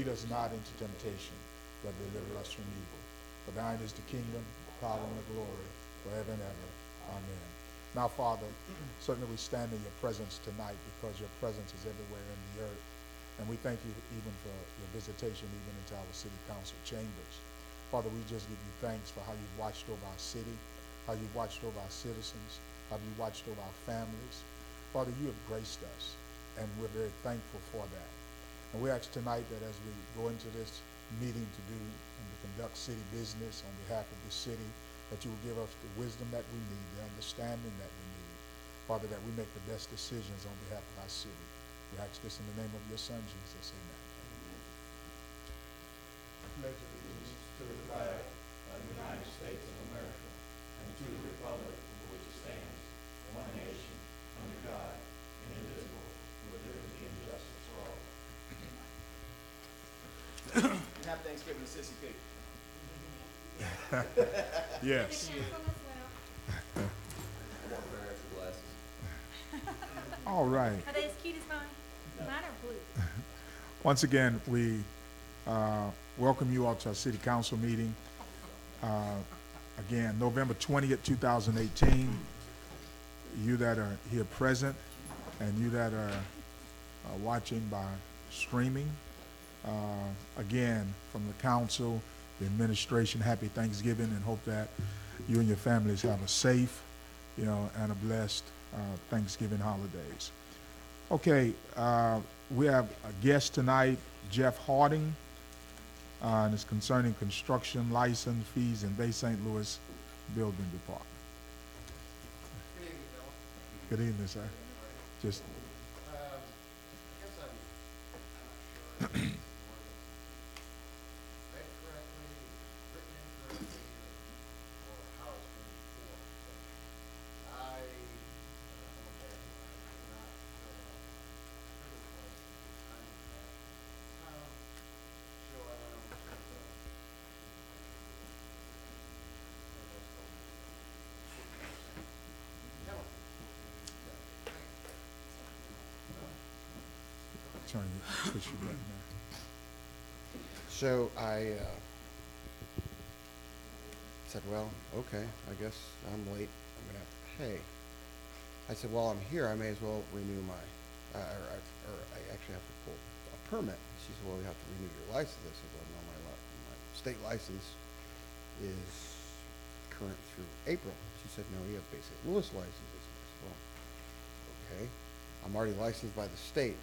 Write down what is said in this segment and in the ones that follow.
lead us not into temptation, but deliver us from evil. For thine is the kingdom, the power, and the glory, forever and ever. Amen. Now, Father, certainly we stand in your presence tonight because your presence is everywhere in the earth. And we thank you even for your visitation even into our city council chambers. Father, we just give you thanks for how you've watched over our city, how you've watched over our citizens, how you've watched over our families. Father, you have graced us, and we're very thankful for that. And we ask tonight that as we go into this meeting to do and to conduct city business on behalf of the city, that you will give us the wisdom that we need, the understanding that we need. Father, that we make the best decisions on behalf of our city. We ask this in the name of your Son, Jesus. Amen. Pledge allegiance to the flag of the United States of America and to the republic for which it stands, one nation, under God, indivisible, with liberty and justice for all. And have Thanksgiving to Sissy Pig. Yes. I'm on prayer for glasses. All right. Are they as cute as mine? Mine are blue. Once again, we welcome you all to our city council meeting. Again, November 20th, 2018. You that are here present and you that are watching by streaming. Again, from the council, the administration, happy Thanksgiving, and hope that you and your families have a safe, and a blessed Thanksgiving holidays. Okay, we have a guest tonight, Jeff Harding, and it's concerning construction license fees in Bay St. Louis Building Department. Good evening, sir. Just. I guess I'm not sure. Read correctly, written incorrectly, or how it's been formed. So I, okay, I'm not so I went over to the Turn you, push you button there. So I said, well, okay, I guess I'm late. I'm going to have to pay. I said, while I'm here, I may as well renew my, or I actually have to pull a permit. She said, well, you have to renew your license. I said, well, no, my state license is current through April. She said, no, you have Bay St. Louis licenses. I said, well, okay, I'm already licensed by the state.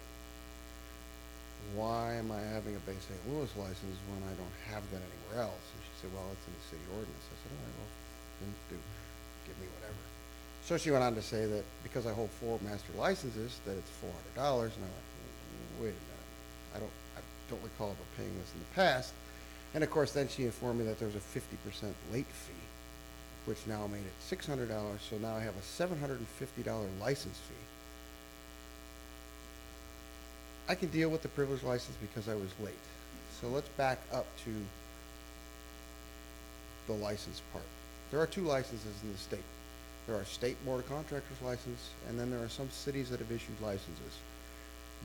Why am I having a Bay St. Louis license when I don't have that anywhere else? And she said, well, it's in the city ordinance. I said, all right, well, then give me whatever. So she went on to say that because I hold 4 master licenses, that it's $400. And I went, wait a minute. I don't recall ever paying this in the past. And of course, then she informed me that there was a 50% late fee, which now made it $600. So now I have a $750 license fee. I can deal with the privilege license because I was late. So let's back up to the license part. There are 2 licenses in the state. There are state board of contractors license, and then there are some cities that have issued licenses.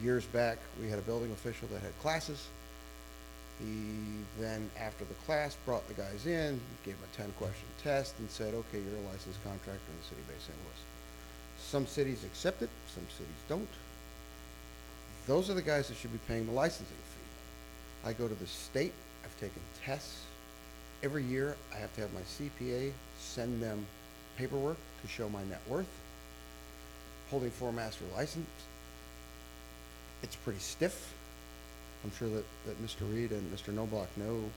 Years back, we had a building official that had classes. He then, after the class, brought the guys in, gave them a 10-question test, and said, okay, you're a licensed contractor in the city of Bay St. Louis. Some cities accept it, some cities don't. Those are the guys that should be paying the licensing fee. I go to the state, I've taken tests. Every year, I have to have my CPA send them paperwork to show my net worth. Holding 4 master license, it's pretty stiff. I'm sure that Mr. Reed and Mr. Noblock know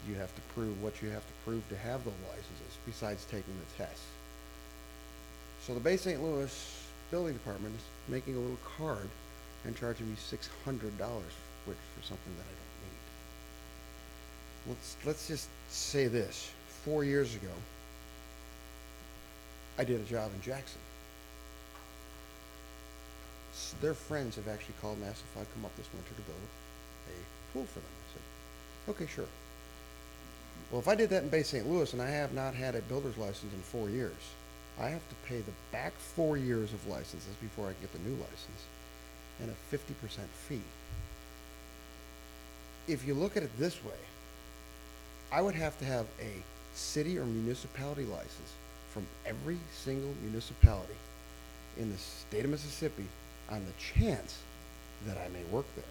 you have to prove what you have to prove to have those licenses besides taking the test. So the Bay St. Louis Building Department is making a little card and charging me $600 which for something that I don't need. Let's just say this. 4 years ago, I did a job in Jackson. Their friends have actually called and asked if I'd come up this winter to build a pool for them. I said, okay, sure. Well, if I did that in Bay St. Louis and I have not had a builder's license in 4 years, I have to pay the back 4 years of licenses before I can get the new license and a 50% fee. if you look at it this way, I would have to have a city or municipality license from every single municipality in the state of Mississippi on the chance that I may work there.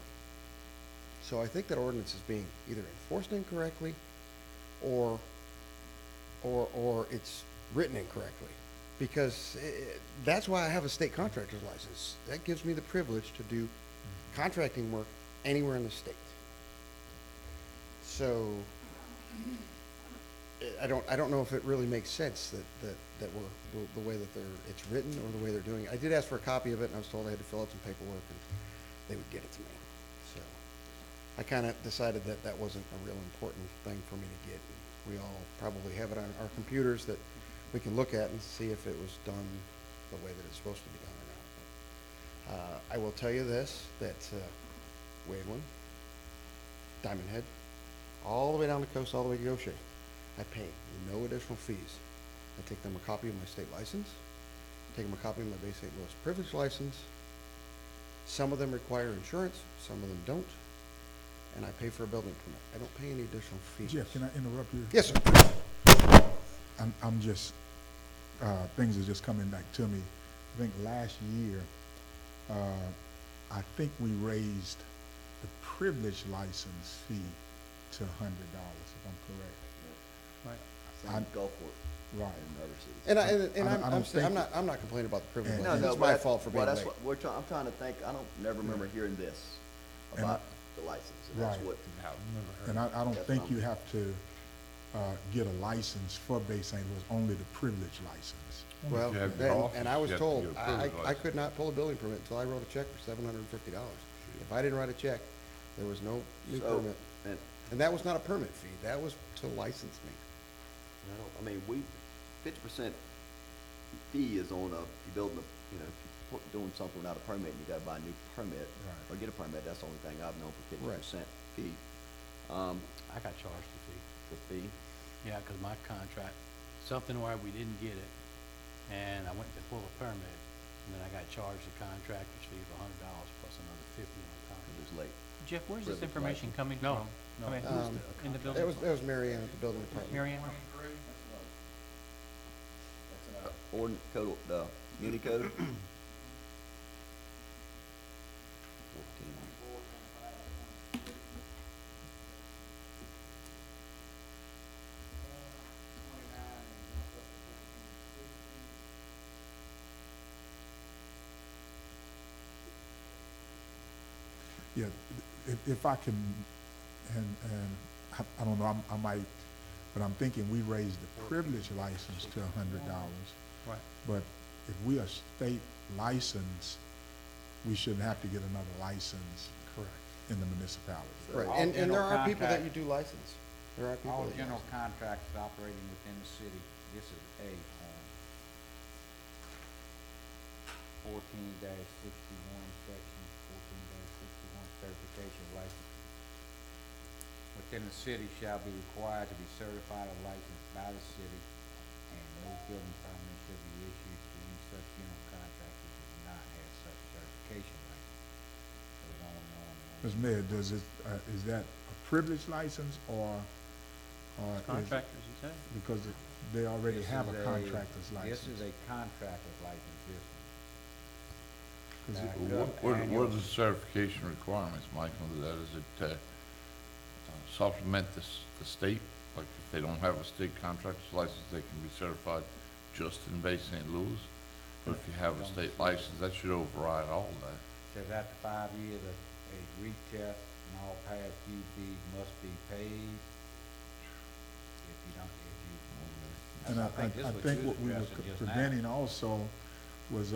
So I think that ordinance is being either enforced incorrectly or it's written incorrectly. Because that's why I have a state contractor's license. That gives me the privilege to do contracting work anywhere in the state. So I don't know if it really makes sense that we're the way that it's written or the way they're doing it. I did ask for a copy of it, and I was told I had to fill out some paperwork, and they would get it to me. So I kind of decided that that wasn't a real important thing for me to get. We all probably have it on our computers that we can look at and see if it was done the way that it's supposed to be done or not. But, I will tell you this, that Waveland, Diamond Head, all the way down the coast, all the way to Goshen, I pay no additional fees. I take them a copy of my state license, take them a copy of my Bay St. Louis privilege license. Some of them require insurance, some of them don't, and I pay for a building permit. I don't pay any additional fees. Jeff, can I interrupt you? Yes, sir. I'm just, things are just coming back to me. I think last year, I think we raised the privilege license fee to $100, if I'm correct. Same I- with Gulfport Right. and other cities. And I don't think- I'm not complaining about the privilege And- license. No, It's but my that's- fault for being well, late. that's what I'm trying to think, I don't never remember hearing this And- about the license, and that's Right. what, And I don't That's think fine. you have to get a license for Bay St. Louis, only the privilege license. Well, you have then- your office, and I was you have to told, get a I privilege I license. could not pull a building permit until I wrote a check for $750. If I didn't write a check, there was no new So- permit. and, And that was not a permit fee, that was to license me. I mean, 50% fee is on if you're building if you're doing something without a permit, and you gotta buy a new permit, Right. or get a permit, that's the only thing I've known for Right. 50% fee, I got charged the fee. the fee. Yeah, 'cause my contract, something where we didn't get it, and I went to pull a permit, and then I got charged the contractor's fee of $100 plus another 50 on the It contract. was late. Jeff, where's this Privilege information license. coming No, from? no. I mean, in the That building? was Mary Ann at the building department. Mary Ann? Code, Unicode. 14. Yeah, if I can, and I don't know, I might, but I'm thinking we raised the privilege license to $100. Right. But if we are state licensed, we shouldn't have to get another license Correct. in the municipality. Right, All and there general are people that you contract- do license. There are people All that you general license. contractors operating within the city, this is a, 14-61, section 14-61, certification license. Within the city shall be required to be certified or licensed by the city, and no building permit shall be issued to any such general contractor who does not have such certification license. Goes on and on and on. Ms. Mayor, is that a privilege license or is, Contractors, you say? because they already This have a is contractor's license? This is a contractor's license, this one. 'Cause it- What are the certification requirements, Mike, under that? Is it supplement the state? Like if they don't have a state contractor's license, they can be certified just in Bay St. Louis? But if you have a state license, that should override all of that. Says after 5 years, a retest and all past due fees must be paid. If you don't, And that's- I this think you what we were addressing just now. preventing also was,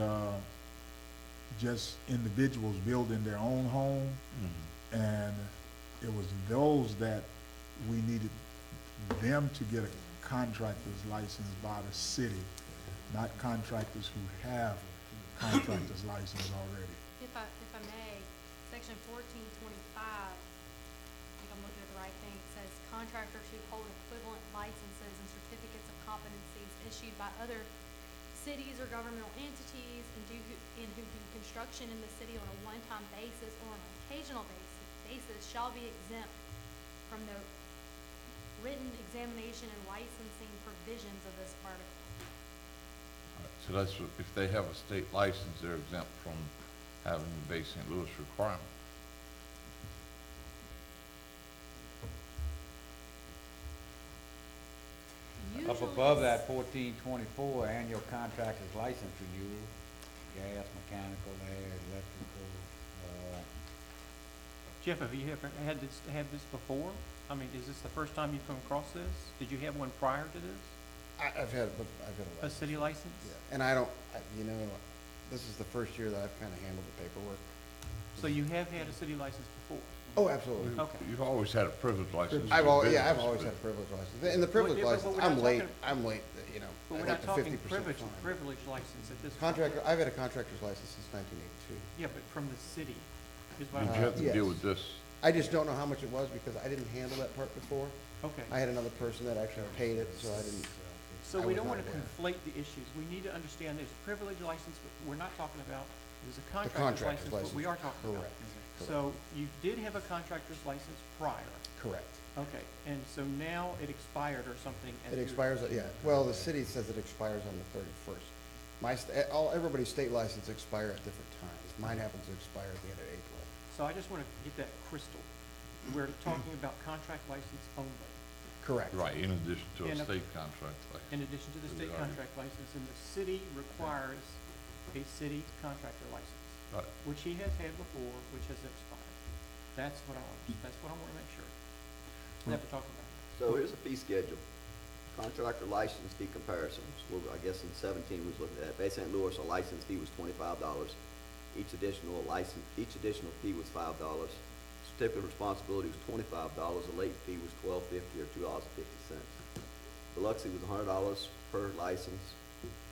just individuals building their own home, and it was those that we needed them to get a contractor's license by the city, not contractors who have contractor's license already. If I may, section 1425, I think I'm looking at the right thing, it says contractors who hold equivalent licenses and certificates of competencies issued by other cities or governmental entities and who do construction in the city on a one-time basis or on an occasional basis shall be exempt from the written examination and licensing provisions of this article. So that's, if they have a state license, they're exempt from having the Bay St. Louis requirement. Up Usually above it's- that 1424 annual contractor's license renewal, gas, mechanical, air, electrical, Jeff, have you ever had this before? I mean, is this the first time you've come across this? Did you have one prior to this? I've had a A license. city license? Yeah, and I don't, you know, this is the first year that I've kind of handled the paperwork. So you have had a city license before? Oh, absolutely. Okay. You've always had a privilege license. I've for always, yeah, I've business, always but- had a privilege license. And the privilege Well, yeah, but license, we're not I'm late, talking- you know, But I we're think not the talking 50% fine. privilege license at this point. Contractor, I've had a contractor's license since 1982. Yeah, but from the city is what Did I'm you have to yes. deal with this? I just don't know how much it was because I didn't handle that part before. Okay. I had another person that actually paid it, so I didn't. So I we was don't not want to aware. conflate the issues. We need to understand there's a privilege license, but we're not talking about, there's a contractor's contractor's license, what we are license, talking about. correct. So you did have a contractor's license prior. Correct. Okay, and so now it expired or something. and It you're- expires, yeah, well, the city says it expires on the 31st. Everybody's state license expire at different times. Mine happens to expire at the end of April. So I just want to get that crystal. We're talking about contract license only, Correct. Right, in addition to a And a- state contract license. in addition to the state Right. contract license, and the city requires a city contractor license, Right. which he has had before, which has expired. That's what I want to make sure. We have to talk about it. So here's a fee schedule. Contractor license fee comparisons. Well, I guess in 17 we was looking at. Bay St. Louis, a license fee was $25. Each additional fee was $5. Certificate of responsibility was $25. A late fee was $12.50 or $2.50. Biloxi was $100 per license.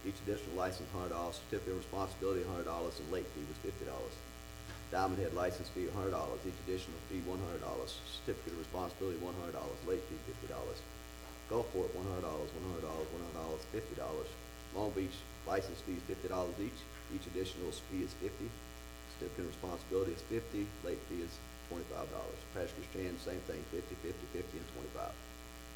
Each additional license, $100. Certificate of responsibility, $100, and late fee was $50. Diamond Head license fee, $100. Each additional fee, $100. Certificate of responsibility, $100. Late fee, $50. Gulfport, $100, $100, $100, $50. Long Beach license fee is $50 each. Each additional fee is $50. Certificate of responsibility is $50. Late fee is $25. Passenger Strand, same thing, $50, $50, $50, and $25.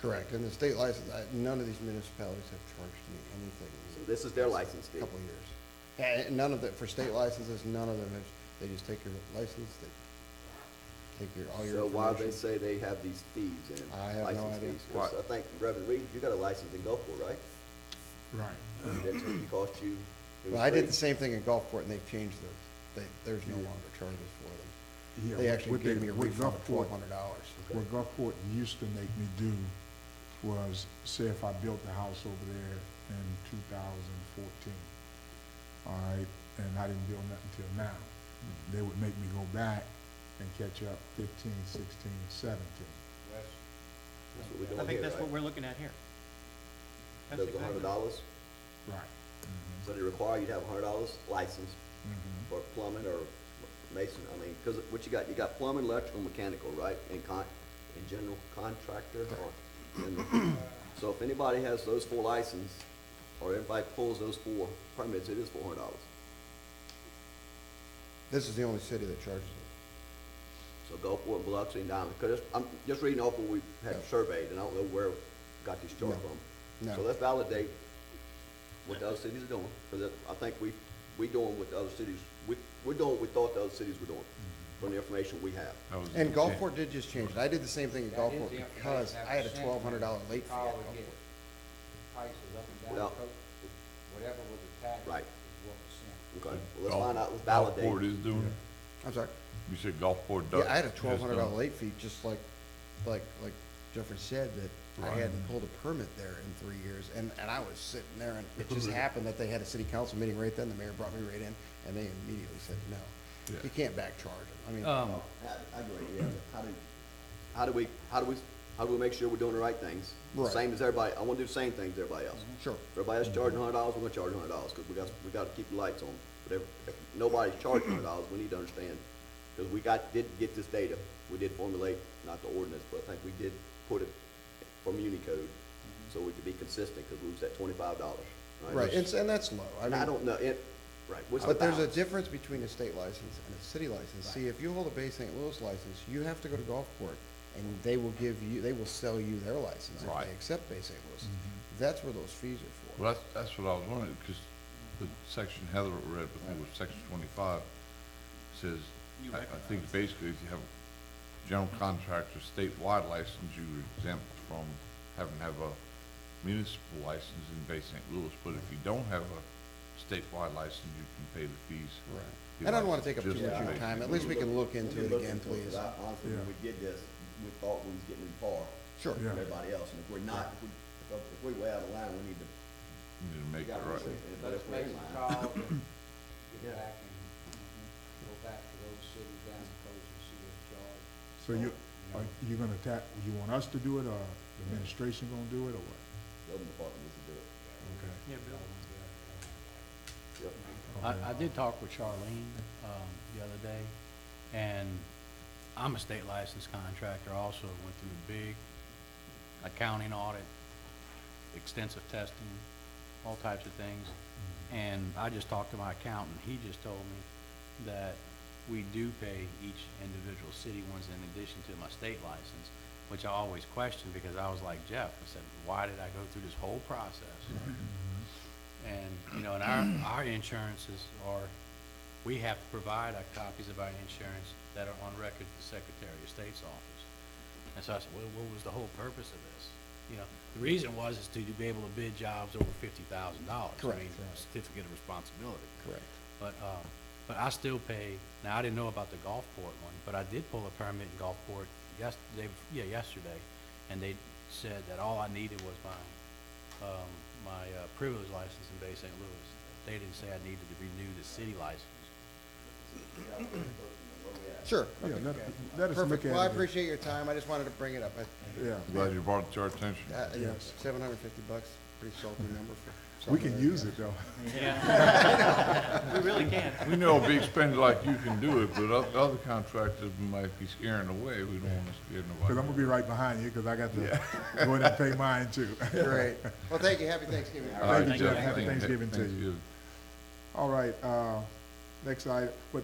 Correct, and the state license, none of these municipalities have charged me anything. So this is their license fee. Couple of years. And none of the, for state licenses, none of them have, they just take your license, they take all your So why they information. say they have these fees and I have no license idea. fees? 'Cause I think, Reverend Reed, you got a license in Gulfport, right? Right. That's what it cost you. It was Well, I did free. the same thing in Gulfport, and they've changed there's no longer charges for them. Yeah, They actually what gave me a what refund of Gulfport- $1,200. What Gulfport used to make me do was, say if I built the house over there in 2014, all right, and I didn't build nothing until now, they would make me go back and catch up 15, 16, 17. That's what we're doing I think here, that's what right? we're looking at here. That's Those exactly- $100, Right. so they require you to have $100 license Mhm. for plumbing or mason, I mean, because what you got plumbing, electrical, mechanical, right? In general contractor or, so if anybody has those 4 licenses, or everybody pulls those 4 permits, it is $400. This is the only city that charges it. So Gulfport, Biloxi, and Diamond, because I'm just reading off what we had Yeah. surveyed, and I don't know where we got these charts No. from. No. So let's validate what the other cities are doing, because I think we doing what the other cities, we're doing what we thought the other cities were doing, from the information we have. That was And the- Gulfport did just change it. I did the same thing in That is Gulfport the because information I had a that was $1,200 late fee Call at would get Gulfport. prices up and down, Well- the coast, whatever was attached Right. is what was sent. Okay, well, let's Gulf- find out, let's validate. Gulfport is doing it? I'm sorry? You said Gulfport does? Yeah, I had a has $1,200 done- late fee, just like Jeffrey said, that I Right. hadn't pulled a permit there in 3 years, and I was sitting there, and it just happened that they had a city council meeting right then, the mayor brought me right in, and they immediately said, no, Yeah. you can't back charge them. I mean, I agree, yeah. How do we make sure we're doing the right things? Right. Same as everybody, I wanna do the same things as everybody else. sure. Everybody else charging $100, we're gonna charge $100, because we gotta keep the lights on. But if nobody's charging $100, we need to understand, because did get this data. We did formulate, not the ordinance, but I think we did put it from Unicode, so we could be consistent, because we was at $25, Right, and that's low. I And I mean, don't know, right, what's the but there's a balance? difference between a state license and a city license. See, if you hold a Bay St. Louis license, you have to go to Gulfport and they will sell you their license if Right. they accept Bay St. Louis. Mhm. That's where those fees are for. Well, that's what I was wondering, because the section Heather read with me was section 25, says, I think basically if you have a general contractor statewide license, you're exempt from having to have a municipal license in Bay St. Louis, but if you don't have a statewide license, you can pay the fees. Right. Be I don't wanna take up too just much in of your Bay time. St. At least we Louis. can look into it again, Honestly, please. when Yeah. we did this, we thought we was getting in par Sure. with Yeah. everybody else, and if we're not, if we way out of line, we need to. You need to make it gotta right. research it, but Let's if we're make in some line. calls and Yeah. get back and go back to those cities down the coast and see what charge. So are you gonna you want us to do it, or the administration gonna do it, or what? Building department needs to do it. Okay. Yeah, Bill. Yep. I did talk with Charlene, the other day, and I'm a state licensed contractor also, went through a big accounting audit, extensive testing, all types of things. And I just talked to my accountant, he just told me that we do pay each individual city ones in addition to my state license, which I always questioned because I was like Jeff, I said, why did I go through this whole process? And, you know, and our insurances are, we have to provide our copies of our insurance that are on record at the Secretary of State's office. And so I said, well, what was the whole purpose of this? You know, the reason is to be able to bid jobs over $50,000. Correct. I mean, certificate of responsibility. Correct. But I still pay, now I didn't know about the Gulfport one, but I did pull a permit in Gulfport yesterday, and they said that all I needed was my privilege license in Bay St. Louis. They didn't say I needed to renew the city license. Sure. Yeah, Okay. let us look Perfect. at it. Well, I appreciate your time. I just wanted to bring it up. Yeah, Glad you brought it to our attention. Yes. $750, pretty salty number for. we can use it though. Yeah. We really can. We know a big spender like you can do it, but other contractors might be scaring away. We don't want to scare Cause nobody. I'm gonna be right behind you, cause I got to go in and pay mine too. Great. Well, thank you. Happy Thanksgiving. All right, Thank you, Jeff. Jeff. Happy Thanksgiving to you. Thanksgiving. All right, next item, but,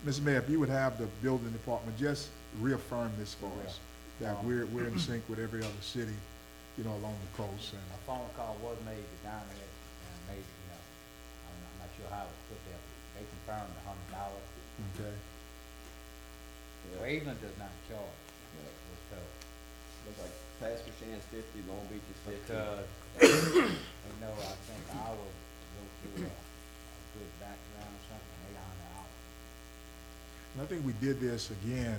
Ms. Mayor, if you would have the building department just reaffirm this for us, that we're in sync with every other city, you know, along the coast, and, A phone call was made to Docket and made, you know, I'm not sure how it was put there, but they confirmed $100. okay? Waveland does not charge, Yeah. was told, Looks like Pastor Shan's 50, Long Beach is 50. because they know, I think I would go through a good background or something, they on the hour. And I think we did this again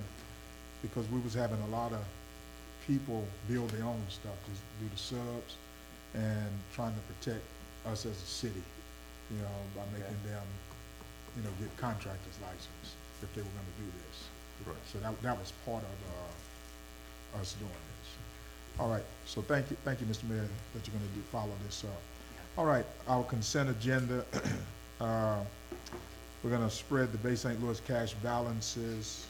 because we was having a lot of people build their own stuff, just do the subs and trying to protect us as a city, you know, by making them, you know, get contractor's license if they were gonna do this. Right. So that was part of, us doing this. All right, so thank you, Mr. Mayor, that you're gonna follow this up. All right, our consent agenda, we're gonna spread the Bay St. Louis cash balances.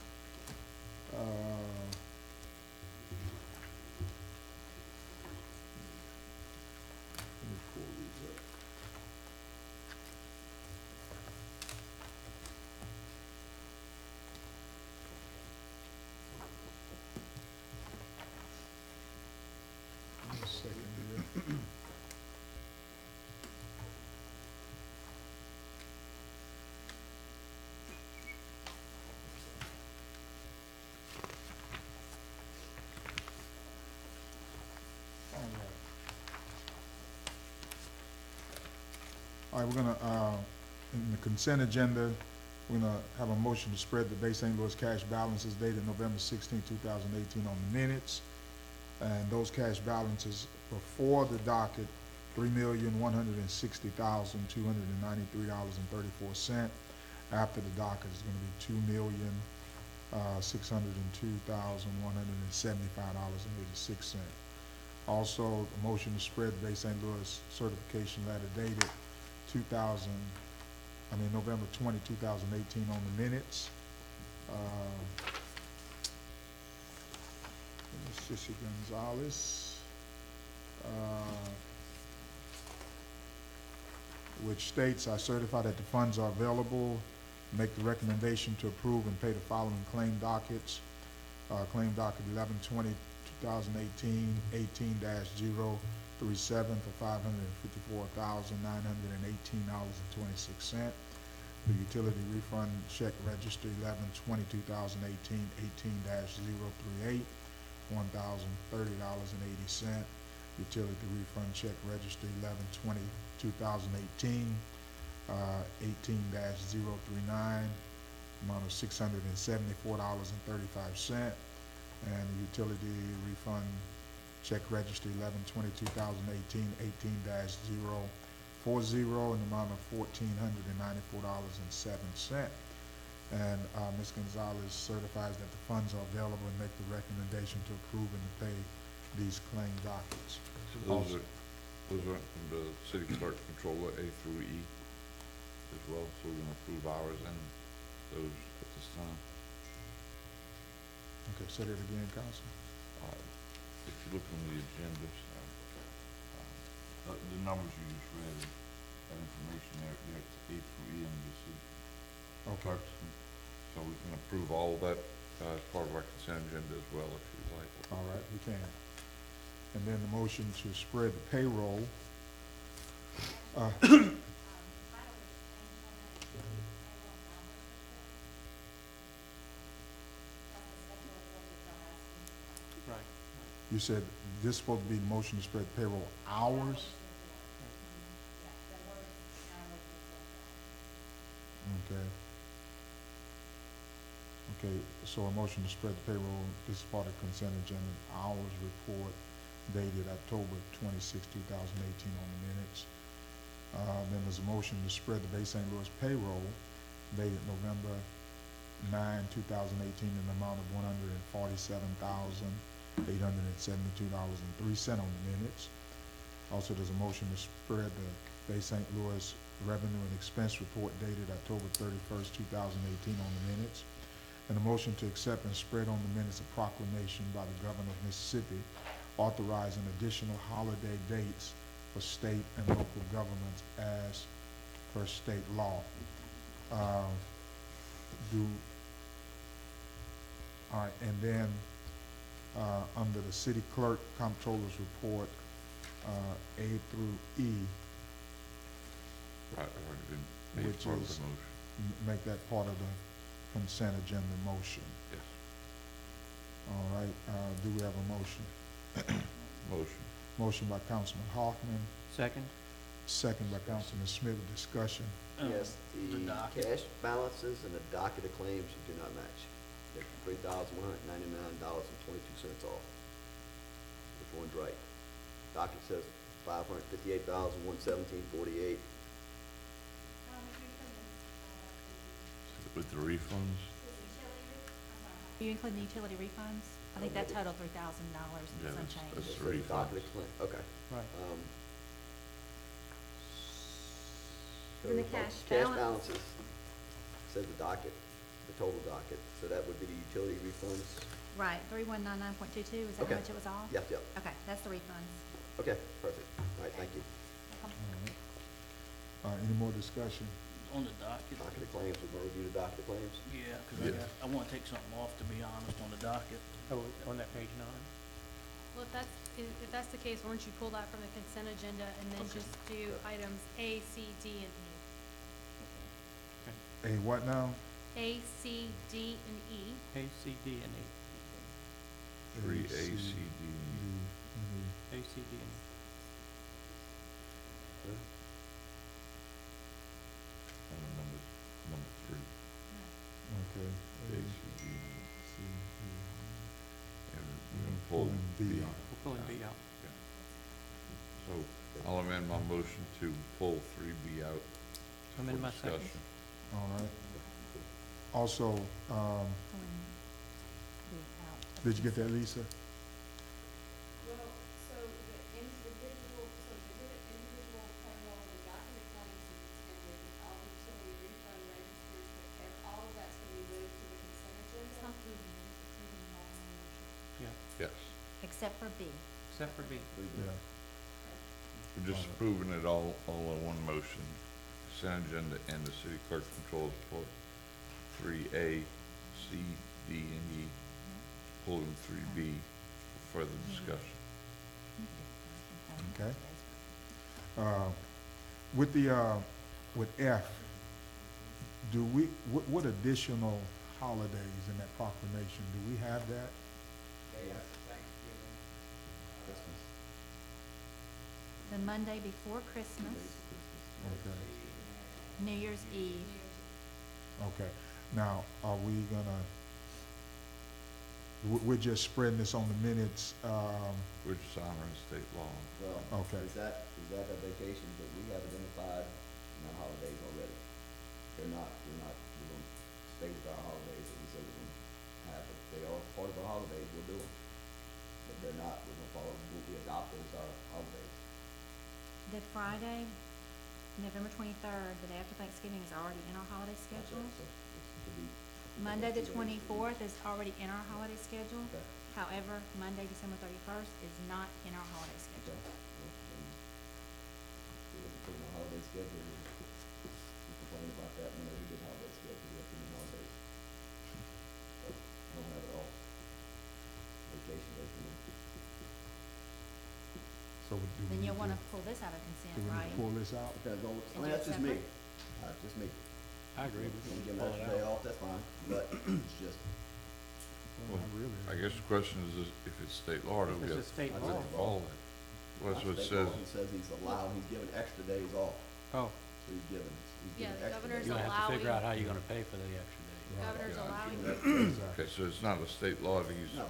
Let me pull these up. Give me a second here. All right, we're gonna, in the consent agenda, we're gonna have a motion to spread the Bay St. Louis cash balances dated November 16, 2018 on the minutes. And those cash balances before the docket, $3,160,293.34. After the docket is gonna be $2,602,175.86. Also, a motion to spread the Bay St. Louis certification letter dated November 20, 2018 on the minutes. Sissy Gonzalez. Which states, I certify that the funds are available, make the recommendation to approve and pay the following claim dockets. Claim docket 1120, 2018, 18-037 for $554,918.26. The utility refund check register 1120, 2018, 18-038, $1,030.80. Utility refund check register 1120, 2018, 18-039, amount of $674.35. And the utility refund check register 1120, 2018, 18-040, in the amount of $1,494.07. And Ms. Gonzalez certifies that the funds are available and make the recommendation to approve and to pay these claim dockets. So those are from the city clerk controller A through E as well, so we're gonna approve ours and those at this time. Okay, say that again, Council. If you look on the agendas, the numbers you just read, that information there, it's A through E and you see. Okay. So we can approve all of that as part of our consent agenda as well, if you'd like. All right, we can. And then the motion to spread the payroll. Right. You said this is supposed to be the motion to spread payroll hours? Okay. Okay, so a motion to spread the payroll, this is part of consent agenda, hours report dated October 26, 2018 on the minutes. Then there's a motion to spread the Bay St. Louis payroll dated November 9, 2018 in the amount of $147,872.03 on the minutes. Also, there's a motion to spread the Bay St. Louis revenue and expense report dated October 31st, 2018 on the minutes. And a motion to accept and spread on the minutes a proclamation by the governor of Mississippi authorizing additional holiday dates for state and local governments as per state law. All right, and then under the city clerk comptroller's report, A through E, Right, already been made which part of is, the motion. make that part of the consent agenda motion. Yes. All right, do we have a motion? Motion. Motion by Councilman Hoffman, Second? second by Councilman Smith. Discussion. Yes, the docket. cash balances and the docket of claims do not match. They're $3,199.22 off. Which one's right? Docket says $558,117.48. With the refunds? You include the utility refunds? I think that total $3,000 Yeah, is that's unchanged. the It says refunds. docket of claim, okay. Right. So And the the cash cash balance? balances, says the docket, the total docket, so that would be the utility refunds? Right, 3199.22, is that Okay. how much it was off? Yep, yep, Okay, that's the refunds. okay, perfect, all right, thank you. All right, any more discussion? On the docket, Docket of claims, we're gonna review the docket of claims? yeah, Yeah. I wanna take something off, to be honest, on the docket. Oh, on that page 9? Well, if that's the case, why don't you pull that from the consent agenda and then just do items A, C, D, and E. A what now? A, C, D, and E. A, C, D, and E. 3A, C, D, D, A, C, D, and E. and number 3. Okay. A, C, D, C, D. and we're gonna pull Pulling B B. out. We're pulling B out. So I'll amend my motion to pull 3B out I'm for in my second. discussion. All right. Also, Pulling the out. did you get that, Lisa? Well, so the individual payroll, the docket of claims is extended, all the utility refund registers, but all of that's gonna be moved to the consent It's agenda. not moving, it's moving along in the motion. Yeah, Yes. Except for B. except for B. Yeah. We're just approving it all in one motion. Consent agenda and the city clerk controls report. 3A, C, D, and E. pulling 3B for further discussion. Okay. With the, with F, do we, what additional holidays in that proclamation, do we have that? Christmas. The Monday before Christmas, Okay, New Year's Eve. okay. Now, are we gonna, we're just spreading this on the minutes, We're just honoring state law. Well, Okay. is that a vacation that we have identified in our holidays already? We're gonna stay with our holidays that we say we're gonna have, but they are part of our holidays, we'll do them. But they're not, we're gonna follow what we adopted as our holidays. The Friday, November 23rd, the day after Thanksgiving, is already in our holiday That's schedule. it, so it's to be. Monday, the 24th, is already in our holiday schedule. Okay. However, Monday, December 31st, is not in our holiday Okay. schedule. Well, then, we have to put in our holiday schedule, we complain about that when we did holiday schedule, we have to do holidays. So, I don't have it all. Vacation days, we need. so do we Then need you'll want to to, pull this out of do consent, we need right? to pull this out? Depends on, I And mean, do it that's just me, separate? just me. I agree, we Wanna can give them pull an it extra day out. off, that's fine, but it's just, Well, not really. I guess the question is if it's state law, do we If have it's a state I to law. think- follow it? Well, that's what it state law, says. he says he's allowed, he's given extra days off, Oh, so he's given Yeah, the extra governor's days. You're gonna have to figure allowing- out how you're gonna pay for the extra day. Governor's Yeah, allowing, Exactly. Okay, so it's not a state law to use, No,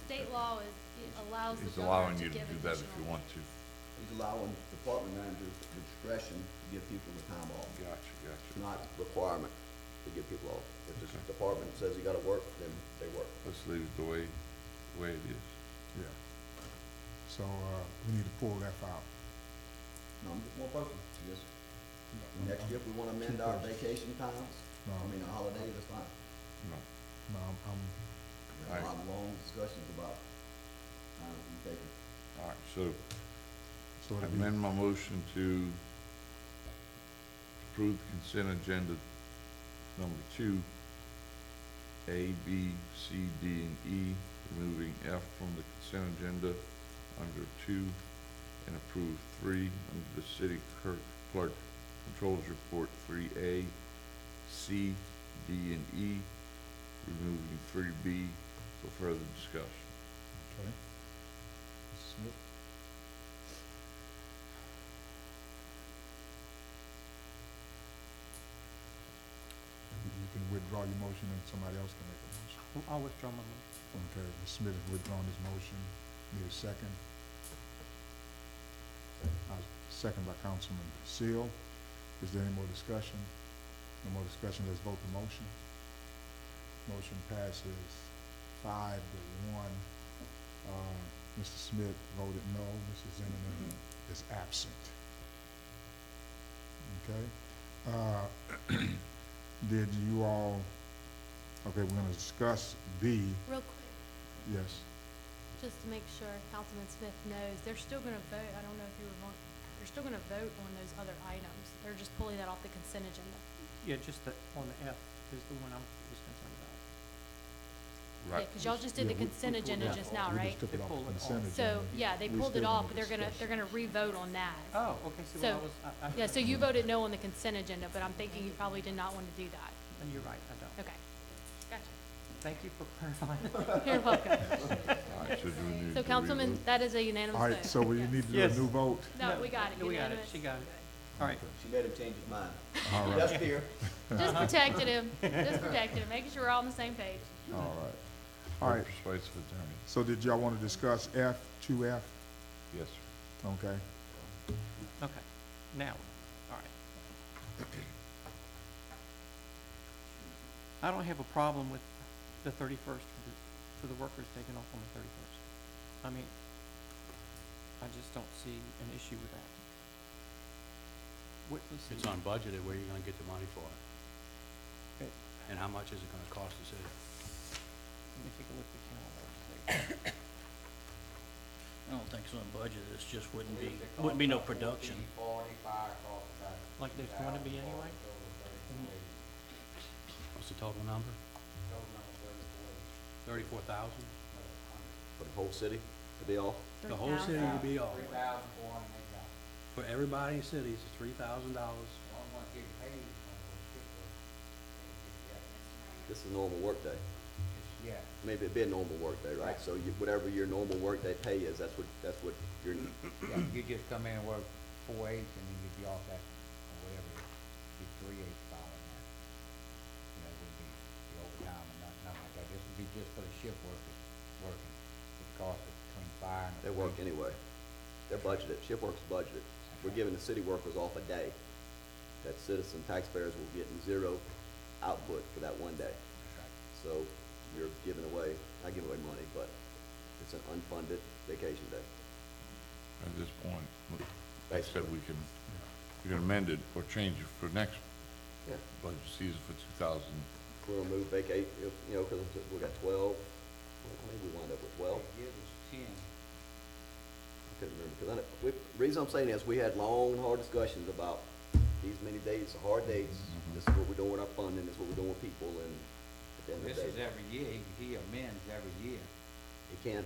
state law is, it allows the he's governor allowing to you to give do that if you additional. want to. he's allowing department managers the discretion to give people the time off. Gotcha, It's gotcha. not a requirement to give people off. If the Okay. department says you gotta work, then they work. Let's leave it the way it is. Yeah. So, we need to pull that out. No, I'm just one person, just, I'm- next year, if we wanna amend two our persons. vacation times, No, I mean, our holidays, that's fine. No. no, I'm, There's a lot of long discussions about time to be taken. All right, so so I it'll be, amend my motion to approve the consent agenda number 2, A, B, C, D, and E, removing F from the consent agenda under 2, and approve 3 under the city clerk controls report 3A, C, D, and E, removing 3B for further discussion. okay. Mr. Smith? You can withdraw your motion and somebody else can make a motion. I'll withdraw my motion. Okay, Mr. Smith has withdrawn his motion. Need a second? Second by Councilman Seal. Is there any more discussion? No more discussion, let's vote the motion. Motion passes 5-1. Mr. Smith voted no, Mrs. Zimmerman is absent. Okay? Did you all, okay, we're gonna discuss B, Real quick, yes, just to make sure Councilman Smith knows, they're still gonna vote, I don't know if you were going, they're still gonna vote on those other items. They're just pulling that off the consent agenda. Yeah, just the, on the F is the one was concerned about. Yeah, cause y'all just did the Yeah, we consent pulled agenda that just off. now, We right? just took it They off pulled the it consent off. So, agenda. yeah, they We pulled it still off, gonna but they're discuss gonna re-vote on that. Oh, okay, so So, I was, Yeah, so you voted no on the consent agenda, but I'm thinking you probably did not want to do that. and you're right, I don't. Okay, gotcha. Thank you for clarifying. You're welcome. All right, so do we need So to Councilman, revote? that is a unanimous All vote. right, so we need to do a Yes. new vote? No, we got it, We got it, unanimous. she got it. All right, She made him change his mind. All right, Just here. Just protected him, making sure we're all on the same page. all right. All right, Persuasive attorney. so did y'all want to discuss F, 2F? Yes, sir. Okay, okay, now, all right. I don't have a problem with the 31st for the workers taking off on the 31st. I mean, I just don't see an issue with that. Let's see. It's unbudgeted, where are you gonna get the money for it? Okay. And how much is it gonna cost the city? Let me take a look at the calendar. I don't think it's unbudgeted, it's just wouldn't be no production. Like there's going to be anyway? What's the total number? 34,000? For the whole city to be off? The whole city will be off. $3,408. For everybody in the city, it's $3,000. The only one getting paid is one of those ship workers. This is a normal workday. Yeah, Maybe it'd be a normal workday, right? So you, whatever your normal workday pay is, that's what you're, yeah, you just come in and work 4/8 and then you'd be off that, or whatever, be 3/8 following that. You know, it wouldn't be the overtime and nothing like that. This would be just for the shift workers working. It costs between 5 and. they work anyway. They're budgeted, shift work's budgeted. We're giving the city workers off a day. That citizen taxpayers will get zero output for that one day. So you're giving away, not giving away money, but it's an unfunded vacation day. At this point, like I said, Basically. we can amend it or change it for next Yeah. budget season for 2000. We're gonna move vacate, you know, cause we got 12, I think we wound up with 12. It gives us 10. I couldn't remember, cause the reason I'm saying is, we had long, hard discussions about these many dates, hard dates. This is what we're doing with our funding, this is what we're doing with people, and at the end of This the is day, every year, he amends every year. it can,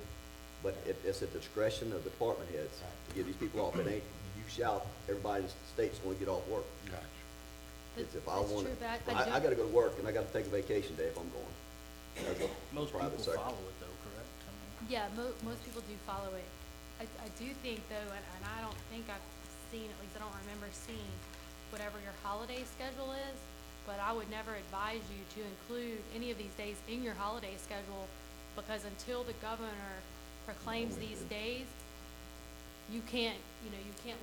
but it's at the discretion of the department heads to give these people off. It ain't, you shout, everybody in the state's gonna get off work. Gotcha. It's if I That's wanna, true, but I gotta go to work, and I gotta take a vacation day if I'm going. As a Most people private sector. follow it though, correct? I mean, Yeah, most people do follow it. I do think though, and I don't think I've seen, at least I don't remember seeing whatever your holiday schedule is, but I would never advise you to include any of these days in your holiday schedule, because until the governor proclaims these days, you can't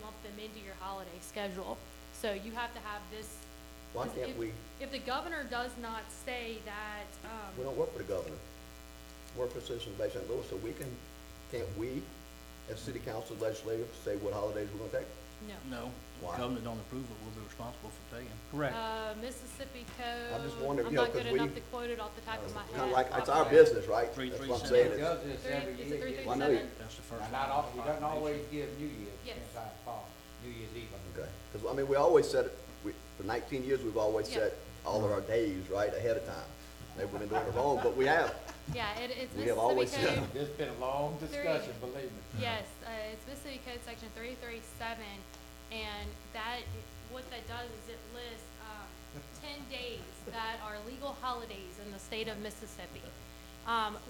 lump them into your holiday schedule. So you have to have this. Why 'cause can't we, If the governor does not say that, we don't work for the governor, work for citizens of Bay St. Louis, so can't we, as city council legislators, say what holidays we're gonna take? no. no, Why? the governor don't approve it, we'll be responsible for paying. Correct. Mississippi code. just wondering, I'm you know, not good 'cause enough we- to quote it off the top of my head. Kinda like, it's our business, right? Three, That's three, what I'm seven. saying, He it's, does this every Is it year. 337? Well, I know you- That's the first Now, one. not all, he doesn't always give New Year's, Yes. depends how it falls, New Year's Eve. I mean. okay, cause I mean, we always said, for 19 years, we've always Yeah. set all of our days, right, ahead of time. Maybe we've been doing it wrong, but we have. Yeah, it's We have always Mississippi said- code. It's been a long discussion, believe me. Yes, it's Mississippi Code Section 337, and what that does is it lists 10 days that are legal holidays in the state of Mississippi.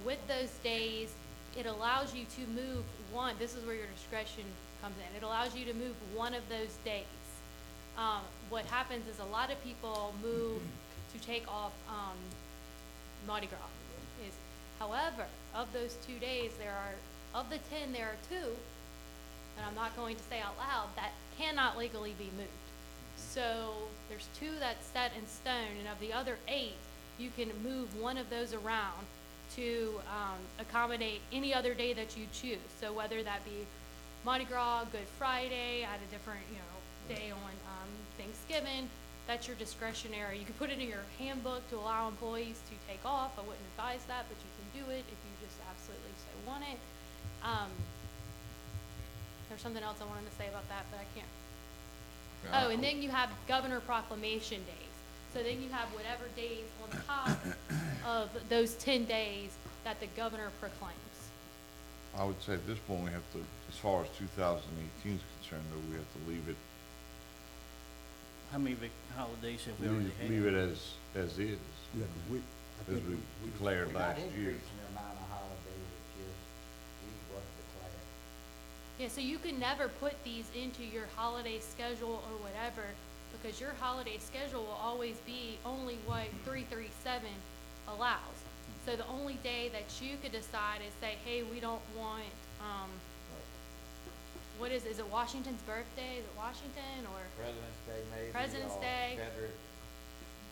With those days, it allows you to move one. This is where your discretion comes in. It allows you to move one of those days. What happens is a lot of people move to take off Mardi Gras. However, of those 2 days, of the 10, there are 2, and I'm not going to say out loud, that cannot legally be moved. So there's 2 that's set in stone, and of the other 8, you can move one of those around to accommodate any other day that you choose. So whether that be Mardi Gras, Good Friday, at a different, day on Thanksgiving, that's your discretionary. You can put it in your handbook to allow employees to take off. I wouldn't advise that, but you can do it if you just absolutely so want it. There's something else I wanted to say about that, but I can't. Oh, and then you have Governor Proclamation days. So then you have whatever days on top of those 10 days that the governor proclaims. I would say at this point, we have to, as far as 2018 is concerned, though, we have to leave it, How many holidays have we already had? leave it as is, Yeah, 'cause as we declared last year. We're not increasing the amount of holidays, it's just, we was declared. Yeah, so you can never put these into your holiday schedule or whatever, because your holiday schedule will always be only what 337 allows. So the only day that you could decide is say, hey, we don't want, what is it Washington's birthday? Is it Washington or President's Day maybe. President's or Day. Confederate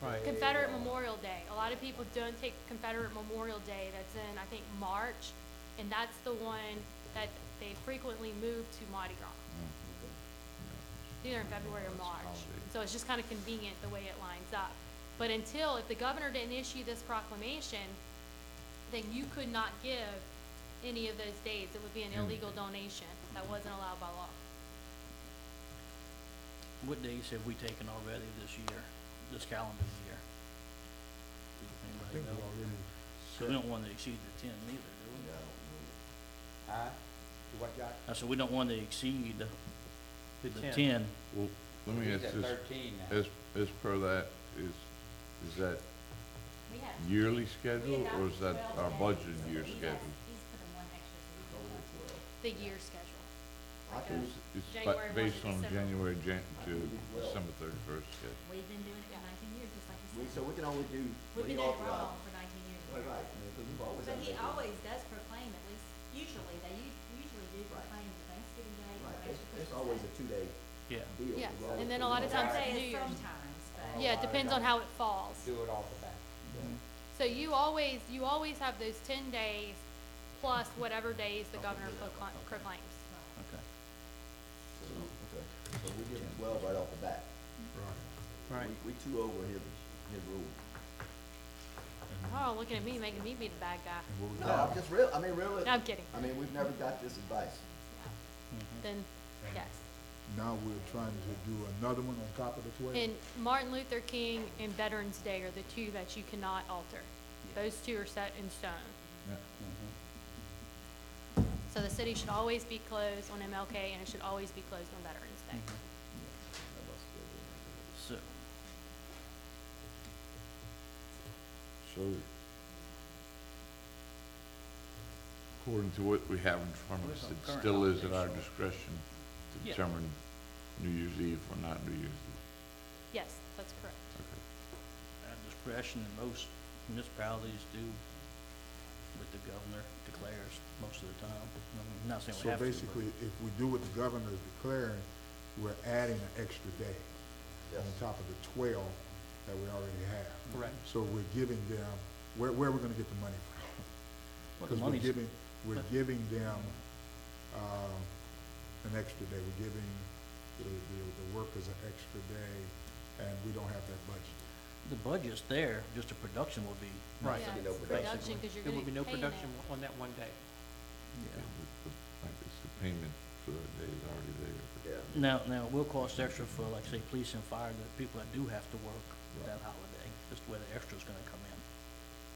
Right. Day, Confederate or- Memorial Day? A lot of people don't take Confederate Memorial Day, that's in, I think, March, and that's the one that they frequently move to Mardi Gras. Either in February or March. So it's just kind of convenient the way it lines up. But if the governor didn't issue this proclamation, then you could not give any of those days. It would be an illegal donation that wasn't allowed by law. What days have we taken already this year, this calendar year? I Does think anybody we know? already So we don't want to exceed the 10 either, do we? Huh? What, Josh? I said, we don't want to exceed The the 10. 10. Well, let me He's ask at this, 13 now. as per that, is that We have, yearly we schedule, or is that adopted our 12 budgeted days, so year he's schedule? He's put in one extra, so we can work. The year schedule. Like a It's January 1 to based on December. January to December 31st schedule. We've been doing it for 19 years, just like We, you so said. we can only do what We've he been doing it authorized. wrong for 19 years. Right, right, I mean, 'cause we've always But had he to- always does proclaim, at least, usually, usually do Right. proclaim the Thanksgiving Day or Right, extra it's Christmas always a Day. 2-day Yeah. deal. Yeah, We've always and then put a lot it of on. times Says New Year's. sometimes, but. Yeah, it depends on how it falls. Do it off the bat. So you always have those 10 days plus whatever days the governor proclaims. Okay. Okay, so we give him 12 right off the bat. Right. We two over his rule. Oh, looking at me, making me be the bad guy. And what we No, got- I'm just real, I mean, really, No, I'm kidding. I mean, we've never got this advice. Then, yes. Now we're trying to do another one on top of the 12? And Martin Luther King and Veterans Day are the two that you cannot alter. Those two are set in stone. Yeah. So the city should always be closed on MLK and it should always be closed on Veterans Day. So, So, according to what we have in front of us, it still is at our discretion to Yeah. determine New Year's Eve or not New Year's Eve. Yes, that's correct. at discretion, and most municipalities do what the governor declares most of the time. I'm not saying we So have to, but- basically, if we do what the governor is declaring, we're adding an extra day on Yes. top of the 12 that we already have. Correct. So we're giving them, where are we gonna get the money from? Well, the Because money's- we're giving them, an extra day, we're giving the workers an extra day, and we don't have that budget. The budget's there, just the production will be. Right. Yeah, There'll be no it's production. production, because you're There gonna will be be no paying production it. on that one day. Like it's the payment for that day is already there. Yeah. Now, it will cost extra for, like, say, police and fire, the people that do have to work that holiday, just where the extra's gonna come in.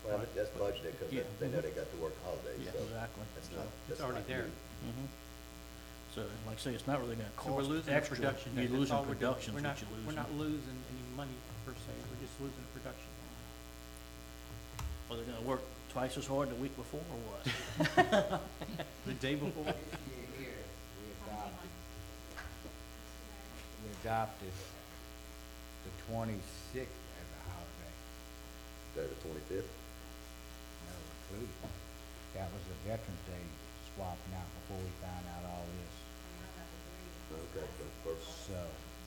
Well, that's budgeted, because Yeah. they know they got to work holidays, Yeah, so exactly. that's So- not, It's that's already not there. new. Mhm. So, like I say, it's not really gonna So we're cost losing the extra. production day. You're That's losing all we're doing. production, We're is not, what you're losing. we're not losing any money per se, we're just losing the production. Are they gonna work twice as hard the week before, or what? The day before, Here, we adopted the 26th as a holiday, Day the 25th. no included. That was a Veterans Day swapping out before we found out all this. Okay, so first, So,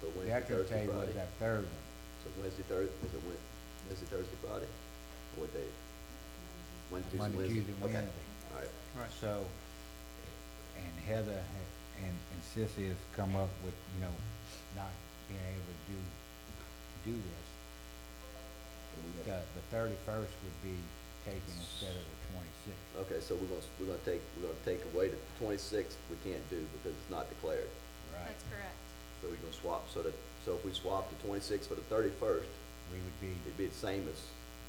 so Wednesday, Veterans Thursday, Day was Friday. that third one. So Wednesday, Thursday, was it Wednesday, Thursday, Friday? Or what day? Wednesday, Monday, Tuesday, Okay. Wednesday. All right. right. So, and Heather and Sissy has come up with, not being able to do this. The 31st would be taken instead of the 26th. Okay, so we're gonna take away the 26th, we can't do because it's not declared. Right. That's correct. So we're gonna swap, so if we swap the 26th for the 31st, We would be, it'd be the same as,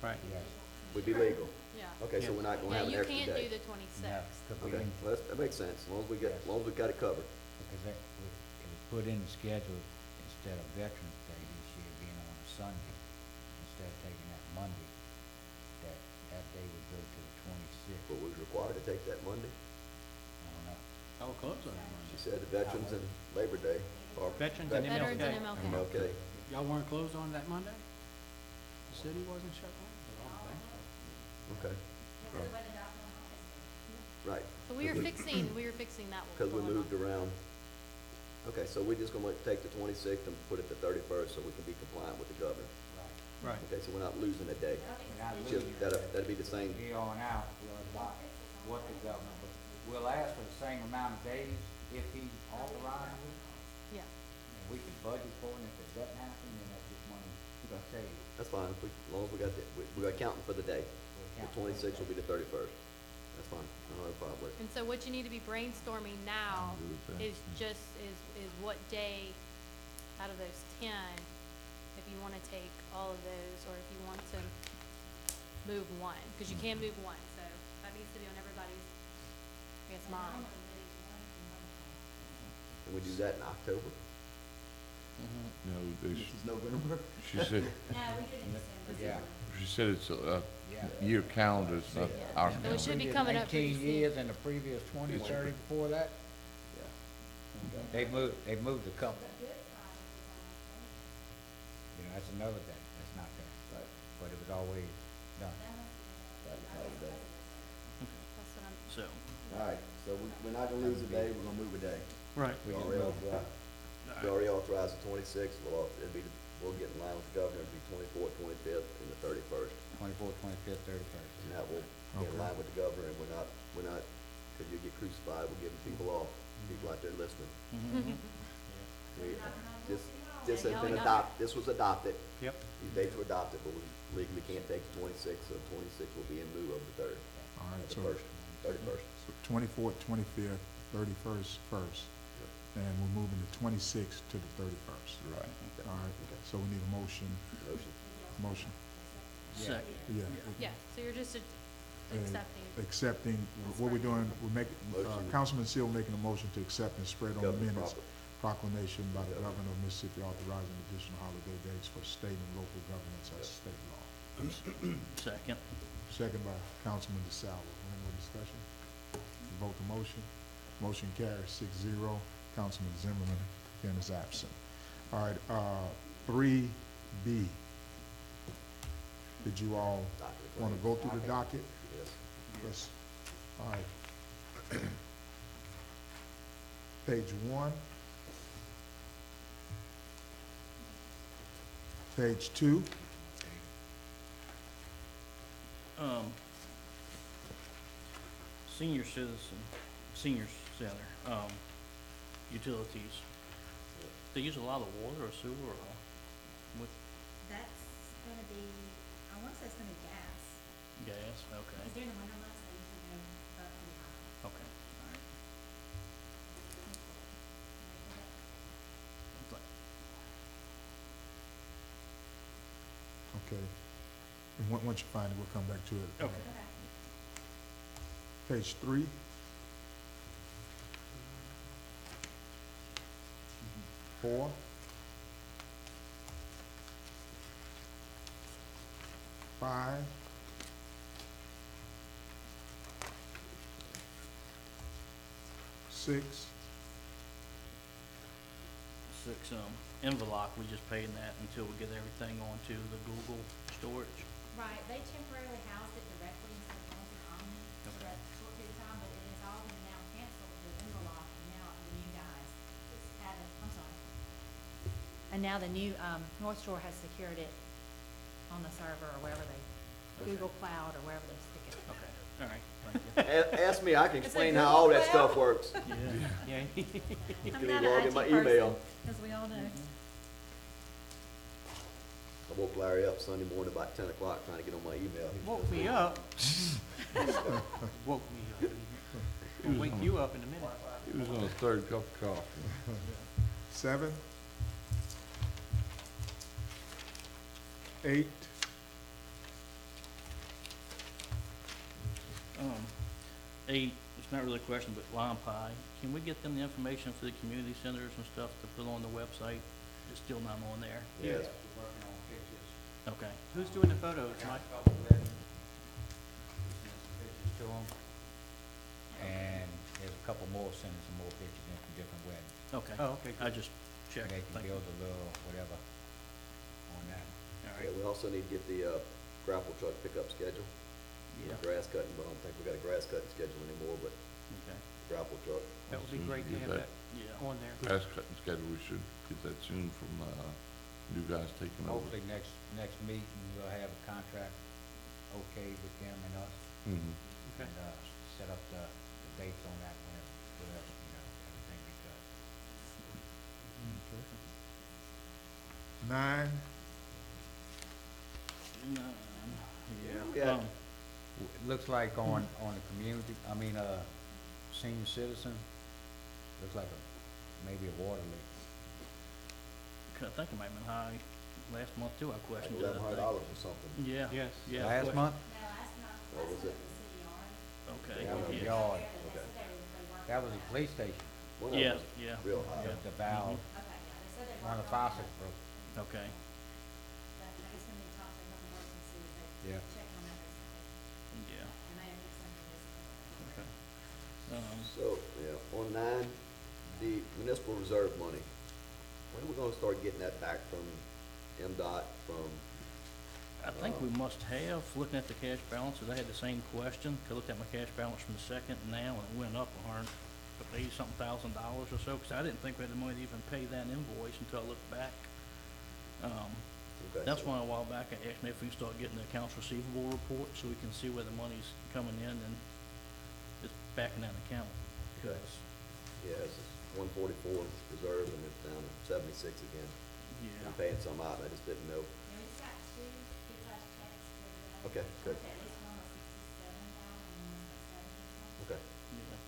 Right. yes, would be legal. Yeah. Okay, so we're not gonna Yeah, have an you extra can't do day. the no, twenty-sixth. because we Okay, didn't, well, that makes sense, as long as we Yes. got it covered. because it was put in the schedule instead of Veterans Day this year being on a Sunday, instead of taking that Monday, that day would go to the 26th. But we're required to take that Monday. I don't know. I will close on that She Monday. said the Veterans and Labor Day, or Veterans and Veterans MLK. and MLK. MLK. Y'all weren't closed on that Monday? The city wasn't shut down? Okay, right. So we were fixing that one. Because we going on. moved around. Okay, so we're just gonna take the 26th and put it to 31st, so we can be compliant with the governor. Right. Okay, so we're not losing a day. We're not Just, losing, that'd be the same. be on out, we'll adopt what the governor, but we'll ask for the same amount of days if he authorizes it, Yeah. and we can budget for it, and if it doesn't happen, then that's just money we're gonna save. That's fine, as long as we got we got counting for the day. The 26th will be the 31st. That's fine, I don't have a problem with it. And so what you need to be brainstorming now I'm good with that. is just, is what day out of those 10, if you wanna take all of those, or if you want to move one, cause you can move one, so that needs to be on everybody's, I guess, mind. Can we do that in October? No, they, This is November? she said, No, we did it in December. Yeah, she said it's a yeah. year calendar, it's not our So it calendar. should be Previous coming up pretty 19 soon. years and the previous 20, 30 before that, Yeah. they moved a couple. You know, that's another thing, that's not there, Right. but it was always done. That's another day. That's what I'm, So, All right, so we're not gonna lose a day, we're gonna move a day. right. We already authorized the 26th, we'll get in line with the governor, it'll be 24th, 25th, and the 31st. 24th, 25th, 31st. And that will get in Okay. line with the governor, and we're not, cause you get crucified, we're giving people off, people out there listening. Mhm. We, this has Yeah, been we got this was adopted, Yep. these dates were adopted, but we legally can't take the 26th, so 26th will be in lieu of the third, All right, the so first, 31st. 24th, 25th, 31st, first, and we're moving the 26th to the 31st. Right. All right, so we need a motion, Motion. Second. yeah. yeah, so you're just accepting. Accepting, what we're doing, we're making, Motion. Councilman Seal making a motion to accept and spread on the Governor's minutes proper. proclamation by the Governor. governor of Mississippi authorizing additional holiday dates for state and local governments as state law. Second. Second by Councilman DeSalvo. Any more discussion? Vote the motion. Motion carries 6-0. Councilman Zimmerman again is absent. All right, 3B. Did you all Docket. want to go through the docket? Yes. Yes. All right. Page 1. Page 2. Senior senior center, utilities. They use a lot of water or sewer or with That's gonna be, I wanna say it's gonna be gas. gas? Okay, Because during the winter months, they usually go up pretty high. okay, all right. Okay. And once you find it, we'll come back to it. Okay. Page 3. Four. 5. 6. Envelope, we just paying that until we get everything onto the Google storage. Right, they temporarily housed it directly instead of going through Omni for Okay. that short period of time, but it has all been now canceled through Envelope, and now the new guys have it, I'm sorry. And now the new, North Shore has secured it on the server or wherever they, Google Cloud or wherever they stick it. Okay, all right, thank you. Ask me, I can It's explain like how all that Google stuff works. Yeah, yeah. You I'm can not log an in my IT person, email. as we all know. I woke Larry up Sunday morning about 10 o'clock trying to get on my email. He was Woke just me leaving. up. Woke me up. I'll wake you up in a minute. He was on his third cup of coffee. 7. 8. Eight, it's not really a question, but Lime Pie, can we get them the information for the community centers and stuff to put on the website? It's still not on there. Yes. Working on pictures. Okay. Who's doing the photos, Got Mike? a couple of them. We sent some pictures to them. And there's a couple more sending some more pictures in from different weddings. Okay. Oh, okay, I good. just checked. They can Thank you. build a little whatever on that. All Yeah, right. we also need to get the grapple truck pickup schedule. Yeah. Grass cutting, but I don't think we got a grass cutting schedule anymore, but Okay. grapple truck. That would be Soon as great we to get have that that Yeah. on there. Grass cutting schedule, we should get that soon from, new guys taking over. Hopefully next meeting, we'll have a contract okay with them and us. Mhm. Okay. And, set up the dates on that when, whatever, you know, everything be done. 9. Yeah. It looks like on the community, senior citizen, looks like maybe a water leak. I think it might have been high last month too, I questioned it. I think. $1,100 or something. Yeah. Yes. Yeah. Last month? No, What was it? Okay, That was yeah, yard. Okay. That was the police station. One of them yeah, was yeah, real high. The valve, one of the faucets broke. okay. But I guess when they talk to Public Works and see if they Yeah. check on that, Yeah, they may have hit something recently. okay. So, yeah, on 9, the municipal reserve money. When are we gonna start getting that back from MDOT, from, I think we must have, looking at the cash balances, I had the same question, 'cause I looked at my cash balance from the second now, and it went up $80-something thousand or so, 'cause I didn't think we had the money to even pay that invoice until I looked back. okay, That's so- why a while back I asked me if we can start getting the accounts receivable report, so we can see where the money's coming in and it's back in that account. Okay. 'Cause, Yeah, it's 144 reserve and it's down to 76 again. yeah, I'm paying some out, I just didn't know. Yeah, we just got two good-sized checks the other day. Okay, good. At least one was 67,000 and one was 70,000. Okay, yeah, And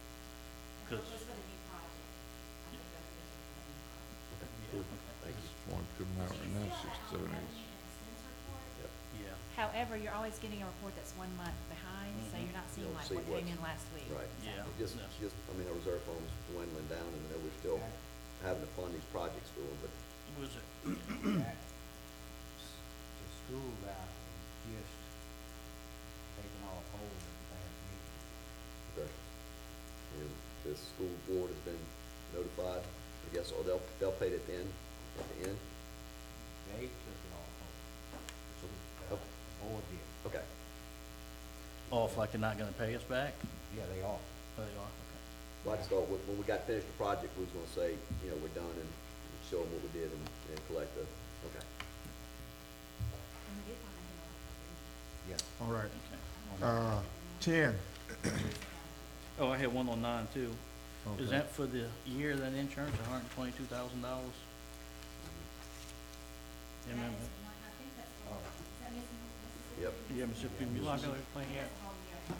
'cause- it was for the new project. I think that was for the new project. okay, yeah, cool, okay. thank you. Just want to come out right now, 678. Yep. Yeah, However, you're always getting a report that's 1 month behind, so Mhm. you're not seeing You'll like see what came what's- in last week. Right. Yeah. Just, Yes. I mean, our reserve fund's dwindling down and then we're still having to fund these projects for them, but was it, That, the school out and just taking off hold of last meeting. okay. And the school board has been notified, I guess, or they'll pay it at the end, They took it off hold. Oh. The board did. Okay, off like they're not gonna pay us back? Yeah, they are. Oh, they are, okay. well, I just thought when we got finished the project, we was gonna say, you know, we're done and show them what we did and collect the, okay. And we did find a Yeah. All right. Okay. 10, Oh, I had one on 9 too. Is Okay. that for the year, that insurance, $122,000? You remember? I think that's, is that Mississippi? Yep. Yeah, Mississippi Liability Music. plan, yeah. That's all year, how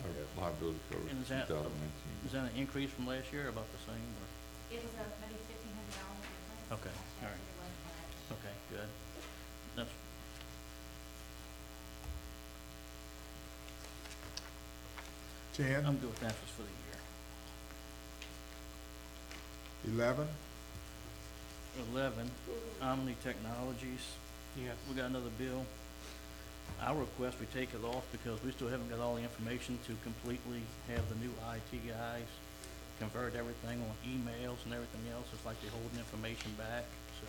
much? Liability coverage, And is that, 2019. is that an increase from last year, or about the same, or? It was maybe $1,500 difference. Okay, all right. It wasn't much. Okay, good. That's, 10, I'm good with that just for the year. 11, 11, Omni Technologies, Yes. we got another bill. I request we take it off because we still haven't got all the information to completely have the new IT guys convert everything on emails and everything else. It's like they're holding information back, so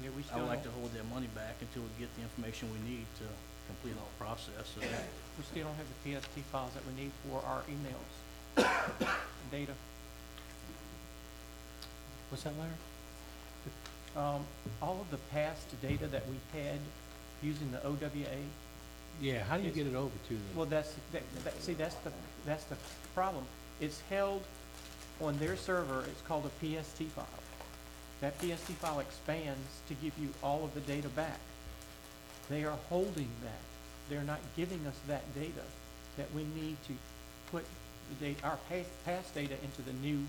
Yeah, we I still would like to don't, hold their money back until we get the information we need to complete our process. So we still don't have the PST files that we need for our emails. Data. What's that, Larry? All of the past data that we had using the OWA, Yeah, how do you It's- get it over to them? well, see, that's the problem. It's held on their server, it's called a PST file. That PST file expands to give you all of the data back. They are holding that. They're not giving us that data that we need to put the data, our past data into the new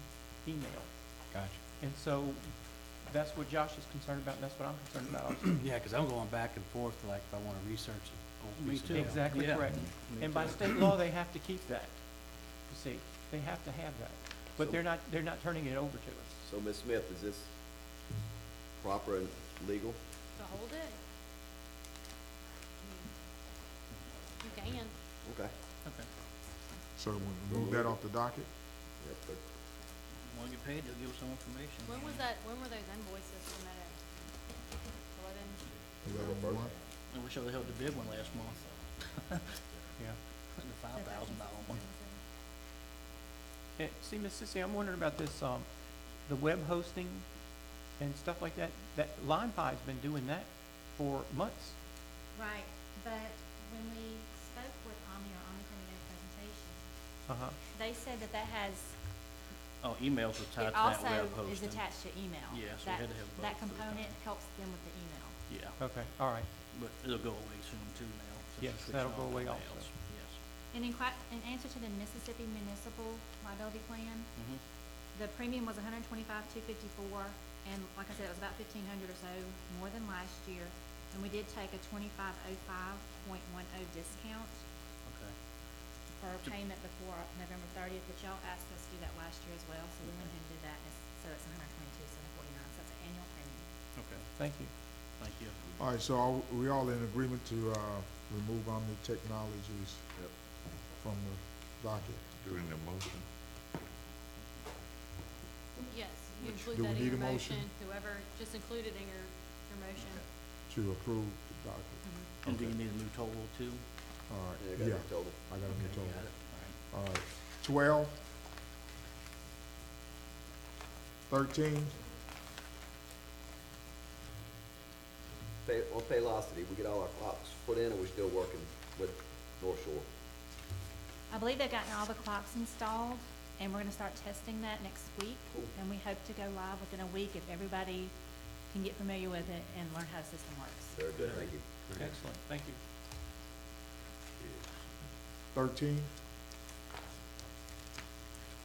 email. Gotcha. And so that's what Josh is concerned about, and that's what I'm concerned about also. Yeah, 'cause I'm going back and forth, like, if I wanna research an old Me piece of too. data. Exactly Yeah. correct. Me And by too. state law, they have to keep that. You see, they have to have that. But So- they're not turning it over to us. So, Ms. Smith, is this proper and legal? To hold it? You can. Okay. Okay. so we move that off the docket? Yep, but When we get paid, they'll give us some information. When was that, when were those invoices submitted? 11? 11, 1. I wish I would've held the big one last month. Yeah. The $5,000 one. See, Miss Sissy, I'm wondering about this, the web hosting and stuff like that. That LimePi's been doing that for months. Right, but when we spoke with Omni or Omni Presentation, Uh-huh. they said that has, Oh, emails are tied it to that also web is hosting. attached to email. Yeah, so we That- had to have both That for the component time. helps them with the email. Yeah, Okay, all right. but it'll go away soon too now. since Yes, we're switching that'll go off away emails. also. Yes. And in answer to the Mississippi Municipal Liability Plan, Mm-hmm. the premium was $125,254, and like I said, it was about $1,500 or so more than last year. And we did take a 2505.10 discount. Okay. for payment before November 30th, but y'all asked us to do that last year as well, so we went ahead and did that, and so it's 122,749, so it's an annual premium. Okay, Thank you. thank you. All right, so we all in agreement to, remove Omni Technologies Yep. from the docket? Doing the motion. Yes, you Which- include do we that in need your a motion? motion, whoever, just include it in your motion. To approve the docket. And do you need a new total too? All right, Yeah, I got yeah, the total. I got a new Okay, total. got it, all right. All right, 12, 13, On Paylocity, we get all our clocks put in, or we're still working with North Shore? I believe they've gotten all the clocks installed, and we're gonna start testing that next week. Cool. And we hope to go live within a week if everybody can get familiar with it and learn how the system works. Very good, thank you. Excellent, thank you. 13,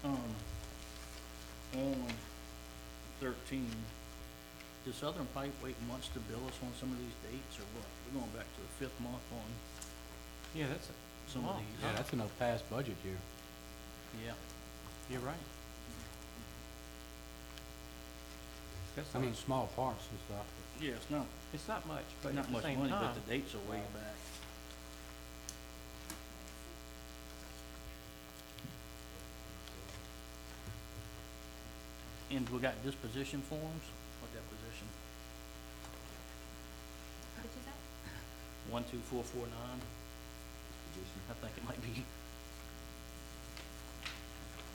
On 13, does Southern Pipe wait months to bill us on some of these dates, or what? We're going back to the 5th month on Yeah, that's, some of long. these. Yeah, that's enough past budget year. Yeah, you're right. That's I mean, not, small parts and stuff. yeah, it's not much, but at not the much same money, but time, the dates are way back. And we got disposition forms, what deposition? What did you say? 12449. I think it might be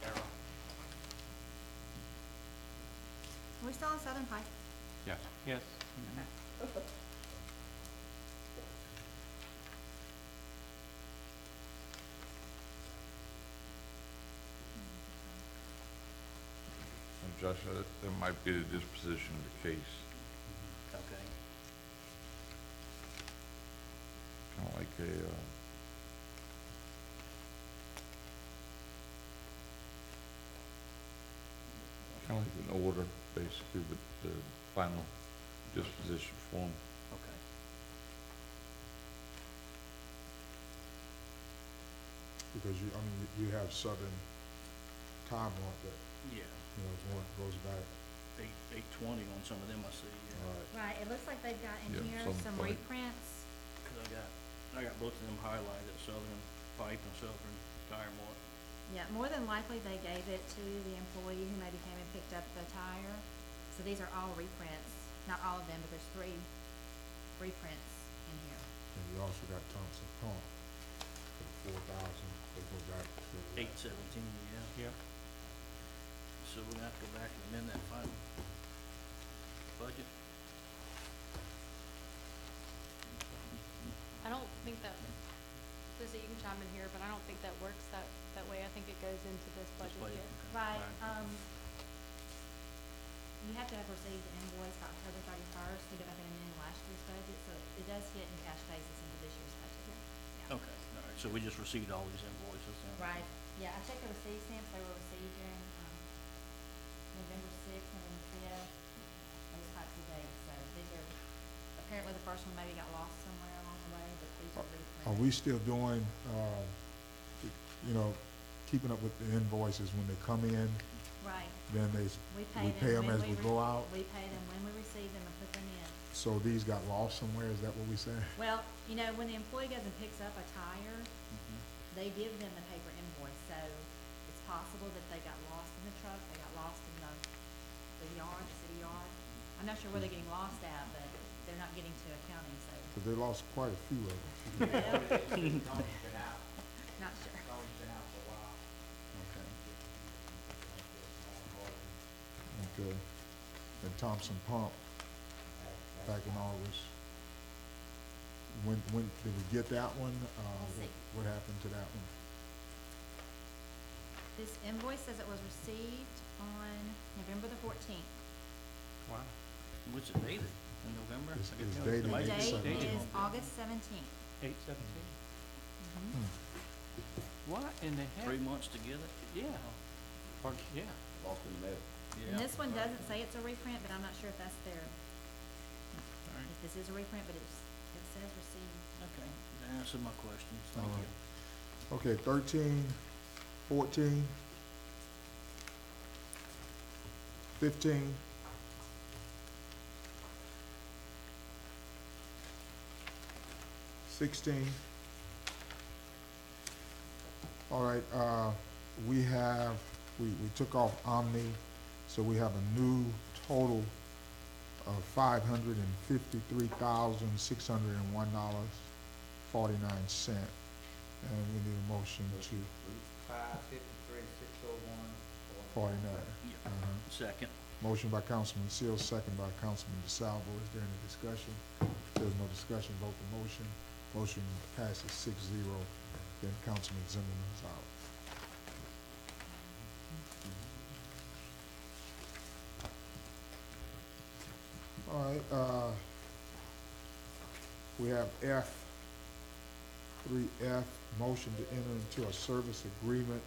error. Are we still on Southern Pike? Yes. yes. Okay. And Josh, that might be the disposition of the case, Okay. kinda like a, kinda like an order, basically, with the final disposition form. Okay. because you, I mean, you have Southern time on that, Yeah, you know, one goes back, 820 on some of them I see, yeah. all right. Right, it looks like they've got in Yeah, here some some pipe. reprints. Cause I got both of them highlighted, Southern Pipe and Southern Tire Mart. Yeah, more than likely they gave it to the employee who maybe came and picked up the tire. So these are all reprints, not all of them, but there's 3 reprints in here. And you also got Thompson Pump for 4,000, they go back to. 817, yeah. Yep. So we're gonna have to go back and amend that final budget. I don't think that, Lizzie, you can chime in here, but I don't think that works that way. I think it goes into this budget budget, here. Right, Right. You have to have received the invoice by October 31st to go back and amend last year's budget, so it does hit in cash basis into this year's budget. Yeah. Okay, all right, so we just received all these invoices then? Right, yeah, I checked the receipt stamps, they were received in, November 6th, November 5th, those types of dates, so these are, apparently the first one maybe got lost somewhere along the way, but these are reprinted. Are we still doing, you know, keeping up with the invoices when they come in, Right, then we we pay them when as we go out? We pay them when we receive them and put them in. So these got lost somewhere, is that what we saying? Well, you know, when the employee goes and picks up a tire, Mhm. they give them the paper invoice, so it's possible that they got lost in the truck, they got lost in the yard, the city yard. I'm not sure where they're getting lost at, but they're not getting to accounting, so, Because they lost quite a few of them. well, not sure. Okay. Okay. And Thompson Pump, back in August. When did we get that one? Let's see. What happened to that one? This invoice says it was received on November the 14th. Wow. What's it dated, in November? It's- I guess it's it dated might be Date Dated is on- August 17th. 817. Mhm. What in the heck? 3 months to get it? Yeah. Or, yeah. Lost in the mail. Yeah. And this one doesn't say it's a reprint, but I'm not sure if that's their, All right. if this is a reprint, but it says received. Okay, that answered my questions, thank All you. right. Okay, 13, 14, 15, 16. All right, we took off Omni, so we have a new total of $553,601.49. And we need a motion to 553, 601. 49. Yeah. Second. Motion by Councilman Seal, second by Councilman DeSalvo. Is there any discussion? There's no discussion, vote the motion. Motion passes 6-0. Then Councilman Zimmerman is out. All right, we have F, 3F, motion to enter into a service agreement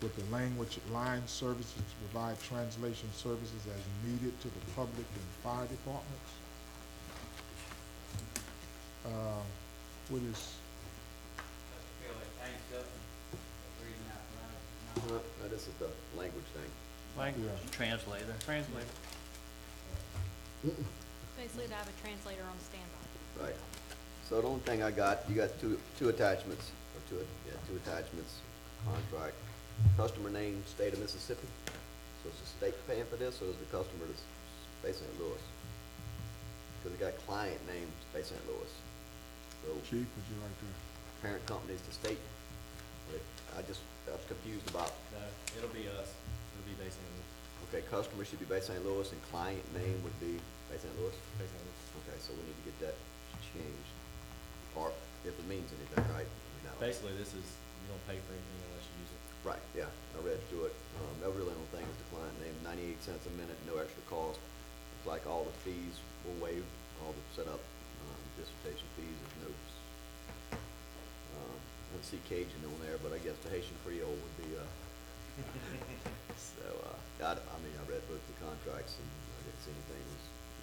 with the Language Line Services to provide translation services as needed to the public and fire departments. What is, This is the language thing. Language, yeah, Translator. translator. Basically, to have a translator on standby. Right. So the only thing I got, you got two attachments, or two attachments, contract. Customer name, state of Mississippi. So is the state paying for this, or is the customer that's based in St. Louis? Because it got client name, based in St. Louis. So Chief, would you like to? parent company is the state. But I was confused about, No, it'll be us. It'll be based on okay, customer should be based in St. Louis, and client name would be based in St. Louis? based on this. Okay, so we need to get that changed, or if it means anything, right? No. Basically, this is, you don't pay for anything unless you use it. Right, yeah, I read through it. No really only thing is the client name, 98 cents a minute, no extra cost. It's like all the fees will waive, all the setup, dissertation fees, there's no, I don't see Cajun on there, but I guess the Haitian Creole would be, so, I read both the contracts and I didn't see anything.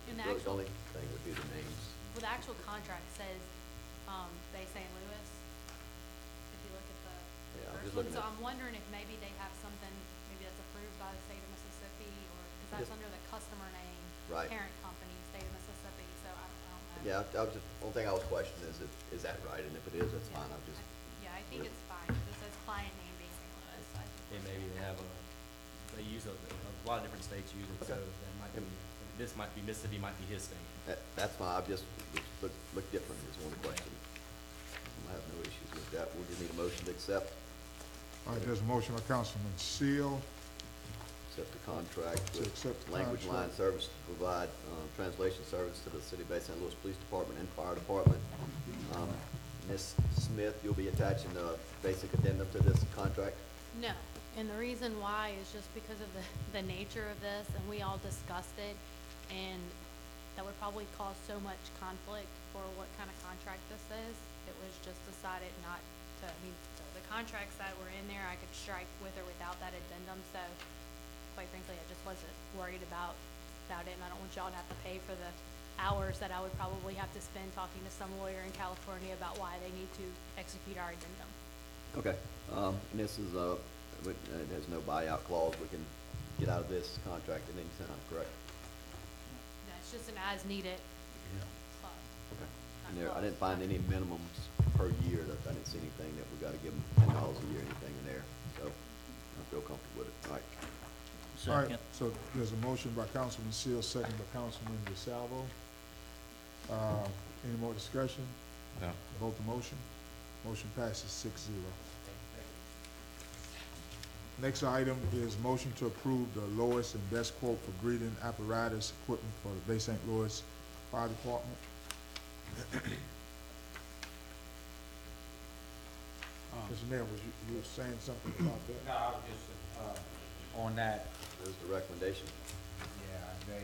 In the Really, the actual- only thing would be the names. Well, the actual contract says, Bay St. Louis, if you look at the Yeah, I'm first just one. looking So at- I'm wondering if maybe they have something, maybe that's approved by the state of Mississippi, or, because that's Just- under the customer name, Right. parent company, state of Mississippi, so I don't know. Yeah, I was just, only thing I was questioning is that right? And if it is, that's Yeah. fine, I'll just, Yeah, I think it's fine, 'cause it says client name Bay St. Louis, so I think And we're maybe good. they have they use a lot of different states use it, so Okay. that might be, this might be Mississippi, might be his state. that's fine, I've just, look different, is one question. I have no issues with that. We'll just need a motion to accept There's a motion by Councilman Seal. the contract To with accept the Language Line contract. Service to provide, translation service to the City of Bay St. Louis Police Department and Fire Department. Ms. Smith, you'll be attaching the basic addendum to this contract? No, and the reason why is just because of the nature of this, and we all discussed it, and that would probably cause so much conflict for what kind of contract this is. It was just decided not to, the contracts that were in there, I could strike with or without that addendum, so quite frankly, I just wasn't worried about it, and I don't want y'all to have to pay for the hours that I would probably have to spend talking to some lawyer in California about why they need to execute our addendum. Okay, and this is, it has no buyout clause. We can get out of this contract at any time, correct? No, it's just an as-needed clause. Okay. Not And there, I clause. didn't find any minimums per year, that I didn't see anything that we gotta give them $10 a year, anything in there, so I feel comfortable with it, all right? All right, Second. so there's a motion by Councilman Seal, second by Councilman DeSalvo. Any more discussion? No. Vote the motion. Motion passes 6-0. Next item is motion to approve the lowest and best quote for breathing apparatus equipment for the Bay St. Louis Fire Department. Mr. Mayor, you were saying something about that? No, I was just, on that, There's the recommendation. yeah, they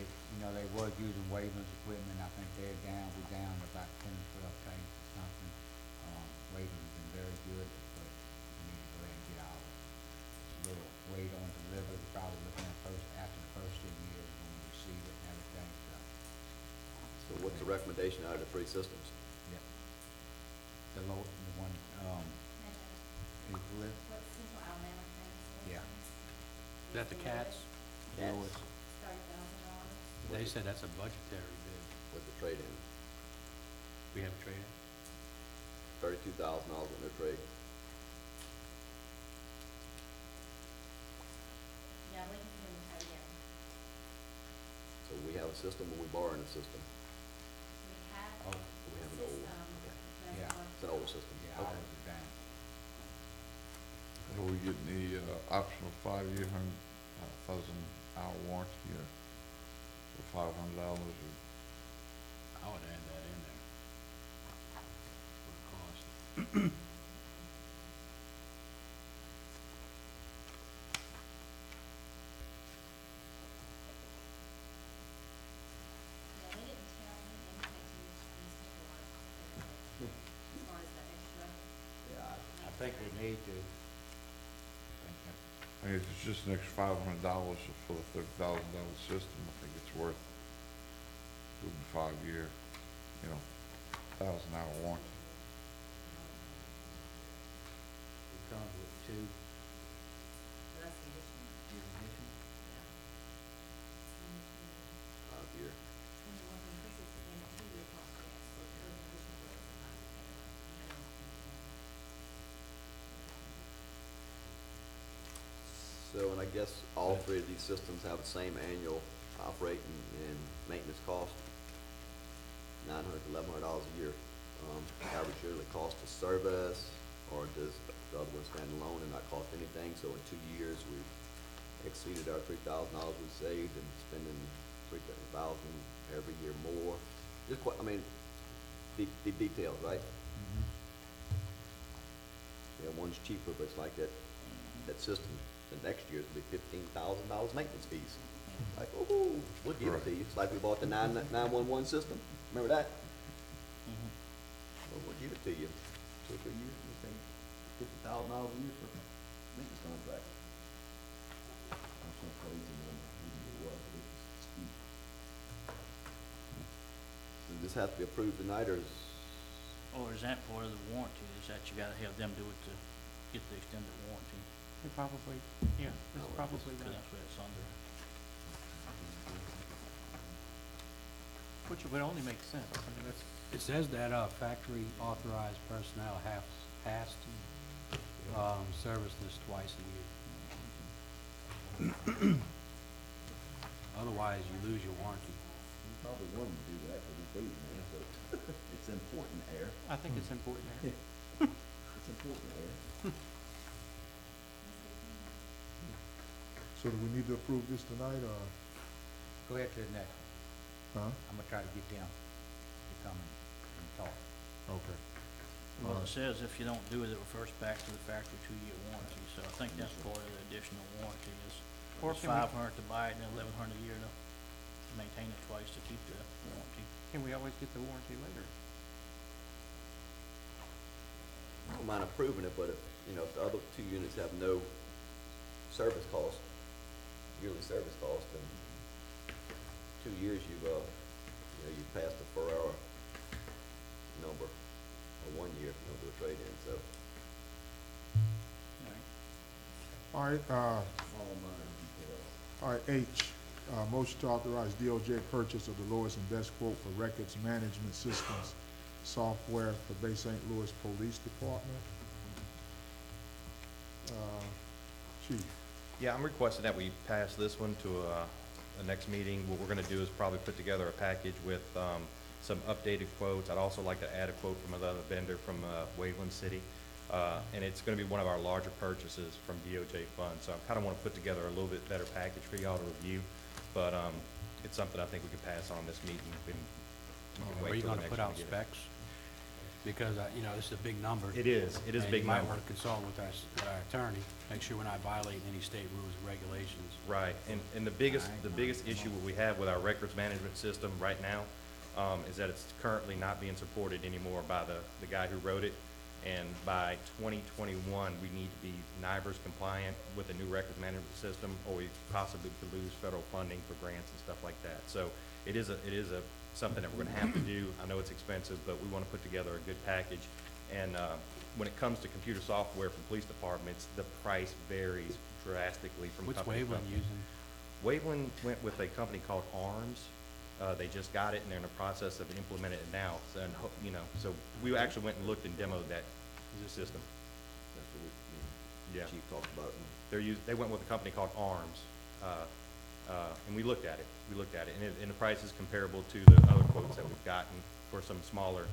was using Wayland's equipment, I think we're down to about 10 or 12 tanks or something. Wayland's been very good, but we need to go ahead and get our little weight on delivery, we're probably looking at after the first 10 years when we receive it and everything, so, So what's the recommendation out of the three systems? yeah. The one, with? What Central Alabama Training Yeah. Solutions. Is that the cats? Cats. $30,000. They said that's a budgetary bid. With the trade-in, We have a trade-in? $32,000 in their trade. Yeah, we can do them trade in. So we have a system, or we borrowing a system? We have Oh, We have an old one, system. okay. that's Yeah. worked. It's an older system. Yeah, Okay. ours is down. Are we getting the, optional 5-year, 1,000-hour warranty, for $500 or? I would add that in there. For the cost. Yeah, they didn't tell me anything to these paperwork, as far as the extra. Yeah, I think we need to, I mean, if it's just an extra $500 for the $30,000 system, I think it's worth doing 5-year, 1,000-hour warranty. it comes with 2 That's the issue. year mission. Yeah. 5-year. When the one increases in the 2-year contract, so it's an additional rate of So, and I guess all 3 of these systems have the same annual operating and maintenance cost, $900 to $1,100 a year. Average yearly cost of service, or does the other one stand alone and not cost anything? So in 2 years, we've exceeded our $3,000 we saved and spending $3,000 every year more. Just quite, I mean, the details, right? Yeah, one's cheaper, but it's like that system. The next year's will be $15,000 maintenance fees. Like, ooh, we'll give it to you. It's like we bought the 911 system. Remember that? Well, we'll give it to you. 2 or 3 years, we think $50,000 a year for maintenance contract. That's not crazy number. It was, but it was steep. Does this have to be approved tonight, or is? Or is that part of the warranty, is that you gotta have them do it to get the extended warranty? It probably, yeah, that's No, probably Cause right. that's what it's under. Which would only make sense. I mean, that's, It says that, factory authorized personnel has to, service this twice a year. Otherwise, you lose your warranty. You probably want them to do that for the food, man, so it's important air. I think it's important there. It's important air. So do we need to approve this tonight, or, Go ahead to the next one. huh? I'm gonna try to get them to come and talk. Okay. Well, it says if you don't do it, it refers back to the factory 2-year warranty, so I think that's part of the additional warranty is Or it's can we- $500 to buy it and then $1,100 a year to maintain it twice to keep the warranty. Can we always get the warranty later? I don't mind approving it, but if, if the other 2 units have no service cost, yearly service cost, then 2 years you've passed the 4-hour number, or 1 year if you don't do a trade-in, so. All right. All right, All minor details. all right, H, motion to authorize DOJ purchase of the lowest and best quote for records management systems software for Bay St. Louis Police Department. Chief, Yeah, I'm requesting that we pass this one to a next meeting. What we're gonna do is probably put together a package with some updated quotes. I'd also like to add a quote from another vendor from Waveland City. And it's gonna be one of our larger purchases from DOJ funds. So I kinda wanna put together a little bit better package for y'all to review. But it's something I think we can pass on this meeting. We can Are wait you till the gonna next put one out to get it. specs? Because, this is a big number. It is a and big you might number. wanna consult with our attorney, make sure we're not violating any state rules and regulations. Right, and the biggest issue what we have with our records management system right now, is that it's currently not being supported anymore by the guy who wrote it. And by 2021, we need to be NIBRS compliant with a new records management system, or we possibly could lose federal funding for grants and stuff like that. So it is something that we're gonna have to do. I know it's expensive, but we wanna put together a good package. And when it comes to computer software for police departments, the price varies drastically from What's company to Waveland company. using? Waveland went with a company called ARMS. They just got it and they're in the process of implementing it now. So, and you know, so we actually went and looked and demoed that system. That's what we, Yeah. Chief talked about. They went with a company called ARMS, and we looked at it. And the price is comparable to the other quotes that we've gotten for some smaller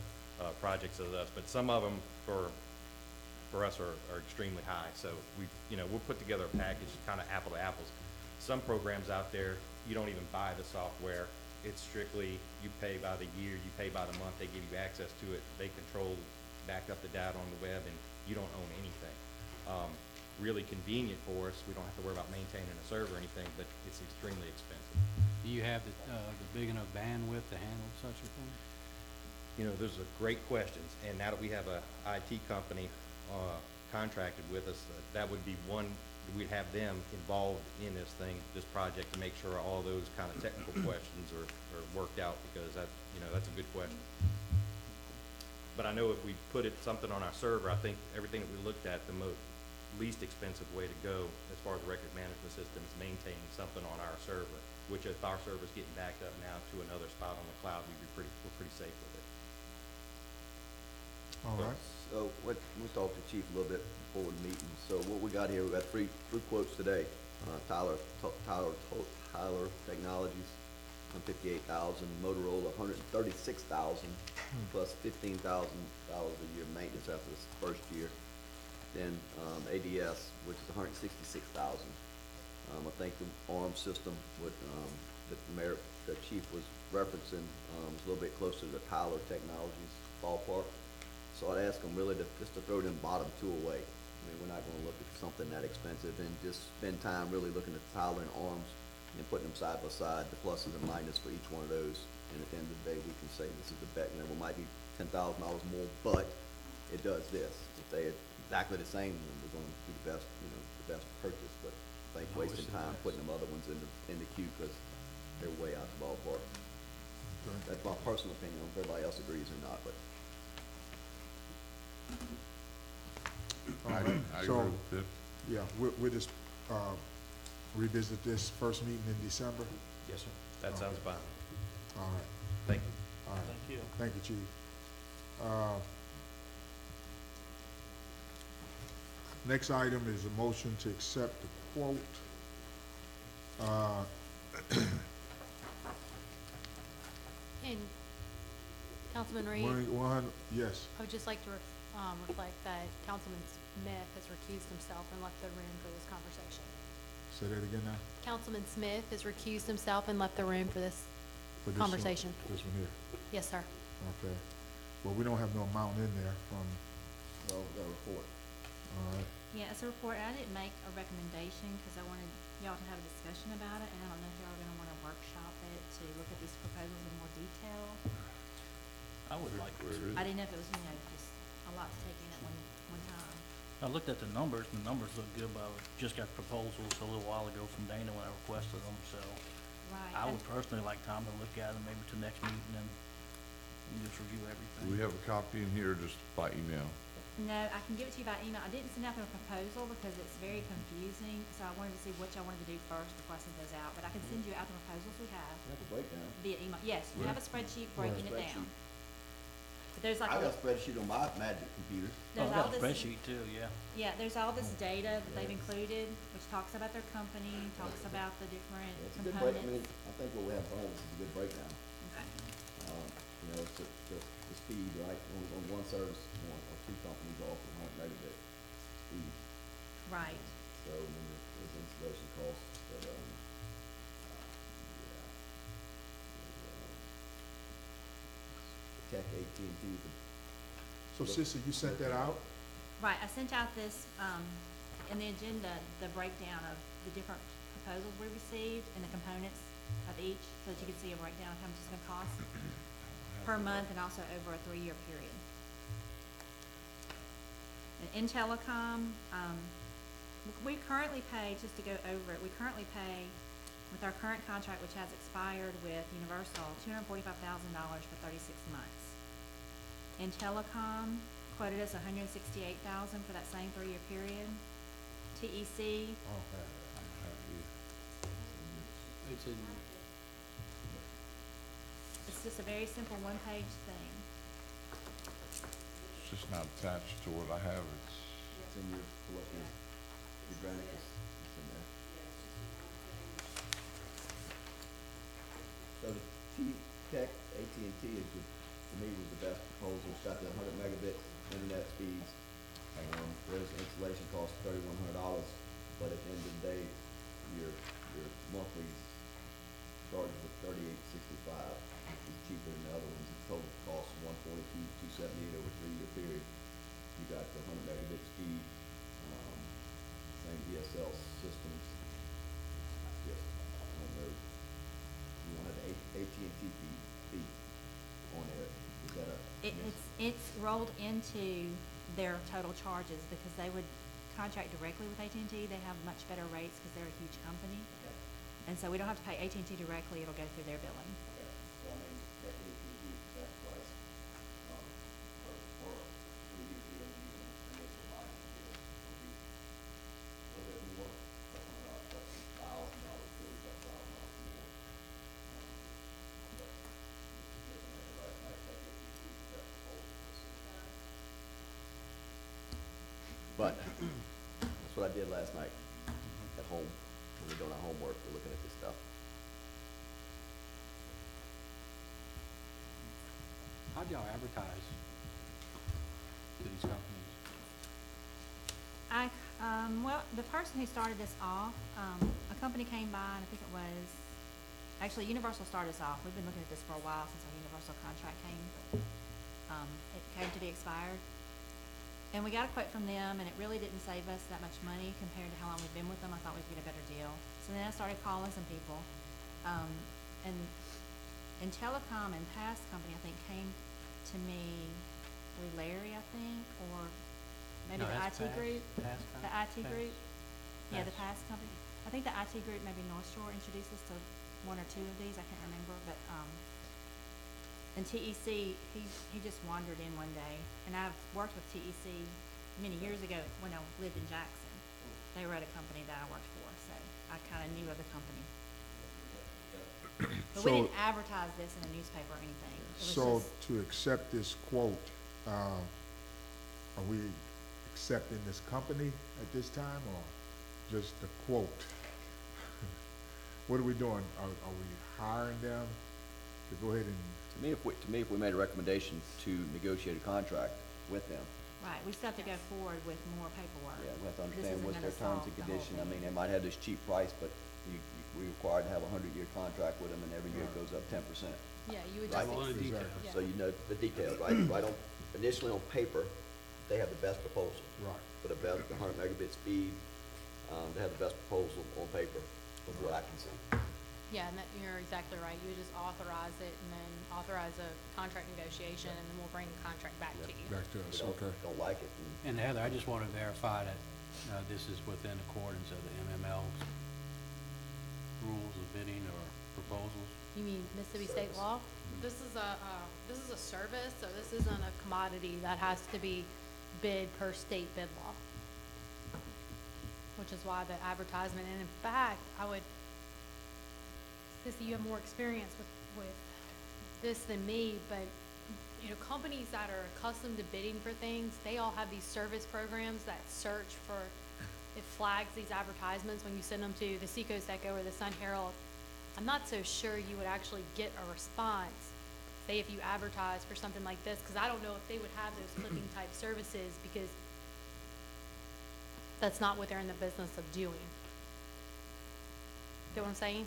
projects of us. But some of them for us are extremely high. So we'll put together a package, kind of apple to apples. Some programs out there, you don't even buy the software. It's strictly, you pay by the year, you pay by the month, they give you access to it, they control, back up the data on the web, and you don't own anything. Really convenient for us, we don't have to worry about maintaining a server or anything, but it's extremely expensive. Do you have the big enough bandwidth to handle such a thing? Those are great questions, and now that we have a IT company contracted with us, that would be one, we'd have them involved in this project to make sure all those kind of technical questions are worked out, because that's a good question. But I know if we put something on our server, I think everything that we looked at, the least expensive way to go as far as the record management system is maintaining something on our server, which if our server's getting backed up now to another spot on the cloud, we're pretty safe with it. All right. So we talked to Chief a little bit before the meeting. So what we got here, we got three quotes today. Tyler Technologies, $158,000. Motorola, $136,000 plus $15,000 a year maintenance after this first year. Then ADS, which is $166,000. I think the ARM system that Chief was referencing was a little bit closer to the Tyler Technologies ballpark. So I'd ask them really just to throw them bottom two away. I mean, we're not going to look at something that expensive, and just spend time really looking at Tyler and ARMS and putting them side by side, the pluses and minuses for each one of those. And at the end of the day, we can say this is the best. It might be $10,000 more, but it does this. If they exactly the same, then we're going to do the best purchase. But I think wasting time putting them other ones in the queue, because they're way out the ballpark. That's my personal opinion. If everybody else agrees or not, but. All right. I So, agree with it. yeah, we'll just revisit this first meeting in December. Yes, sir. That sounds fine. All right. Thank you. All right. Thank you. Thank you, Chief. Next item is a motion to accept the quote. And Councilman Reed, Yes. I would just like to reflect that Councilman Smith has recused himself and left the room for this conversation. Say that again now. Councilman Smith has recused himself and left the room for this For this one- conversation. This one here. Yes, sir. Okay. Well, we don't have no amount in there from, Well, we got a report. all right. Yeah, it's a report. I didn't make a recommendation because I wanted y'all to have a discussion about it, and I don't know if y'all are gonna wanna workshop it to look at these proposals in more detail. I would like to. I didn't know if it was, just a lot to take in at one time. I looked at the numbers, and the numbers look good, but I just got proposals a little while ago from Dana when I requested them, so Right. I would personally like time to look at them maybe to next meeting and just review everything. Do we have a copy in here just by email? No, I can give it to you by email. I didn't send out a proposal because it's very confusing, so I wanted to see what y'all wanted to do first before I sent those out. But I can send you out the proposals we have We have a breakdown. via email. Yes, we have a spreadsheet breaking it down. But there's like I got a, a spreadsheet on my Magic computer. Oh, there's I all got a this, spreadsheet too, yeah. yeah, there's all this data that they've included, which talks about their company, talks about the different It's a good break. I mean, components. I think what we have on is a good breakdown. Okay. It's the speed, right? On one service, one or two companies offer 100 megabit speed. Right. So, and then there's installation costs, but, Tech AT&T, So, Sissy, you sent that out? Right, I sent out this, in the agenda, the breakdown of the different proposals we received and the components of each, so that you can see a breakdown of how much it's gonna cost per month and also over a 3-year period. And in telecom, we currently pay, just to go over it, we currently pay, with our current contract, which has expired with Universal, $245,000 for 36 months. In telecom, quoted us $168,000 for that same 3-year period. TEC, It's in, it's just a very simple one-page thing. It's just not attached to what I have. It's in your Granicus, it's in there. So the T-Tech AT&T is, to me, was the best proposal. It's got the 100 megabit internet speeds. There's installation cost $3,100, but at the end of the day, your monthly charge was $38.65, which is cheaper than the other ones. The total cost is $142,278 over a 3-year period. You got the 100 megabit speed, same DSL systems. Just, you don't have the AT&T fee on there. Is that a? It's rolled into their total charges because they would contract directly with AT&T. They have much better rates because they're a huge company. And so we don't have to pay AT&T directly, it'll go through their billing. So I mean, that AT&T that price, for 3-year deal, even initial buying deal, would be a little bit more, $1,000, $40,000 more. But just looking at it last night, that AT&T that proposal was. But that's what I did last night at home. When we're doing our homework, we're looking at this stuff. how'd y'all advertise to these companies? Well, the person who started this off, a company came by, and I think it was, actually Universal started us off. We've been looking at this for a while since our Universal contract came. It came to be expired. And we got a quote from them, and it really didn't save us that much money compared to how long we've been with them. I thought we'd get a better deal. So then I started calling some people. And Telecom and Pass Company, I think, came to me through Larry, I think, or maybe No, the that's IT Pass. group. Pass The Pass. IT group. Yeah, the Pass Company. I think the IT group, maybe North Shore, introduced us to 1 or 2 of these. I can't remember, but, and TEC, he just wandered in one day, and I've worked with TEC many years ago when I lived in Jackson. They were at a company that I worked for, so I kind of knew of the company. But we So- didn't advertise this in a newspaper or anything. It was So just, to accept this quote, are we accepting this company at this time or just the quote? What are we doing? Are we hiring them to go ahead and, To me, if we made a recommendation to negotiate a contract with them, right, we still have to go forward with more paperwork. yeah, we have to This understand isn't what's gonna their terms solve and the whole condition. I thing. mean, they might have this cheap price, but we required to have a 100-year contract with them, and every year it goes up 10%. Yeah, you would Right. just. Well, in detail. Yeah. So you know the details, right? Right on, initially on paper, they have the best proposal. right? For the best, the 100 megabit speed, they have the best proposal on paper, from what I can see. Yeah, and that, you're exactly right. You would just authorize it and then authorize a contract negotiation, and then we'll bring the contract back to you. Back to If us, they okay. don't like it, and And Heather, I just want to verify that, this is within accordance of the MML's rules of bidding or proposals. You mean Mississippi State law? This is a service, so this isn't a commodity that has to be bid per state bid law. Which is why the advertisement, and in fact, Sissy, you have more experience with this than me, but, you know, companies that are accustomed to bidding for things, they all have these service programs that search for, it flags these advertisements when you send them to the Seacoast Echo or the Sun Herald. I'm not so sure you would actually get a response, say if you advertise for something like this, because I don't know if they would have those clipping type services, because that's not what they're in the business of doing. Get what I'm saying?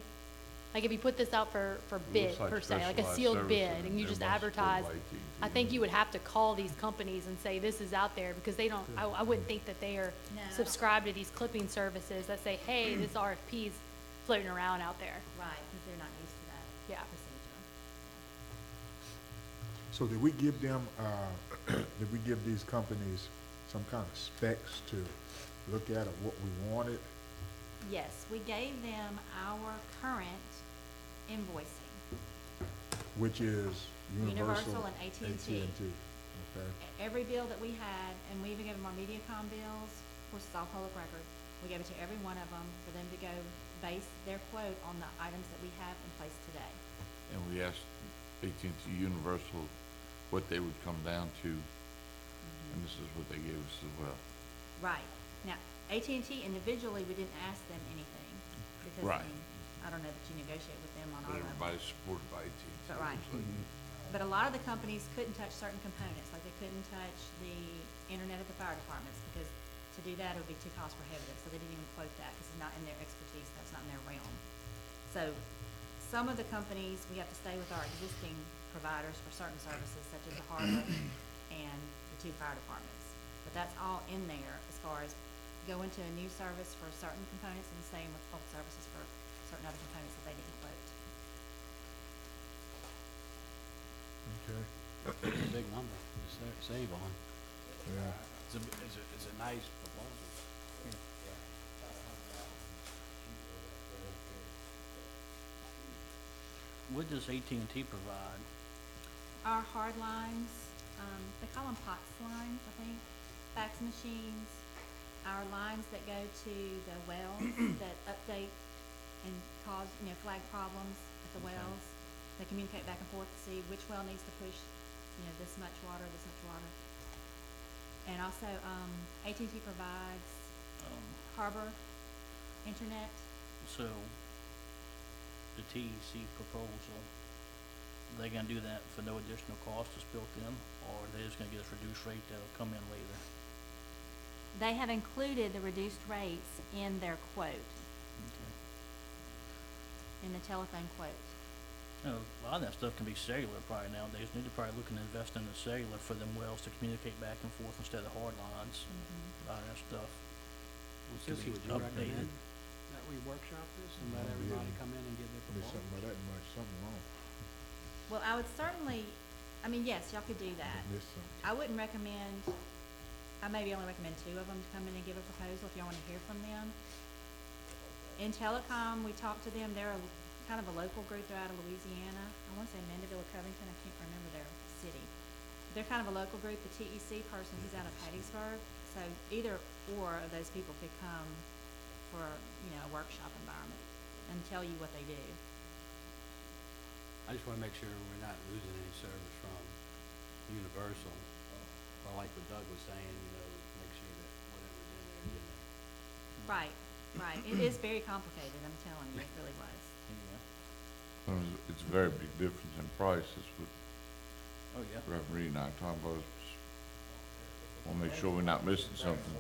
Like if you put this out for bid looks like per se, like a specialized sealed service bid, and and you it just must go advertise, by AT&T I think anyway. you would have to call these companies and say, this is out there, because they don't, I wouldn't think that they are No, I don't- subscribed to these clipping services that say, hey, this RFP's floating around out there. Right, because they're not used to that Yeah. procedure. So did we give them, did we give these companies some kind of specs to look at or what we wanted? Yes, we gave them our current invoicing. Which is Universal Universal and AT&T. AT&T. Okay. Every bill that we had, and we even gave them our MediaCom bills, of course, it's all public record. We gave it to every one of them for them to go base their quote on the items that we have in place today. And we asked AT&T Universal what they would come down to, and this is what they gave us as well. Right. Now, AT&T individually, we didn't ask them anything, because, I Right. mean, I don't know that you negotiate with them on all But of them. everybody's supported by AT&T. But right. looks like. But a lot of the companies couldn't touch certain components, like they couldn't touch the internet at the fire departments, because to do that, it would be too cost prohibitive, so they didn't even quote that, because it's not in their expertise, that's not in their realm. So, some of the companies, we have to stay with our existing providers for certain services, such as the harbor and the 2 fire departments. But that's all in there as far as going to a new service for certain components, and the same with old services for certain other components that they didn't quote. Okay. It's a big number to save on. Yeah. It's a nice proposal. What does AT&T provide? Our hard lines, they call them POTS lines, I think, fax machines, our lines that go to the wells that update and cause, flag problems at the Okay. wells. They communicate back and forth to see which well needs to push, this much water, this much water. And also, AT&T provides harbor internet. So, the TEC proposal, they gonna do that for no additional cost that's built in, or are they just gonna get us reduced rate that'll come in later? They have included the reduced rates in their quote, Okay. in the telephone quote. A lot of that stuff can be cellular probably nowadays. Need to probably look and invest in the cellular for them wells to communicate back and forth instead of hard lines. A lot of that stuff can Sissy, be would you updated. recommend that we workshop this and let everybody come in and give their There's proposal? something about that much, something wrong. Well, I would certainly, yes, y'all could do that. There's something. I wouldn't recommend, I maybe only recommend 2 of them to come in and give a proposal if y'all wanna hear from them. In telecom, we talked to them, they're kind of a local group, they're out of Louisiana. I wanna say Mandeville or Covington, I can't remember their city. They're kind of a local group, the TEC person, he's out of Hattiesburg, so either or of those people could come for, a workshop environment and tell you what they do. I just wanna make sure we're not losing any service from Universal, or like what Doug was saying, make sure that whatever's in there is in there. Right, right, it is very complicated, I'm telling you, it really was. Yeah. It's a very big difference in price, that's what Oh, yeah. Reverend Reed and I talking about. We'll make sure we're not missing something.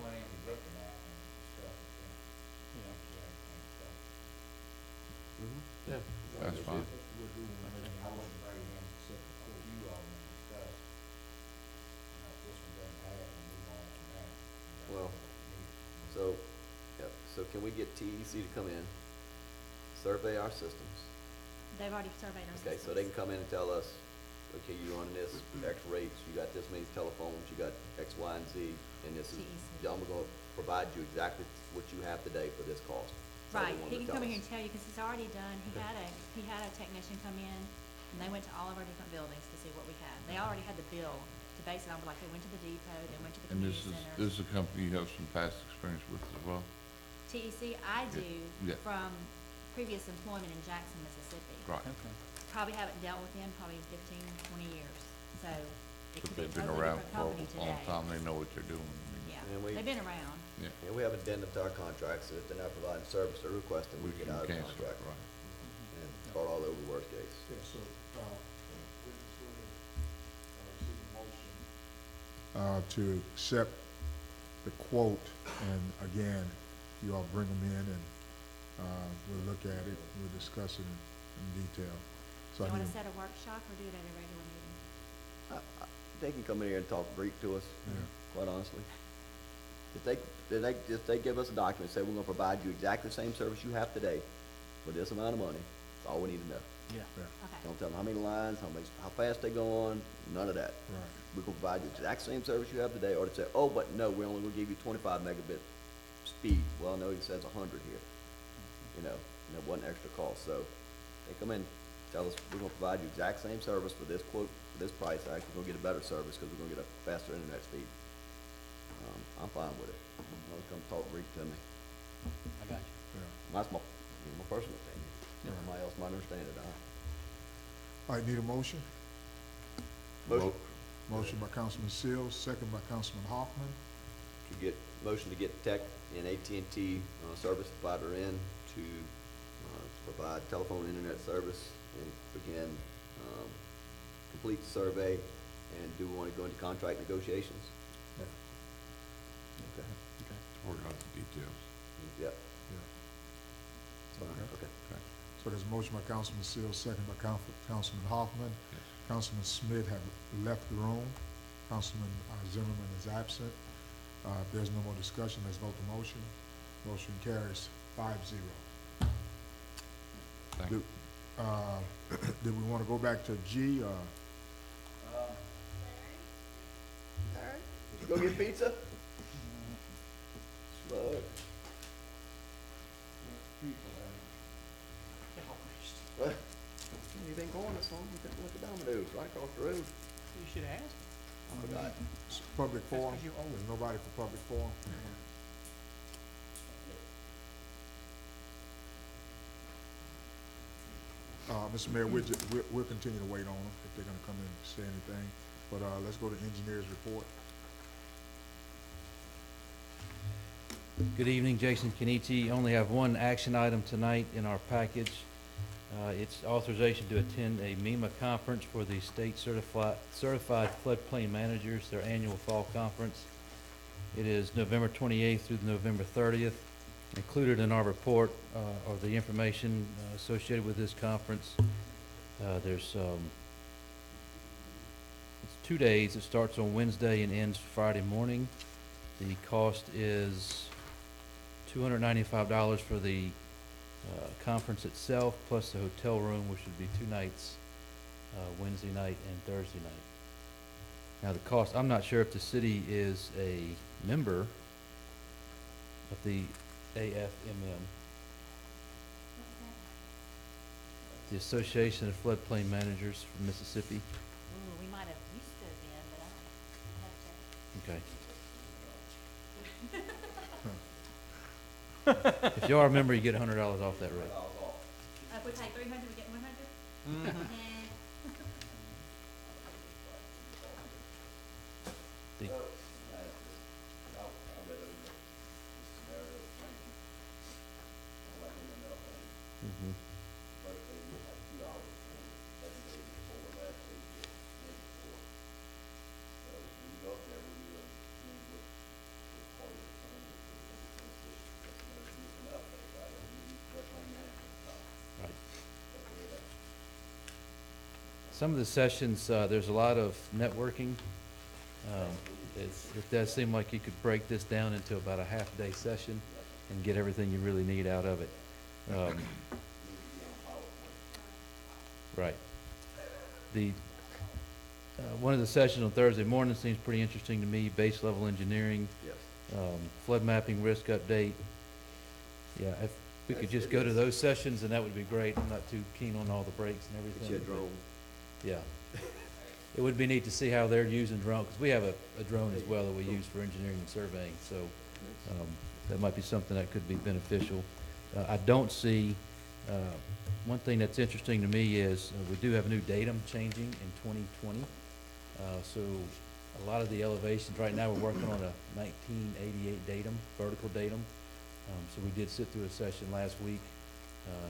Yeah. That's fine. Well, so can we get TEC to come in, survey our systems? They've already surveyed our Okay, systems. so they can come in and tell us, okay, you're running this X rates, you got this many telephones, you got X, Y, and Z, and this is, TEC. I'm gonna provide you exactly what you have today for this cost. That's all Right, they wanted he to can tell come in us. here and tell you, because he's already done, he had a technician come in, and they went to all of our different buildings to see what we had. They already had the bill to base it on, but like, they went to the depot, they went to the And community this centers. is a company you have some past experience with as well? TEC, I do, Yeah. from previous employment in Jackson, Mississippi. Right. Okay. Probably haven't dealt with them probably 15, 20 years, so it But could be a they've been totally around different for company a long today. time, they know what they're doing. I mean, Yeah, And we- they've been around. Yeah, And we have addendum to our contracts, that if they're not providing service or requesting, we we get can out of the cancel it, contract. right. And start all over, worst case. Yeah, so, witness Williams, seek a motion. To accept the quote, and again, you all bring them in and, we'll look at it, we'll discuss it in detail. So You I wanna need, set a workshop or do it at a regular meeting? They can come in here and talk Greek to us, Yeah. quite honestly. If they give us a document, say, we're gonna provide you exactly the same service you have today for this amount of money, that's all we need to know. Yeah. Okay, Don't tell them how many lines, how fast they go on, none of that. right, We can provide you the exact same service you have today, or to say, oh, but no, we're only gonna give you 25 megabit speed. Well, no, it says 100 here, and it wasn't extra cost, so they come in, tell us, we're gonna provide you exact same service for this quote, for this price, actually, we're gonna get a better service, because we're gonna get a faster internet speed. I'm fine with it. They'll come talk brief to me. I got you. That's my, my personal opinion. Somebody else might understand it, All right, need a motion? Motion Motion by Councilman Seals, second by Councilman Hoffman. motion to get Tech and AT&T, service provider in to provide telephone and internet service and begin, complete the survey, and do we want to go into contract negotiations? Okay. Work out the details. Yep. Yeah. Okay. So there's a motion by Councilman Seals, second by Councilman Hoffman. Yes. Councilman Smith have left the room. Councilman Zimmerman is absent. If there's no more discussion, let's vote the motion. Motion carries 5-0. Thank you. Did we want to go back to G? Did you go get pizza? Slug. What? You been going this long, you couldn't look at Domino's right across the road. You should ask. I forgot. Public forum? 'cause you're old. There's nobody for public forum? Mr. Mayor, we'll continue to wait on them if they're gonna come in and say anything. But, let's go to engineers report. Good evening, Jason Kenichi. Only have one action item tonight in our package. It's authorization to attend a MEMA conference for the state certified floodplain managers, their annual fall conference. It is November 28th through November 30th. Included in our report are the information associated with this conference. It's 2 days. It starts on Wednesday and ends Friday morning. The cost is $295 for the conference itself, plus the hotel room, which would be 2 nights, Wednesday night and Thursday night. Now the cost, I'm not sure if the city is a member of the AFMM, the Association of Floodplain Managers from Mississippi. Ooh, we might have used to have been, but I have to check. Okay. If you are a member, you get $100 off that rate. If we pay 300, we get 100? The- Mhm. Right. Some of the sessions, there's a lot of networking. It does seem like you could break this down into about a half-day session and get everything you really need out of it. Right. One of the sessions on Thursday morning seems pretty interesting to me, base level engineering, Yes. flood mapping, risk update. Yeah, if we could just go to those sessions, then that would be great. I'm not too keen on all the breaks and everything. Get you a but- drone. Yeah. It would be neat to see how they're using drone, because we have a drone as well that we use for engineering and surveying, so that might be something that could be beneficial. I don't see, one thing that's interesting to me is we do have a new datum changing in 2020. So a lot of the elevations, right now we're working on a 1988 datum, vertical datum. So we did sit through a session last week.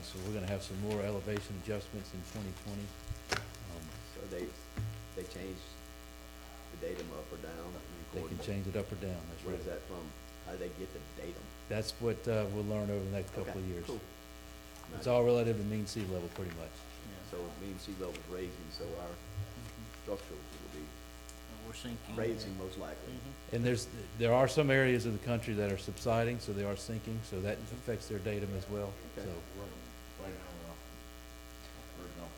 So we're gonna have some more elevation adjustments in 2020. So they changed the datum up or down? They can change it up or down, that's Where right. is that from? How do they get the datum? That's what we'll learn over the next couple of years. Cool. It's all relative to mean sea level, pretty much. So it means sea level's raising, so our structures will be We're sinking. raising most likely. And there are some areas of the country that are subsiding, so they are sinking, so that affects their datum as well. Okay. So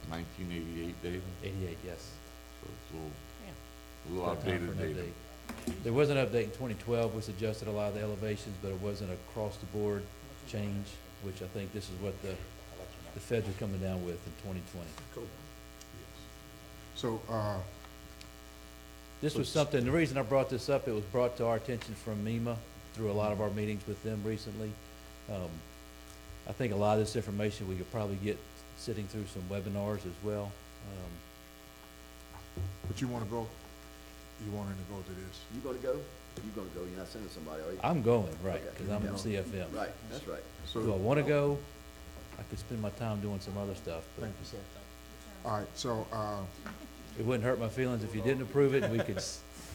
1988 data, 88, yes. so it's a Good little time for outdated an data. update. There was an update in 2012, which adjusted a lot of the elevations, but it wasn't across the board change, which I think this is what the the feds are coming down with in 2020. Cool. So, This was something, the reason I brought this up, it was brought to our attention from MEMA through a lot of our meetings with them recently. I think a lot of this information we could probably get sitting through some webinars as well. but you wanna go? You wanting to go to this? You gonna go? You gonna go? You're not sending somebody, are you? I'm going, right, Okay. because I'm Yeah. in CFM. Right, that's right. So, Do I want to go? I could spend my time doing some other stuff, but thank you, sir. All right, so, it wouldn't hurt my feelings if you didn't approve it, and we could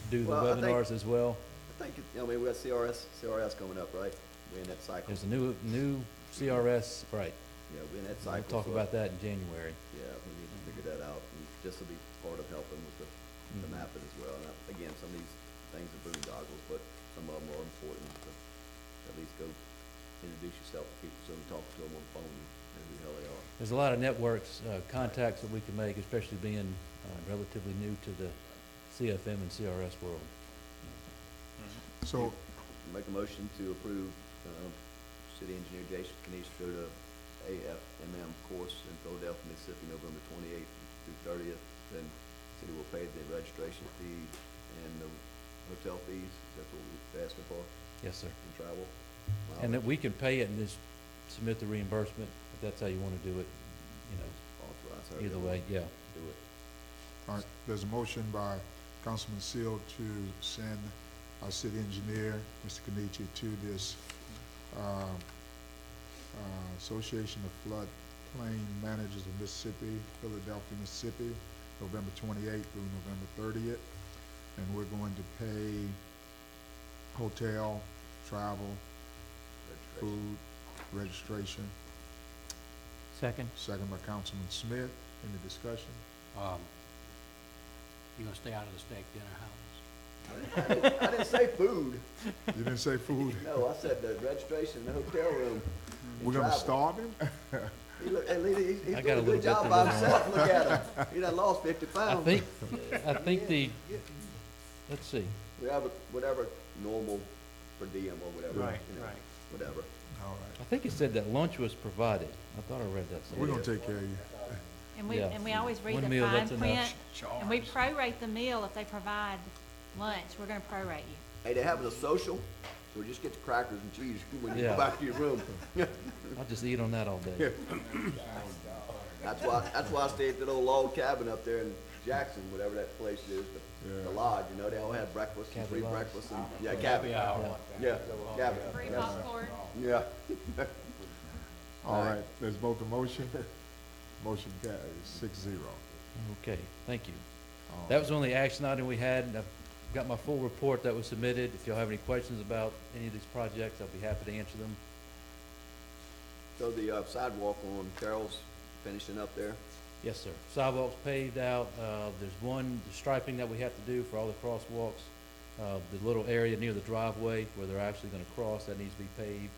do the Well, I think- webinars as well. I think, I mean, we got CRS coming up, right? We're in that cycle. There's a new CRS, right. Yeah, we're in that We'll cycle. talk so- about that in January. Yeah, we need to figure that out, and this will be part of helping with the Mhm. mapping as well. And again, some of these things are boondoggles, but some of them are important to at least go introduce yourself to people, so you talk to them on the phone and who the hell they are. There's a lot of networks, contacts that we can make, especially being relatively new to the CFM and CRS world. so, Make a motion to approve, City Engineer Jason Kanish to go to AFMM course in Philadelphia, Mississippi, November 28th through 30th. Then city will pay the registration fee and the hotel fees. Is that what we're asking for? Yes, sir. And travel? And that we can pay it and just submit the reimbursement, if that's how you want to do it, you know, Authorize her. either way, yeah. Do it. all right, there's a motion by Councilman Seal to send our city engineer, Mr. Kenichi, to this, Association of Floodplain Managers of Mississippi, Philadelphia, Mississippi, November 28th through November 30th. And we're going to pay hotel, travel, Registration. food, registration. Second. Second by Councilman Smith. Any discussion? You gonna stay out of the steak dinner house? I didn't say food. You didn't say food? No, I said the registration, the hotel room. and We're gonna travel. starve him? He's I doing got a a little good bit job to by live on. himself. Look at him. He done lost 50 I pounds. think let's see, Whatever normal per diem or whatever. Right, you know, right. Whatever. All I right. think it said that lunch was provided. I thought I read that We're somewhere. gonna take care of you. Yeah. And we always read One the meal, fine that's enough. print, and we prorate the meal if they provide lunch, we're gonna prorate you. Hey, they're having a social, so just get the crackers and cheese when you Yeah. go back to your room. I'll just eat on that all day. That's why I stayed at that old log cabin up there in Jackson, whatever that place is, the lodge, you know, they all have breakfast and Cabin free Lodge. breakfast and, yeah, cabin. Yeah. Yeah, cabin. Free Yeah. popcorn. Yeah. All right, let's vote the motion. Motion carries 6-0. Okay, thank you. That was the only action item we had. I've got my full report that was submitted. If y'all have any questions about any of these projects, I'll be happy to answer them. So the sidewalk on Carroll's finishing up there? Yes, sir. Sidewalks paved out. There's the striping that we have to do for all the crosswalks. The little area near the driveway where they're actually gonna cross, that needs to be paved.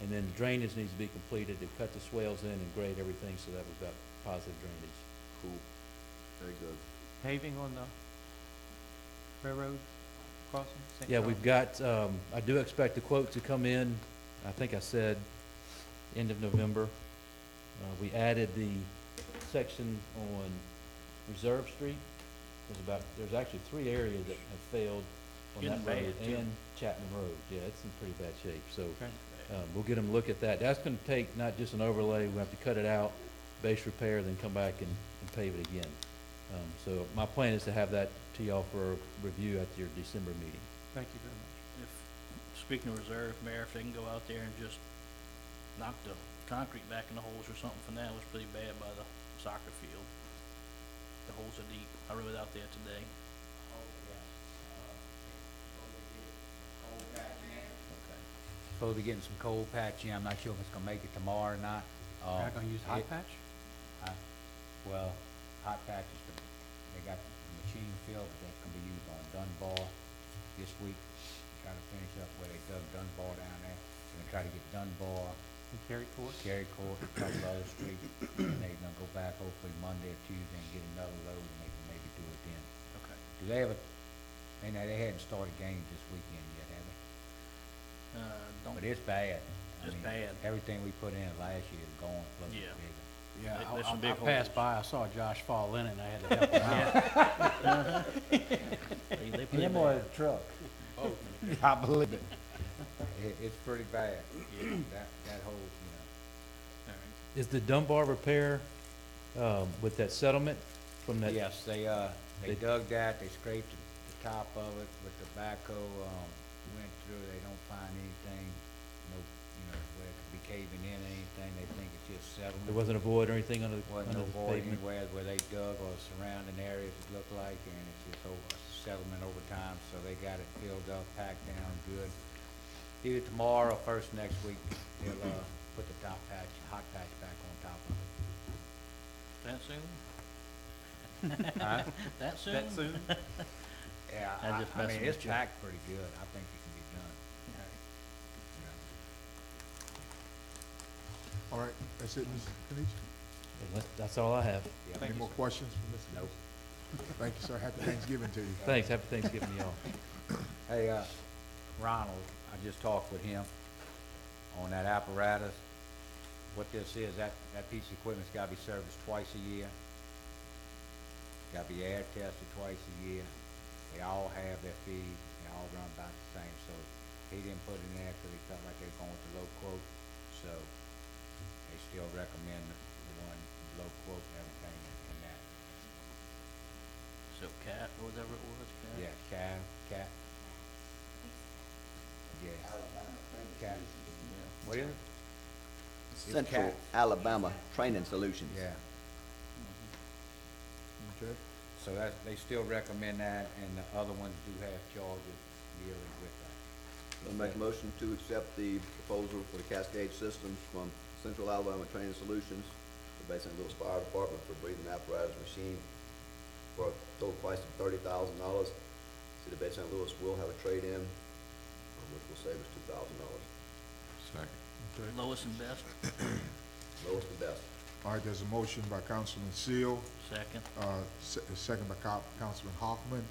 And then drainage needs to be completed to cut the swales in and grade everything so that we've got positive drainage. Cool. Very good. Paving on the railroad crossing? St. Yeah, Charles? we've got, I do expect the quote to come in, I think I said, end of November. We added the section on Reserve Street. There's actually 3 areas that have failed on Getting that road bad, too. and Chapman Road. Yeah, it's in pretty bad shape, so, Okay. we'll get them to look at that. That's gonna take not just an overlay, we have to cut it out, base repair, then come back and pave it again. So my plan is to have that to y'all for review at your December meeting. Thank you very much. If, speaking of reserve, Mayor, if they can go out there and just knock the concrete back in the holes or something from that, it was pretty bad by the soccer field. The holes are deep. I rode out there today. Supposed to be getting some cold patch in. I'm not sure if it's gonna make it tomorrow or not. You're not gonna use hot patch? Well, hot patch is, they got the machine filled, but that's gonna be used on Dunbar this week. Try to finish up where they dug Dunbar down there. We're gonna try to get Dunbar, And carry court? Cary Court, a couple other streets, and they're gonna go back hopefully Monday or Tuesday and get another load, and they can maybe do it then. Okay. Do they have they hadn't started games this weekend yet, have they? Don't, But it's bad. I It's mean, bad. Everything we put in last year is gone, plus it's Yeah. bigger. There's some big I holes. passed by, I saw Josh fall in it, and I had to help him out. They put it Him back. or the truck? I believe it. It's pretty bad. That hole, you know. All right. Is the Dunbar repair, with that settlement from that? Yes, they they- dug that, they scraped the top of it with the backhoe, went through, they don't find anything, no, you know, where it could be caving in or anything, they think it's just settlement. There wasn't a void or anything under the Wasn't no void pavement? anywhere where they dug or surrounding areas it looked like, and it's just over, settlement over time, so they got it filled up, packed down good. Either tomorrow or first next week, they'll, put the top patch, hot patch back on top of it. That soon? Huh? That soon? That soon? Yeah, I'm just I mean, messing it's with you. packed pretty good, I think it can be done, All right. you know. All right, that's it, Ms. Kenichi? That's all I have. Yeah. Any more questions for Ms. Nope. Kenichi? Thank you, sir. Happy Thanksgiving to you. Thanks, happy Thanksgiving to y'all. Hey, Ronald, I just talked with him on that apparatus. What this is, that piece of equipment's gotta be serviced twice a year. Gotta be air tested twice a year. They all have their fees, they all run about the same, so he didn't put it in there because he felt like they were going with the low quote, so they still recommend the one low quote and everything in that. So cat, or whatever it was, cat? Yeah, cat. Yeah. Cat. What is it? It's Central CAT. Alabama Training Solutions. Yeah, Okay, so that, they still recommend that, and the other ones do have charges yearly with that. I'll make a motion to accept the proposal for the Cascade Systems from Central Alabama Training Solutions, the Bay St. Louis Fire Department for breathing apparatus machine for a total price of $30,000. City of Bay St. Louis will have a trade-in, which will save us $2,000. Second. okay. Lowest and best? Lowest and best. All right, there's a motion by Councilman Seal, Second. second by Councilman Hoffman.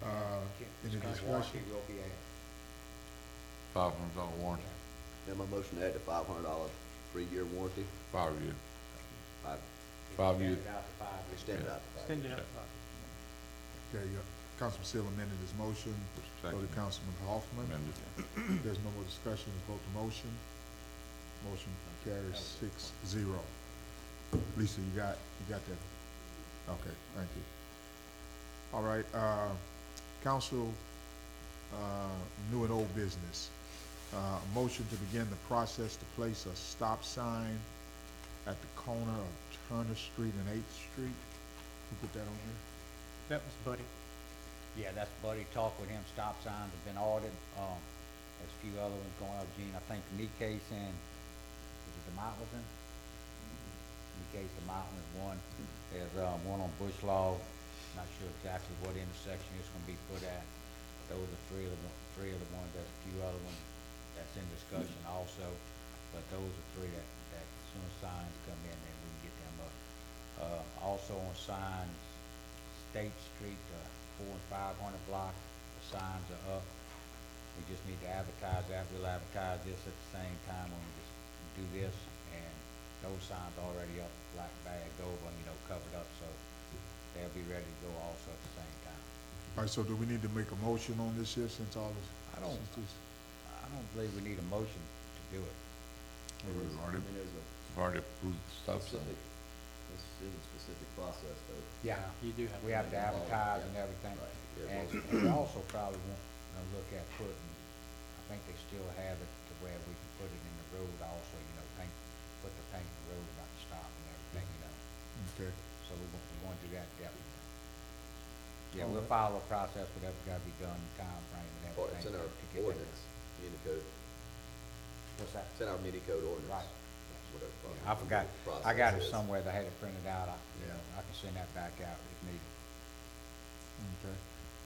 Any discussion? Warranty will be added. $500 warranty, Then my motion to add the $500 3-year warranty, 5 year, five, 5 year. Extended out to 5 years. extend it out to 5 Send years. it up. Okay, Councilman Seal amended his motion. Go to Second. Councilman Hoffman. Amended. There's no more discussion, vote the motion. Motion carries 6-0. Lisa, you got that? Okay, thank you. All right, council, new and old business. A motion to begin the process to place a stop sign at the corner of Turner Street and 8th Street. Who put that on here? That was Buddy. Yeah, that's Buddy, talked with him, stop signs have been ordered, there's a few other ones going up, Gene, I think the case and, is it the Mountain? Case the Mountain is one, there's, one on Bush Law, not sure exactly what intersection it's gonna be put at. Those are three of the ones, there's a few other ones that's in discussion also, but those are three that as soon as signs come in, then we can get them up. Also on signs, State Street, 400 and 500 block, the signs are up. We just need to advertise that, we'll advertise this at the same time when we just do this, and those signs already up, black bagged over, covered up, so they'll be ready to go also at the same time. All right, so do we need to make a motion on this here since all this? I don't believe we need a motion to do it. We've already, I mean, there's a we've already approved the stop sign. specific, this is a specific process, though. Yeah, You do have. we have to advertise and everything. Right, yeah, And well- we also probably want to look at putting, I think they still have it to where we can put it in the road also, put the paint in the road about the stop and everything, Okay, so we want to do that definitely. Yeah, All we'll right. follow the process, whatever's gotta be done, time frame and Or everything. it's in our to get that ordinance, muni code, done. What's that? it's in our muni code ordinance. Right. Whatever. I forgot, I process got it is. somewhere, that I had it printed out, Yeah. I can send that back out if needed. okay.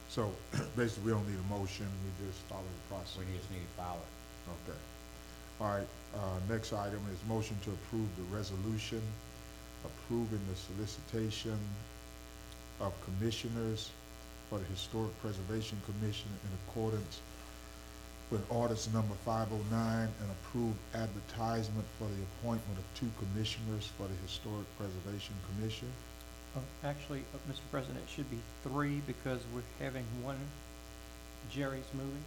So basically, we don't need a motion, we just follow the process. We just need to follow it. Okay. All right, next item is motion to approve the resolution approving the solicitation of commissioners for the Historic Preservation Commission in accordance with orders number 509 and approve advertisement for the appointment of 2 commissioners for the Historic Preservation Commission. Actually, Mr. President, it should be 3 because we're having one, Jerry's moving.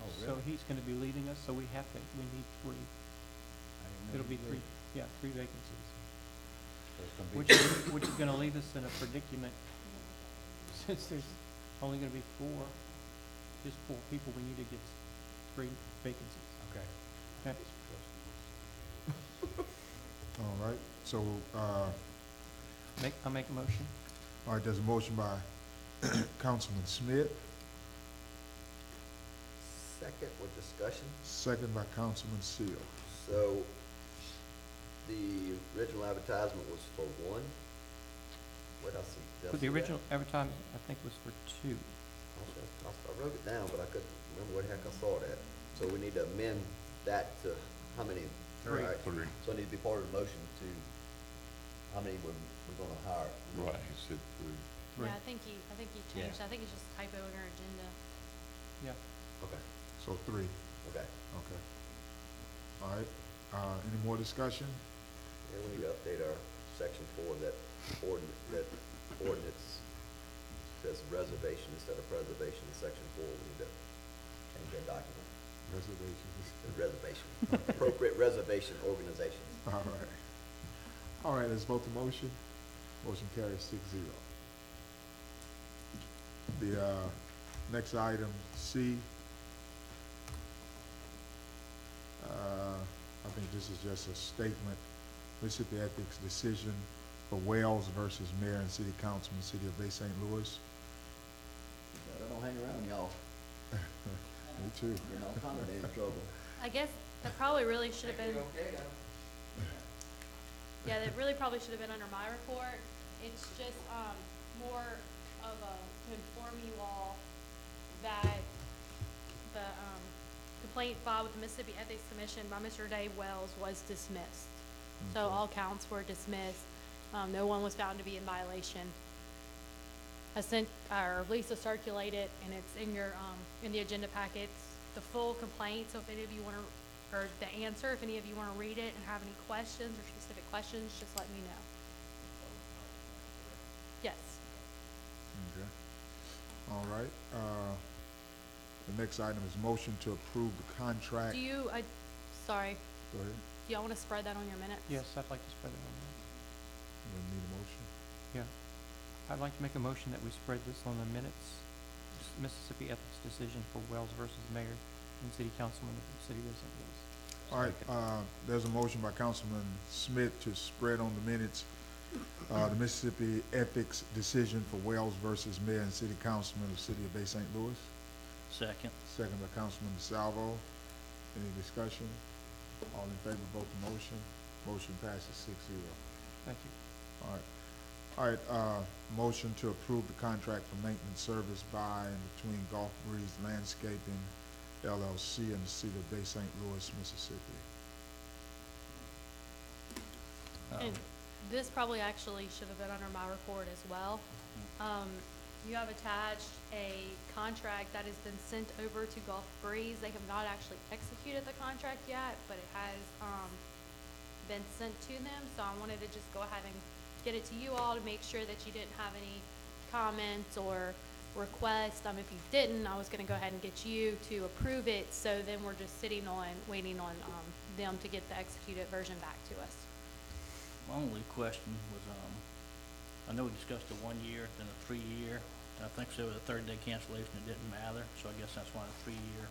Oh, So really? he's gonna be leaving us, so we need 3. I didn't know It'll be you 3, did. yeah, 3 vacancies. So it's gonna be Which is gonna leave us in a predicament, since there's only gonna be 4, just 4 people, we need to get 3 vacancies. Okay. Okay? All right, so, I'll make a motion. all right, there's a motion by Councilman Smith, Second with discussion. second by Councilman Seal. So, the original advertisement was for 1. What did I see? Did I But see the that? original advertisement, I think, was for 2. I wrote it down, but I couldn't remember where the heck I saw that. So we need to amend that to how many? 3. Right. 3. So it needs to be part of the motion to, how many we're gonna hire? Right, he said 3. Yeah, I think he changed, I think it's just a typo in our agenda. Yeah. Okay, So 3, okay. okay. All right, any more discussion? And we need to update our section 4, that ordinance says reservation instead of preservation in section 4. We need to change that document. Reservations. Reservation, appropriate reservation organizations. All right. All right, let's vote the motion. Motion carries 6-0. The, next item, C. I think this is just a statement, Mississippi Ethics decision for Wells versus Mayor and City Councilman, City of Bay St. Louis. I don't hang around, y'all. Me too. You're not kind of in trouble. I guess that probably really should have been, yeah, that really probably should have been under my report. It's just, more of a, to inform you all that the, complaint filed with the Mississippi Ethics Commission by Mr. Dave Wells was dismissed. So Okay. all counts were dismissed. No one was found to be in violation. I sent, or Lisa circulated, and it's in your, in the agenda packets, the full complaint, so if any of you wanna, or the answer, if any of you wanna read it and have any questions or specific questions, just let me know. Yes. Okay. All right, the next item is motion to approve the contract. Do you, sorry, Go ahead. do y'all wanna spread that on your minutes? Yes, I'd like to spread it on We need a motion. there. Yeah. I'd like to make a motion that we spread this on the minutes, Mississippi Ethics decision for Wells versus Mayor and City Councilman of the City of St. Louis. All right, there's a motion by Councilman Smith to spread on the minutes, the Mississippi Ethics decision for Wells versus Mayor and City Councilman of the City of Bay St. Louis. Second. Second by Councilman DeSalvo. Any discussion? All in favor, vote the motion. Motion passes 6-0. Thank you. All right. All right, motion to approve the contract for maintenance service by and between Gulf Breeze Landscaping LLC and the City of Bay St. Louis, Mississippi. And this probably actually should have been under my report as well. You have attached a contract that has been sent over to Gulf Breeze. They have not actually executed the contract yet, but it has, been sent to them, so I wanted to just go ahead and get it to you all to make sure that you didn't have any comments or requests. If you didn't, I was gonna go ahead and get you to approve it, so then we're just sitting on, waiting on, them to get the executed version back to us. My only question was, I know we discussed a 1 year, then a 3 year, and I think so with a 30-day cancellation, it didn't matter, so I guess that's why the 3 year.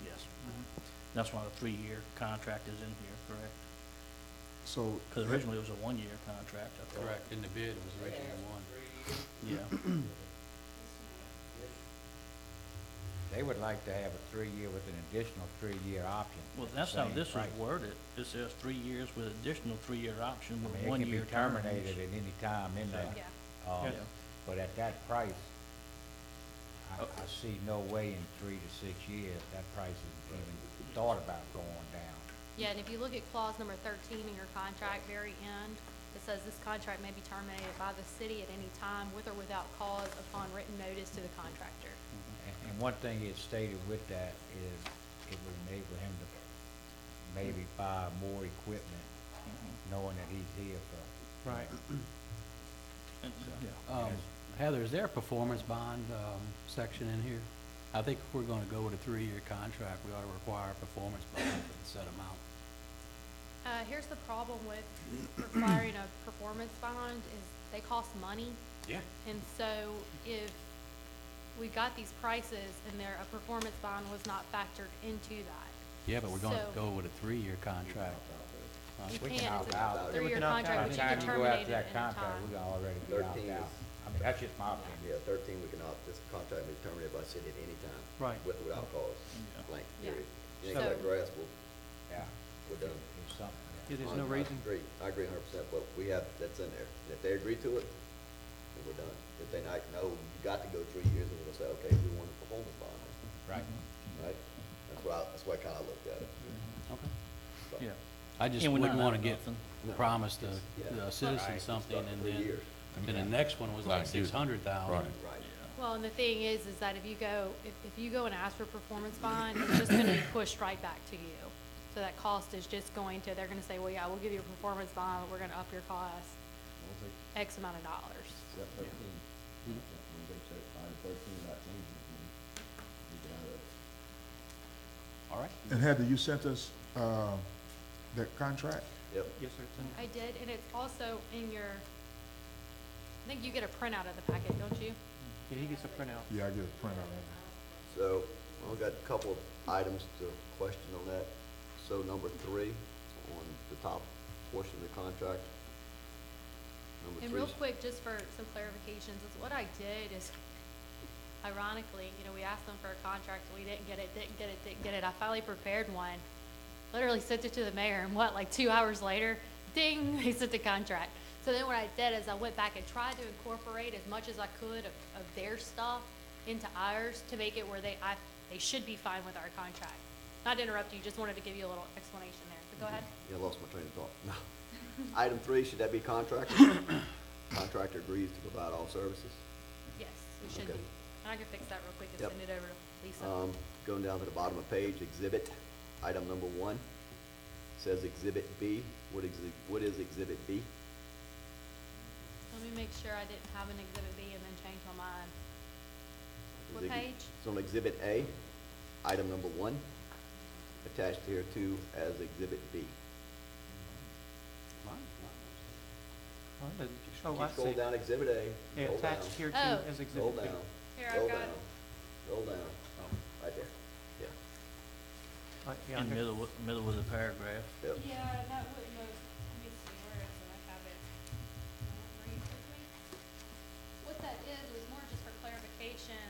Yes. That's why the 3-year contract is in here, correct? So. Because originally it was a 1 year contract, I thought. Correct, in the bid, it was originally 1. Yeah. They would like to have a 3-year with an additional 3-year option. Well, at the that's how same this was price. worded. It says 3 years with additional 3-year option I with mean, 1 it can year be terms. terminated at any time in there. Yeah. Yeah. But at that price, I see no way in 3 to 6 years that price is even thought about going down. Yeah, and if you look at clause number 13 in your contract, very end, it says this contract may be terminated by the city at any time with or without cause upon written notice to the contractor. And one thing it stated with that is it would enable him to maybe buy more equipment, knowing that he's here for. Right. Heather, is there a performance bond, section in here? I think if we're gonna go with a 3-year contract, we ought to require a performance bond for the set amount. Here's the problem with requiring a performance bond is they cost money. Yeah. And so if we got these prices and a performance bond was not factored into that. Yeah, but we're gonna So- go with a 3-year contract. You We can can't, opt it's out. a Yeah, we three-year can opt contract, out. By but the you time can you go terminate after it that in contract, time. we can already be 13 opted out. is- I mean, that's just my opinion. Yeah, 13, we can opt, this contract may be terminated by the city at any time. Right. With or without cause, blank, Yeah. period. You ain't So- got grass, well, Yeah, we're done. it's something, Yeah, there's no reason. I agree 100%, but we have, that's in there. And if they agree to it, then we're done. If they not, no, you got to go 3 years, then we're gonna say, okay, we want a performance bond, right? right? That's why I kinda looked at it. Okay. So, Yeah. I just Yeah, we're wouldn't not wanna out get nothing. No. promised Yeah. the citizens Right. something Start and 3 then, years. then the next one was like Like you- 600,000. Right. Right. Well, and the thing is that if you go and ask for a performance bond, it's just gonna be pushed right back to you. So that cost is just they're gonna say, well, yeah, we'll give you a performance bond, but we're gonna up your cost X amount of dollars. All right. And Heather, you sent us, that contract? Yep. Yes, sir. it's in there. I did, and it's also in I think you get a printout of the packet, don't you? Yeah, he gets a printout. Yeah, I get a print of it. So, I've got a couple of items to question on that. So number 3, on the top portion of the contract. Number And 3 real quick, just for some clarifications, is what I did is, ironically, we asked them for a contract, we didn't get it. I finally prepared one, literally sent it to the mayor, and like 2 hours later, ding, they sent the contract. So then what I did is I went back and tried to incorporate as much as I could of their stuff into ours to make it where they should be fine with our contract. Not to interrupt you, just wanted to give you a little explanation there, but go ahead. Yeah, I lost my train of thought. No. Item 3, should that be contractor? Contractor agrees to provide all services. Yes, we should Okay. be. And I can fix that real quick and Yep. send it over to Lisa. Going down to the bottom of the page, exhibit, item number 1, says exhibit B. What is exhibit B? Let me make sure I didn't have an exhibit B and then change my mind. What Is it- page? It's on exhibit A, item number 1, attached here to as exhibit B. Oh, I Keep scroll see. down exhibit A, Yeah, scroll down, attached here Oh. too as scroll exhibit B. down, Here, scroll I've got down, it. scroll down, right there, yeah, Right, yeah, In here. middle with a paragraph. yep. Yeah, that wouldn't have, let me see, where is it? I have it. Read it with me. What that is was more just for clarification.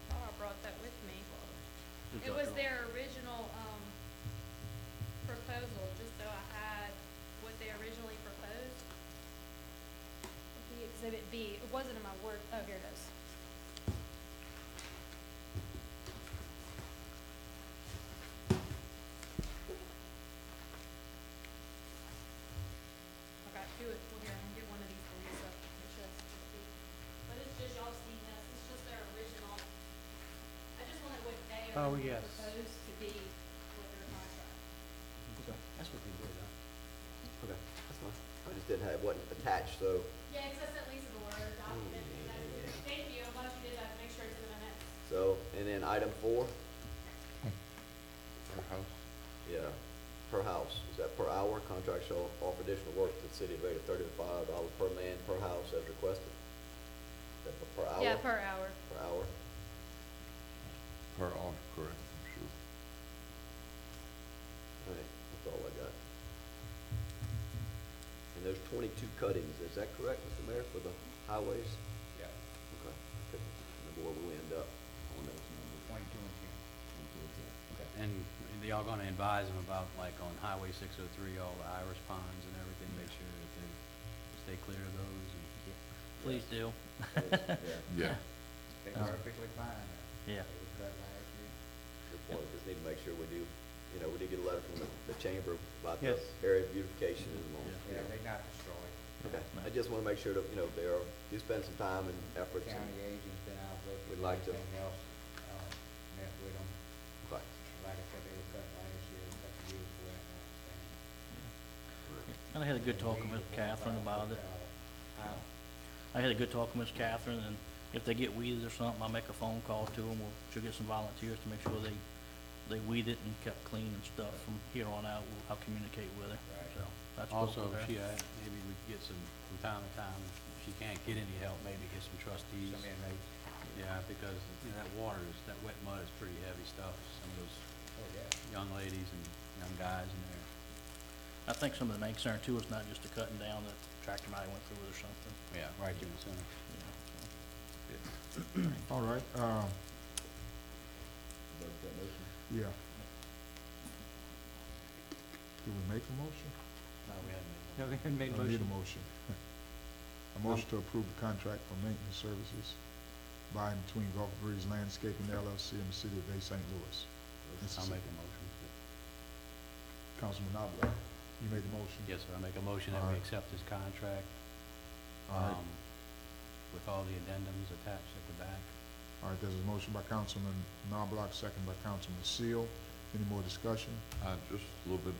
I thought I brought that with me. It was their original, proposal, just so I had what they originally proposed. The exhibit B, it wasn't in my Word, oh, here it is. Okay, do it, well, here, I'm gonna get one of these for Lisa, make sure it's just see. But it's just, y'all seen this, it's just their original, I just wanted what they Oh, originally yes. proposed to be with their contract. That's what we did, huh? Okay, that's fine. I just didn't have, it wasn't attached, so, Yeah, because I sent Lisa the Word document, and thank you, I'm glad you did that, make sure it's in the minutes. and then item 4, Per house. yeah, per house, is that per hour? Contract shall offer additional work to the city at a rate of $35 per man per house as requested. Is that per hour? Yeah, per hour. Per hour, Per hour, correct, I'm sure. all right, that's all I got. And there's 22 cuttings, is that correct, Mr. Mayor, for the highways? Yeah. Okay, I couldn't remember where we end up on those numbers. 22 and 10. And y'all gonna advise them about, like, on Highway 603, all the iris ponds and everything, make sure that they stay clear of those and. Please do. Yeah. They perfectly fine. Yeah. They were cut last year. Good point, just need to make sure we do, we did get a letter from the chamber about the Yes. area beautification and all. Yeah, they not destroyed. Okay, No. I just wanna make sure that, you spend some time and efforts and, County agents been out looking. We'd like to. Anything else, met with them. okay. Like I said, they were cut last year, a couple of years ago, I understand. And I had a good talk with Catherine about it. I had a good talk with Miss Catherine, and if they get weeded or something, I'll make a phone call to them. She'll get some volunteers to make sure they weed it and kept clean and stuff. From here on out, I'll communicate with her, so that's good Also, with her. maybe we could get some, from time to time, if she can't get any help, maybe get some trustees. Some inmates. Yeah, because, that water is, that wet mud is pretty heavy stuff. Some of those Oh, yeah. young ladies and young guys in there. I think some of the main concern too is not just the cutting down, the tractor might have went through it or something. Yeah, right through the center. you know, so. All right, yeah. Do we make a motion? No, we haven't. No, they hadn't made a I need motion. a motion. A motion to approve the contract for maintenance services by and between Gulf Breeze Landscaping LLC and the city of Bay St. Louis. I'll make a motion. Councilman Knobloch, you made the motion? Yes, sir, I make a motion that All we right. accept this contract, All right. with all the addendums attached at the back. All right, there's a motion by Councilman Knobloch, second by Councilman Seal. Any more discussion? Just a little bit,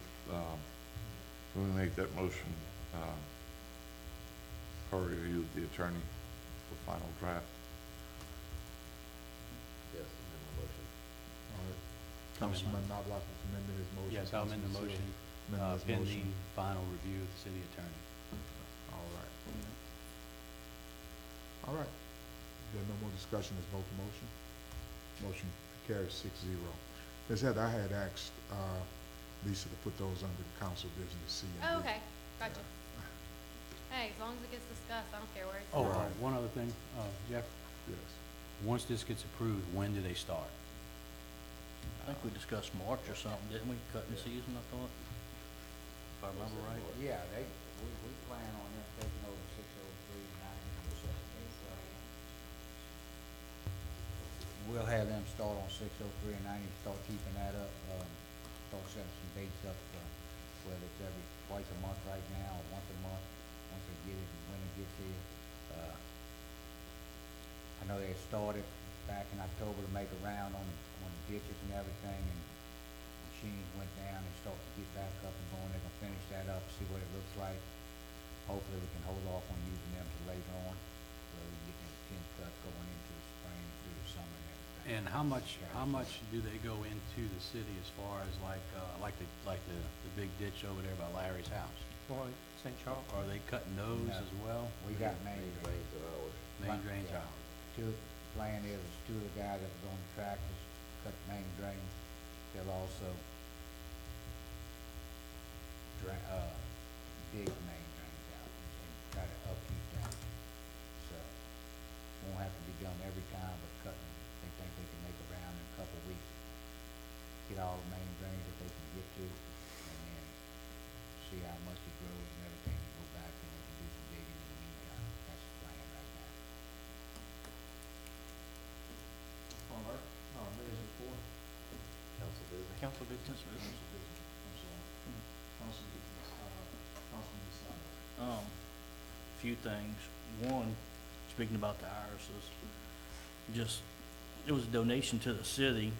when we make that motion, I'll review the attorney for final draft. Yes, amend my motion. All right. Councilman Knobloch has amended his motion. Yes, I'll amend the Councilman motion, Seal amended his pending motion. final review of the city attorney. All right. All right. There's no more discussion, let's vote the motion. Motion carries 6-0. Ms. Heather, I had asked, Lisa to put those under the council business C and D. Oh, okay, gotcha. Hey, as long as it gets discussed, I don't care where it's. Oh, Right. one other thing, Jeff, Yes. once this gets approved, when do they start? I think we discussed March or something, didn't we? Cutting season, I thought, if I remember right. Yeah, we plan on them taking over 603 and 90. We'll have them start on 603 and 90, start keeping that up, start setting some dates up, whether it's twice a month right now, or once a month, once they get it and when it gets here. I know they had started back in October to make a round on the ditches and everything, and machines went down and started to get back up and going. They're gonna finish that up, see what it looks like. Hopefully we can hold off on using them till later on, so we can get them tin cuts going into the spring, through the summer and everything. And how much do they go into the city as far as like the big ditch over there by Larry's house? For St. Charles. Are they cutting those No. as well? We got main drains. Drains are ours. Main drains Yeah. out. Plan is two of the guys that was on the tractors cut the main drains. They'll also dig the main drains out and try to upkeep that. So, won't have to be done every time, but cutting, they think they can make a round in a couple of weeks. Get all the main drains that they can get to, and then see how much it grows and everything, and go back and they can do some digging in the meantime. That's the plan right now. All right, business four. Council business. Council business. I'm sorry. Council business, Councilman Desato. Few things. One, speaking about the irises, it was a donation to the city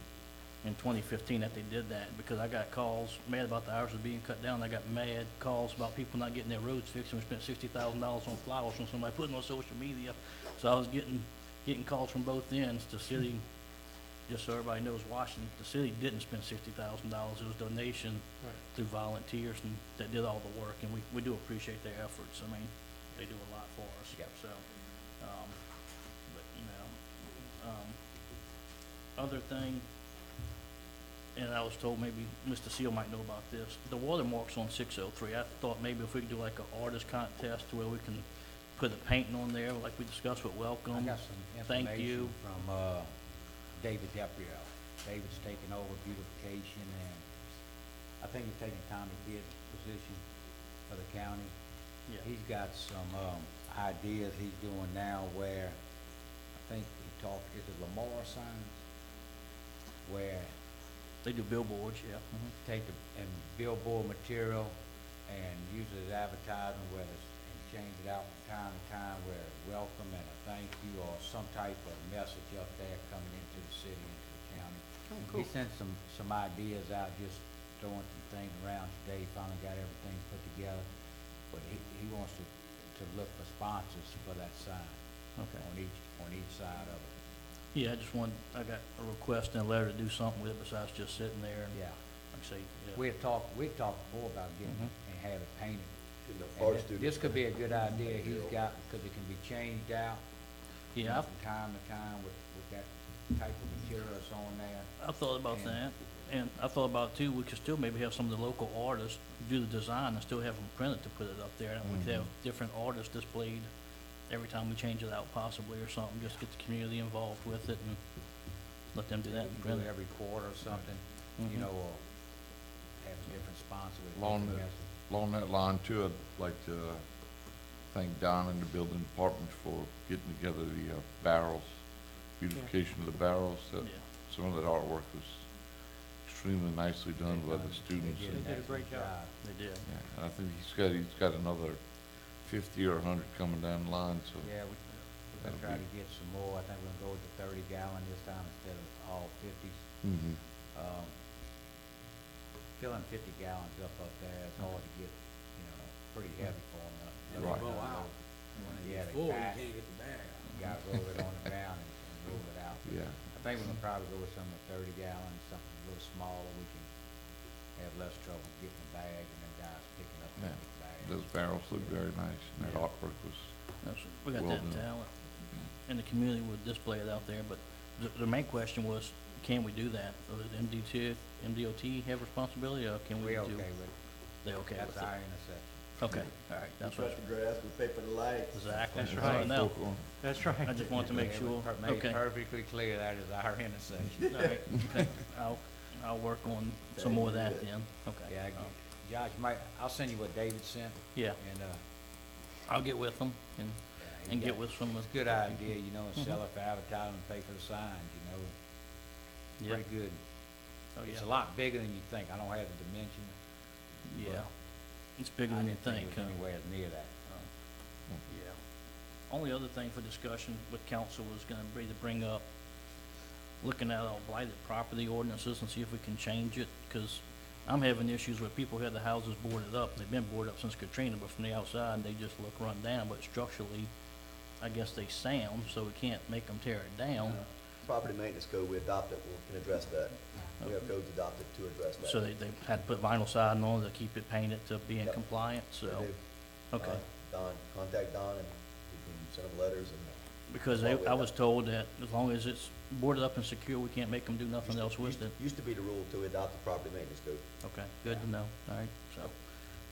in 2015 that they did that, because I got calls mad about the irises being cut down. I got mad calls about people not getting their roads fixed, and we spent $60,000 on flowers from somebody putting on social media. So I was getting calls from both ends. The city, just so everybody knows, Washington, the city didn't spend $60,000. It was donation through volunteers and that did all the work, and we do appreciate their efforts. I mean, they do a lot for us. Yep. So, other thing, and I was told maybe Mr. Seal might know about this, the watermarks on 603. I thought maybe if we could do like an artist contest where we can put a painting on there, like we discussed with welcome. I got some Thank information you. from, David DePrio. David's taking over beautification, and I think he's taking Tommy Kidd's position for the county. Yeah. He's got some, ideas he's doing now where, I think he talked, is it Lamar signs? Where They do billboards, yeah. take and billboard material and use it as advertising, whether it's in change it out from time to time where welcome and a thank you or some type of message up there coming into the city, into the county. He sent some ideas out, just throwing some things around today, finally got everything put together. But he wants to look for sponsors for that sign. Okay. On each side of it. Yeah, I got a request in a letter to do something with it besides just sitting there and, Yeah. like I say, yeah. We've talked before about getting it and have it painted. The And art this students. could be a good idea he's got, because it can be changed out. Yeah, From time to time with that type of material that's on there. I thought about And- that, and I thought about too, we could still maybe have some of the local artists do the design and still have them printed to put it up there. And we could have different artists displayed every time we change it out possibly or something, just get the community involved with it and let them do that and Do print it it. every quarter or something, you know, or have a different sponsor with a Along different that, message. along that line too, I'd like to thank Don and the building department for getting together the barrels, beautification of the barrels. That Yeah. Some of that artwork was extremely nicely done by the students. They And, did a great job. They did. yeah, and I think he's got another 50 or 100 coming down the line, so. Yeah, we're gonna That'll try be- to get some more. I think we're gonna go with the 30-gallon this time instead of all 50s. Mhm. Filling 50 gallons up there, it's hard to get, you know, pretty heavy for them. Right. Blow out. Yeah, they pack. You gotta roll it on the ground and roll it out. Yeah. I think we're gonna probably go with some of the 30-gallons, something a little smaller. We can have less trouble getting a bag and then guys picking up Yeah. the bag. Those barrels look very nice, and that Yeah. artwork was, We got Well that done. talent, and the community would display it out there, but the main question was, can we do that? Does MDOT have responsibility, or can we We're do? okay with it. They okay That's with it? our intersection. Okay, all right, that's Cut right. the grass, we pay for the lights. Exactly. That's I right. know. Focal. That's right. I just want to make It sure, was made okay. perfectly clear that is our intersection. All right, okay. I'll work on some more of that then, okay. Yeah, Josh, I'll send you what David sent, Yeah, and, I'll get with them and he get got- with some of. it's a good idea, you know, and sell it for advertising and pay for the signs, you know. Yeah, Pretty good. oh, It's a yeah, lot bigger than you think. I don't have the dimension. yeah. It's bigger I than you didn't think think, it huh? was anywhere near that. Yeah. Only other thing for discussion with council was gonna be to bring up, looking at our blighted property ordinances and see if we can change it, cause I'm having issues where people had the houses boarded up, they've been boarded up since Katrina, but from the outside, they just look run down, but structurally, I guess they sound, so we can't make them tear it down. Property maintenance code we adopted, we can address that. We have codes adopted to address that. So they had to put vinyl siding on to keep it painted to be in Yep. compliance, so, They do. okay. Don, contact Don and you can send him letters and. Because I was told that as long as it's boarded up and secure, we can't make them do nothing else with it. Used to be the rule to adopt the property maintenance code. Okay, good to know, all right, so,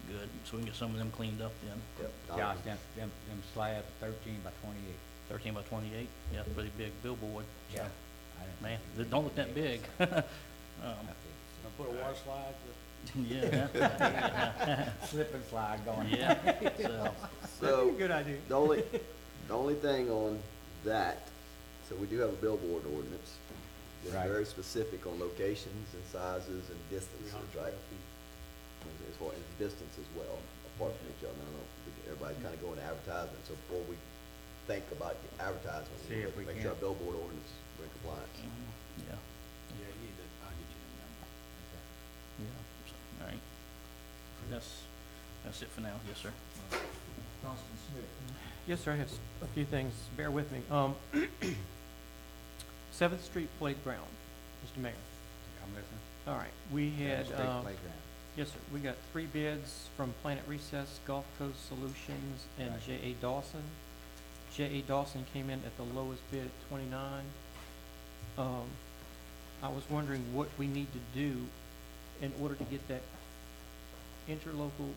good, so we can get some of them cleaned up then. Yep. Don- Josh, them slabs, 13 by 28. 13 by 28, yeah, pretty big billboard, so, Yeah. I didn't man, think they it don't was look that big. Put a water slide Yeah, Slip and slide going. yeah, so, So, Good idea. the only thing on that, so we do have a billboard ordinance. It's Right. very specific on locations and sizes and distances, right? As far as distance as well, apart from each other. I don't know, everybody kind of going to advertisement, so before we think about the advertisement, See we if we make sure our can. billboard ordinance is in compliance. yeah, Yeah, I'll get you the number. yeah, so, all right. That's it for now, yes, sir. Councilman Smith. Yes, sir, I have a few things, bear with me. 7th Street Playground, Mr. Mayor. I'm listening. All right, we had, State playground. yes, sir, we got 3 bids from Planet Recess, Gulf Coast Solutions, and Right. J.A. Dawson. J.A. Dawson came in at the lowest bid at 29. I was wondering what we need to do in order to get that interlocal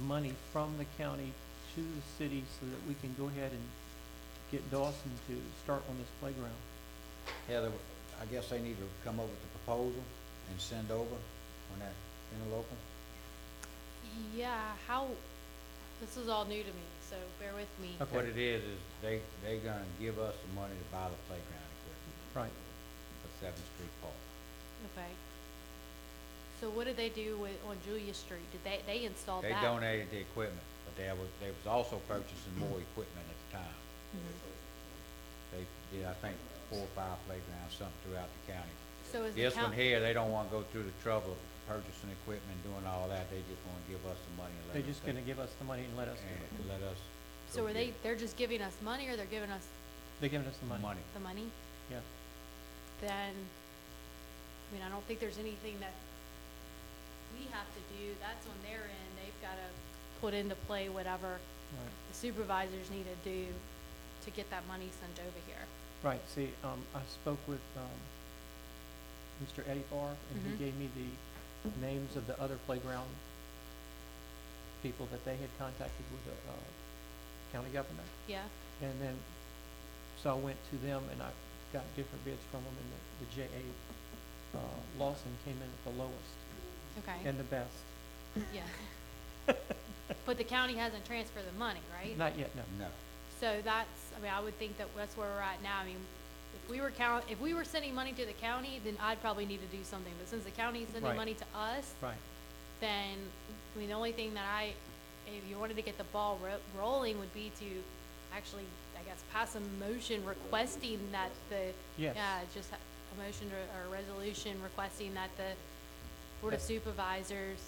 money from the county to the city so that we can go ahead and get Dawson to start on this playground. Heather, I guess they need to come up with the proposal and send over on that interlocal. Yeah, this is all new to me, so bear with me. Okay. What it is they're gonna give us the money to buy the playground equipment Right. for 7th Street Park. Okay. So what did they do on Julia Street? Did they installed They that? donated the equipment, but they was also purchasing more equipment at the time. Mhm. They did, I think, 4 or 5 playgrounds, something throughout the county. So is the This one count, here, they don't wanna go through the trouble of purchasing equipment, doing all that, they just wanna give us the money and let They're us just gonna give us the money and let us do it. and let us. so go are get they're just giving us money, or they're giving us They're giving us the money. money. the money? Yeah. Then, I mean, I don't think there's anything that we have to do. That's on their end. They've gotta put into play whatever Right. the supervisors need to do to get that money sent over here. Right, see, I spoke with, Mr. Eddie Barr, and he Mhm. gave me the names of the other playground people that they had contacted with the, county government. Yeah? And then, so I went to them and I got different bids from them, and the J.A. Lawson came in at the lowest Okay, and the best. yeah. But the county hasn't transferred the money, right? Not yet, no. No. So that's, I mean, I would think that that's where we're at now. I mean, if we were sending money to the county, then I'd probably need to do something. But since the county's sending Right. money to us, Right, then, I mean, the only thing that if you wanted to get the ball rolling would be to actually, I guess, pass a motion requesting that yes. yeah, just a motion or a resolution requesting that the Board of Supervisors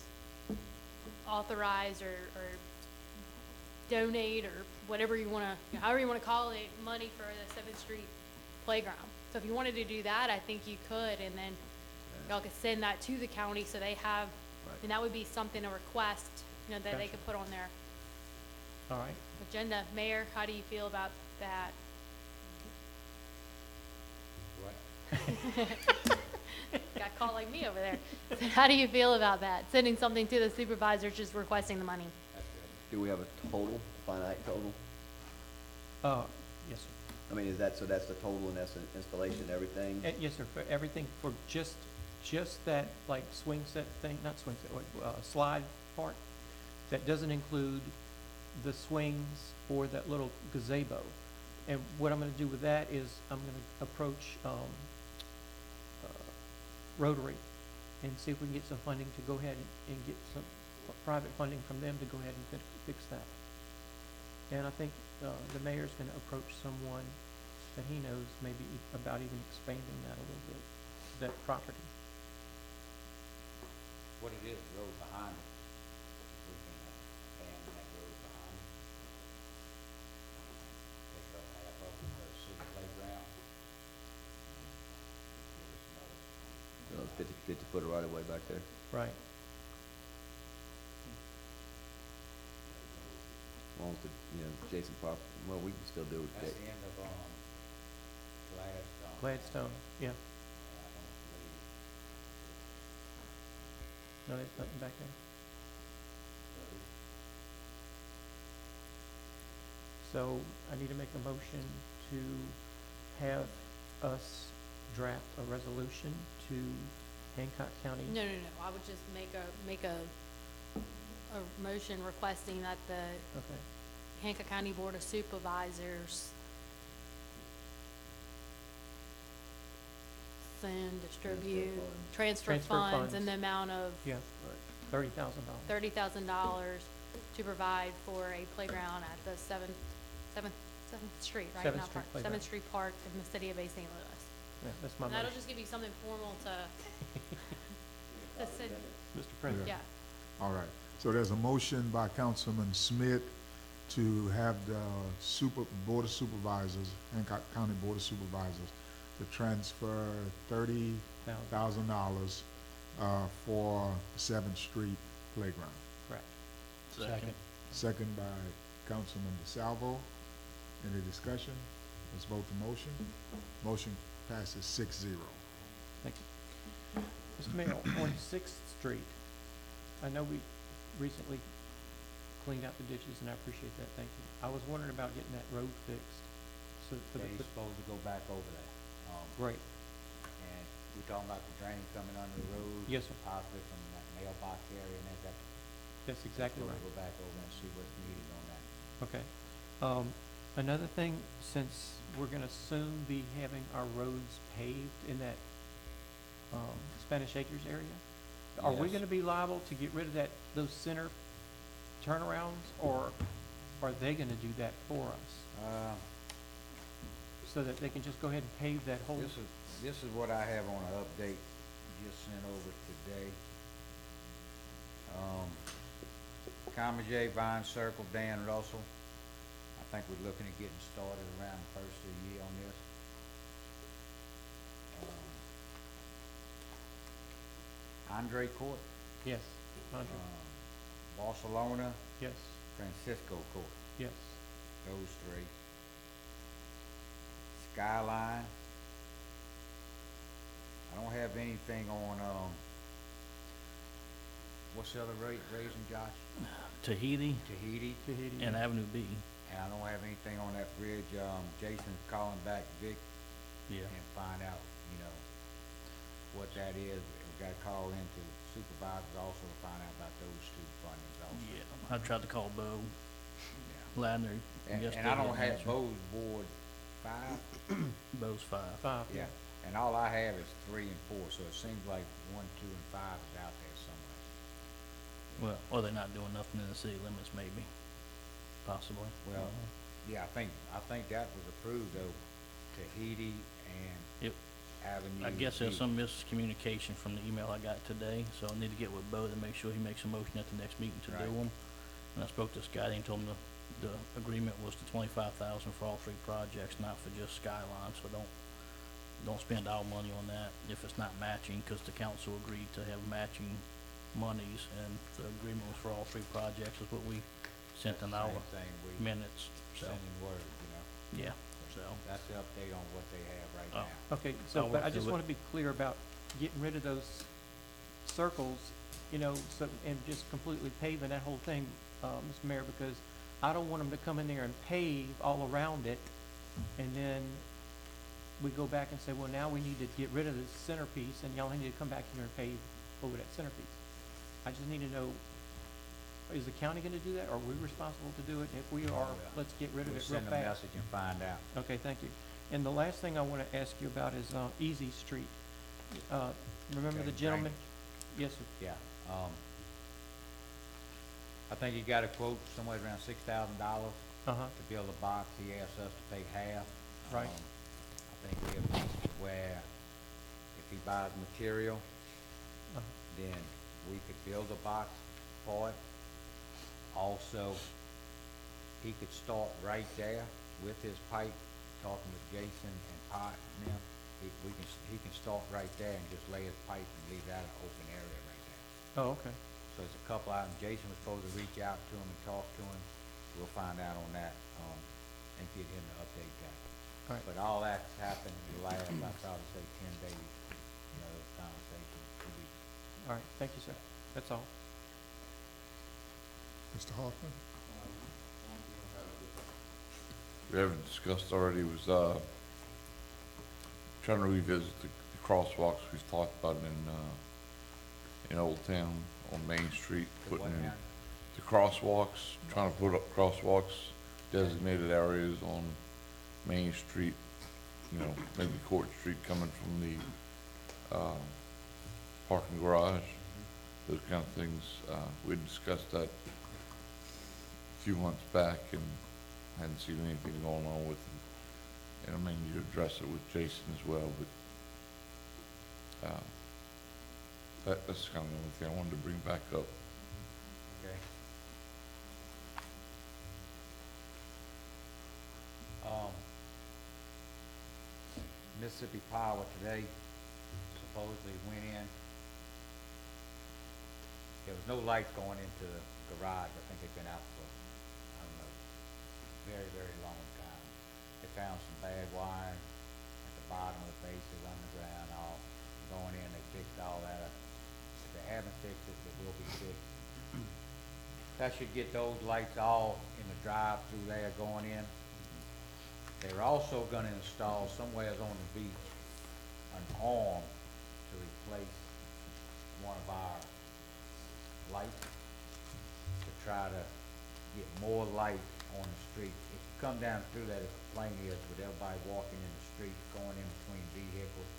authorize or donate or whatever you wanna, however you wanna call it, money for the 7th Street playground. So if you wanted to do that, I think you could, and then y'all could send that to the county so they have, and that would be something, a request, that they Gotcha. could put on their All right. agenda. Mayor, how do you feel about that? What? Got called like me over there. How do you feel about that? Sending something to the supervisors, just requesting the money? That's good. Do we have a total, finite total? Yes, sir. I mean, that's the total, and that's the installation, everything? Yes, sir, for everything, for just that, like, swing set thing, not swing set, slide part, that doesn't include the swings or that little gazebo. And what I'm gonna do with that is, I'm gonna approach, Rotary and see if we can get some funding to go ahead and get some private funding from them to go ahead and fix that. And I think, the mayor's gonna approach someone that he knows maybe about even expanding that a little bit, that property. What it is, the road behind it. We can expand that road behind it. Take up half of it for a city playground. Give us another 50 foot right away back there. Right. As long as the, Jason well, we can still do it. That's the end of, Gladstone. Gladstone, yeah. I don't believe. No, there's nothing back there. So I need to make a motion to have us draft a resolution to Hancock County. No. I would just make a motion requesting that the Okay, Hancock County Board of Supervisors send, distribute, transfer Transfer funds in funds. the amount of yeah, $30,000. $30,000 to provide for a playground at the Seventh Street, right? 7th Not Street Park, playground. 7th Street Park in the city of Bay St. Louis. Yeah, that's my And that'll motion. just give you something formal to send, Mr. President. yeah. All right. So there's a motion by Councilman Smith to have the Board of Supervisors, Hancock County Board of Supervisors, to transfer $30,000 for 7th Street Playground. Correct. Second. Second by Councilman DeSalvo. Any discussion? Let's vote the motion. Motion passes 6-0. Thank you. Mr. Mayor, on 6th Street, I know we recently cleaned out the ditches, and I appreciate that, thank you. I was wondering about getting that road fixed, so for the, They're supposed to go back over there. right, And we're talking about the drain coming under the road. Yes, sir. Possibly from that mailbox area and that. that's exactly right. We'll go back over and see what's needed on that. Okay. Another thing, since we're gonna soon be having our roads paved in that, Spanish Acres area, Are we Yes. gonna be liable to get rid of those center turnarounds, or are they gonna do that for us? So that they can just go ahead and pave that whole? This is what I have on an update just sent over today. Comajay, Vine Circle, Dan Russell. I think we're looking at getting started around the first of the year on this. Andre Court, Yes, Andre, Barcelona, yes, Francisco Court, yes. those three. Skyline. I don't have anything on, what's the other raising, Josh? Tahiti Tahiti. Tahiti. and Avenue B. And I don't have anything on that bridge. Jason's calling back Vic Yeah. and find out, what that is. We got to call into supervisors also to find out about those two fundings also. Yeah. I tried to call Bo Yeah. Ladner And yesterday. I don't didn't have answer. Bo's Ward 5. Bo's 5. Five, Yeah. And all I have is 3 and 4, so it seems like 1, 2, and 5 is out there somewhere. Well, or they're not doing nothing in the city limits, maybe, possibly. Well, yeah, I think that was approved though, Tahiti and Yep. Avenue. I guess there's B. some miscommunication from the email I got today, so I need to get with Bo to make sure he makes a motion at the next meeting to do Right. them. And I spoke to Scotty and told him the agreement was the 25,000 for all 3 projects, not for just Skyline, so don't spend our money on that if it's not matching, cause the council agreed to have matching monies, and the agreement was for all 3 projects, is what we sent in our Same thing, we minutes, so, sending word, yeah, so. That's the update on what they have right Oh. now. Okay, I'll so, but work I just through it. wanna be clear about getting rid of those circles, so, and just completely paving that whole thing, Mr. Mayor, because I don't want them to come in there and pave all around it, and then we go back and say, well, now we need to get rid of this centerpiece, and y'all need to come back here and pave over that centerpiece. I just need to know, is the county gonna do that, or are we responsible to do it? If we are, let's get rid of We'll it real send a fast. message and find out. Okay, thank you. And the last thing I wanna ask you about is, Easy Street. Remember Okay, the gentleman? drainage. Yes, sir. Yeah, I think he got a quote somewhere around $6,000 Uh-huh, to build a box. He asked us to pay half. Right. I think we have reached where if he buys material, uh-huh. then we could build a box for it. Also, he could start right there with his pipe, talking with Jason and Pot and them. He can start right there and just lay his pipe and leave that an open area right there. Oh, okay. So there's a couple items. Jason was supposed to reach out to him and talk to him. We'll find out on that, and get him to update that. All right. But all that's happened in the last, I probably say 10 days, those conversations, 2 weeks. All right, thank you, sir. That's all. Mr. Hoffman? We haven't discussed already was, trying to revisit the crosswalks we've talked about in Old Town on Main Street, The what putting in now? the crosswalks, trying to put up crosswalks, designated areas on Main Street, maybe Court Street coming from the, parking garage, those kind of things. We discussed that a few months back and hadn't seen anything going on with it. And I mean, you address it with Jason as well, but, that's kind of the only thing I wanted to bring back up. Okay. Mississippi Power today supposedly went in. There was no lights going into the garage. I think they've been out for, I don't know, very, very long time. They found some bad wiring at the bottom of the bases underground, all going in. They fixed all that up. If they haven't fixed it, it will be fixed. That should get those lights all in the drive-through there going in. They're also gonna install somewhere on the beach an arm to replace one of our lights to try to get more light on the street. If you come down through there, the complaint is with everybody walking in the street, going in between vehicles,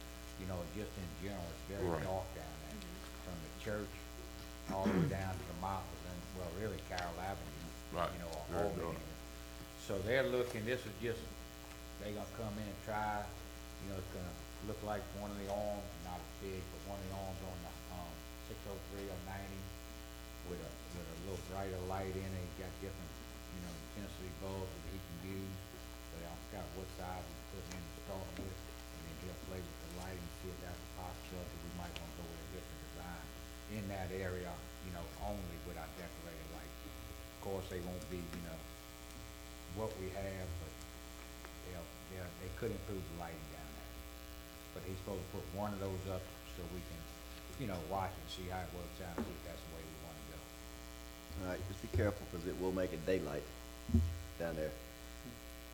just in general, it's very Right. dark down there. from the church all the way down to the mountains, and, well, really Carroll Avenue. Right, You know, or very Holman dark. area. So they're looking, this is just, they gonna come in and try, you know, it's gonna look like one of the arms, not as big, but one of the arms on the, 603 or 90 with a little brighter light in it. He's got different, you know, intensity bulbs that he can use. But I forgot what size he's putting in to start with, and then he'll play with the light and see if that's a possibility. We might wanna go with a different design in that area, you know, only with our decorated lights. Of course, they won't be, you know, what we have, but they could improve the lighting down there. But he's supposed to put one of those up so we can, you know, watch and see how it works out, and see if that's the way we wanna go. All right, just be careful, because it will make it daylight down there.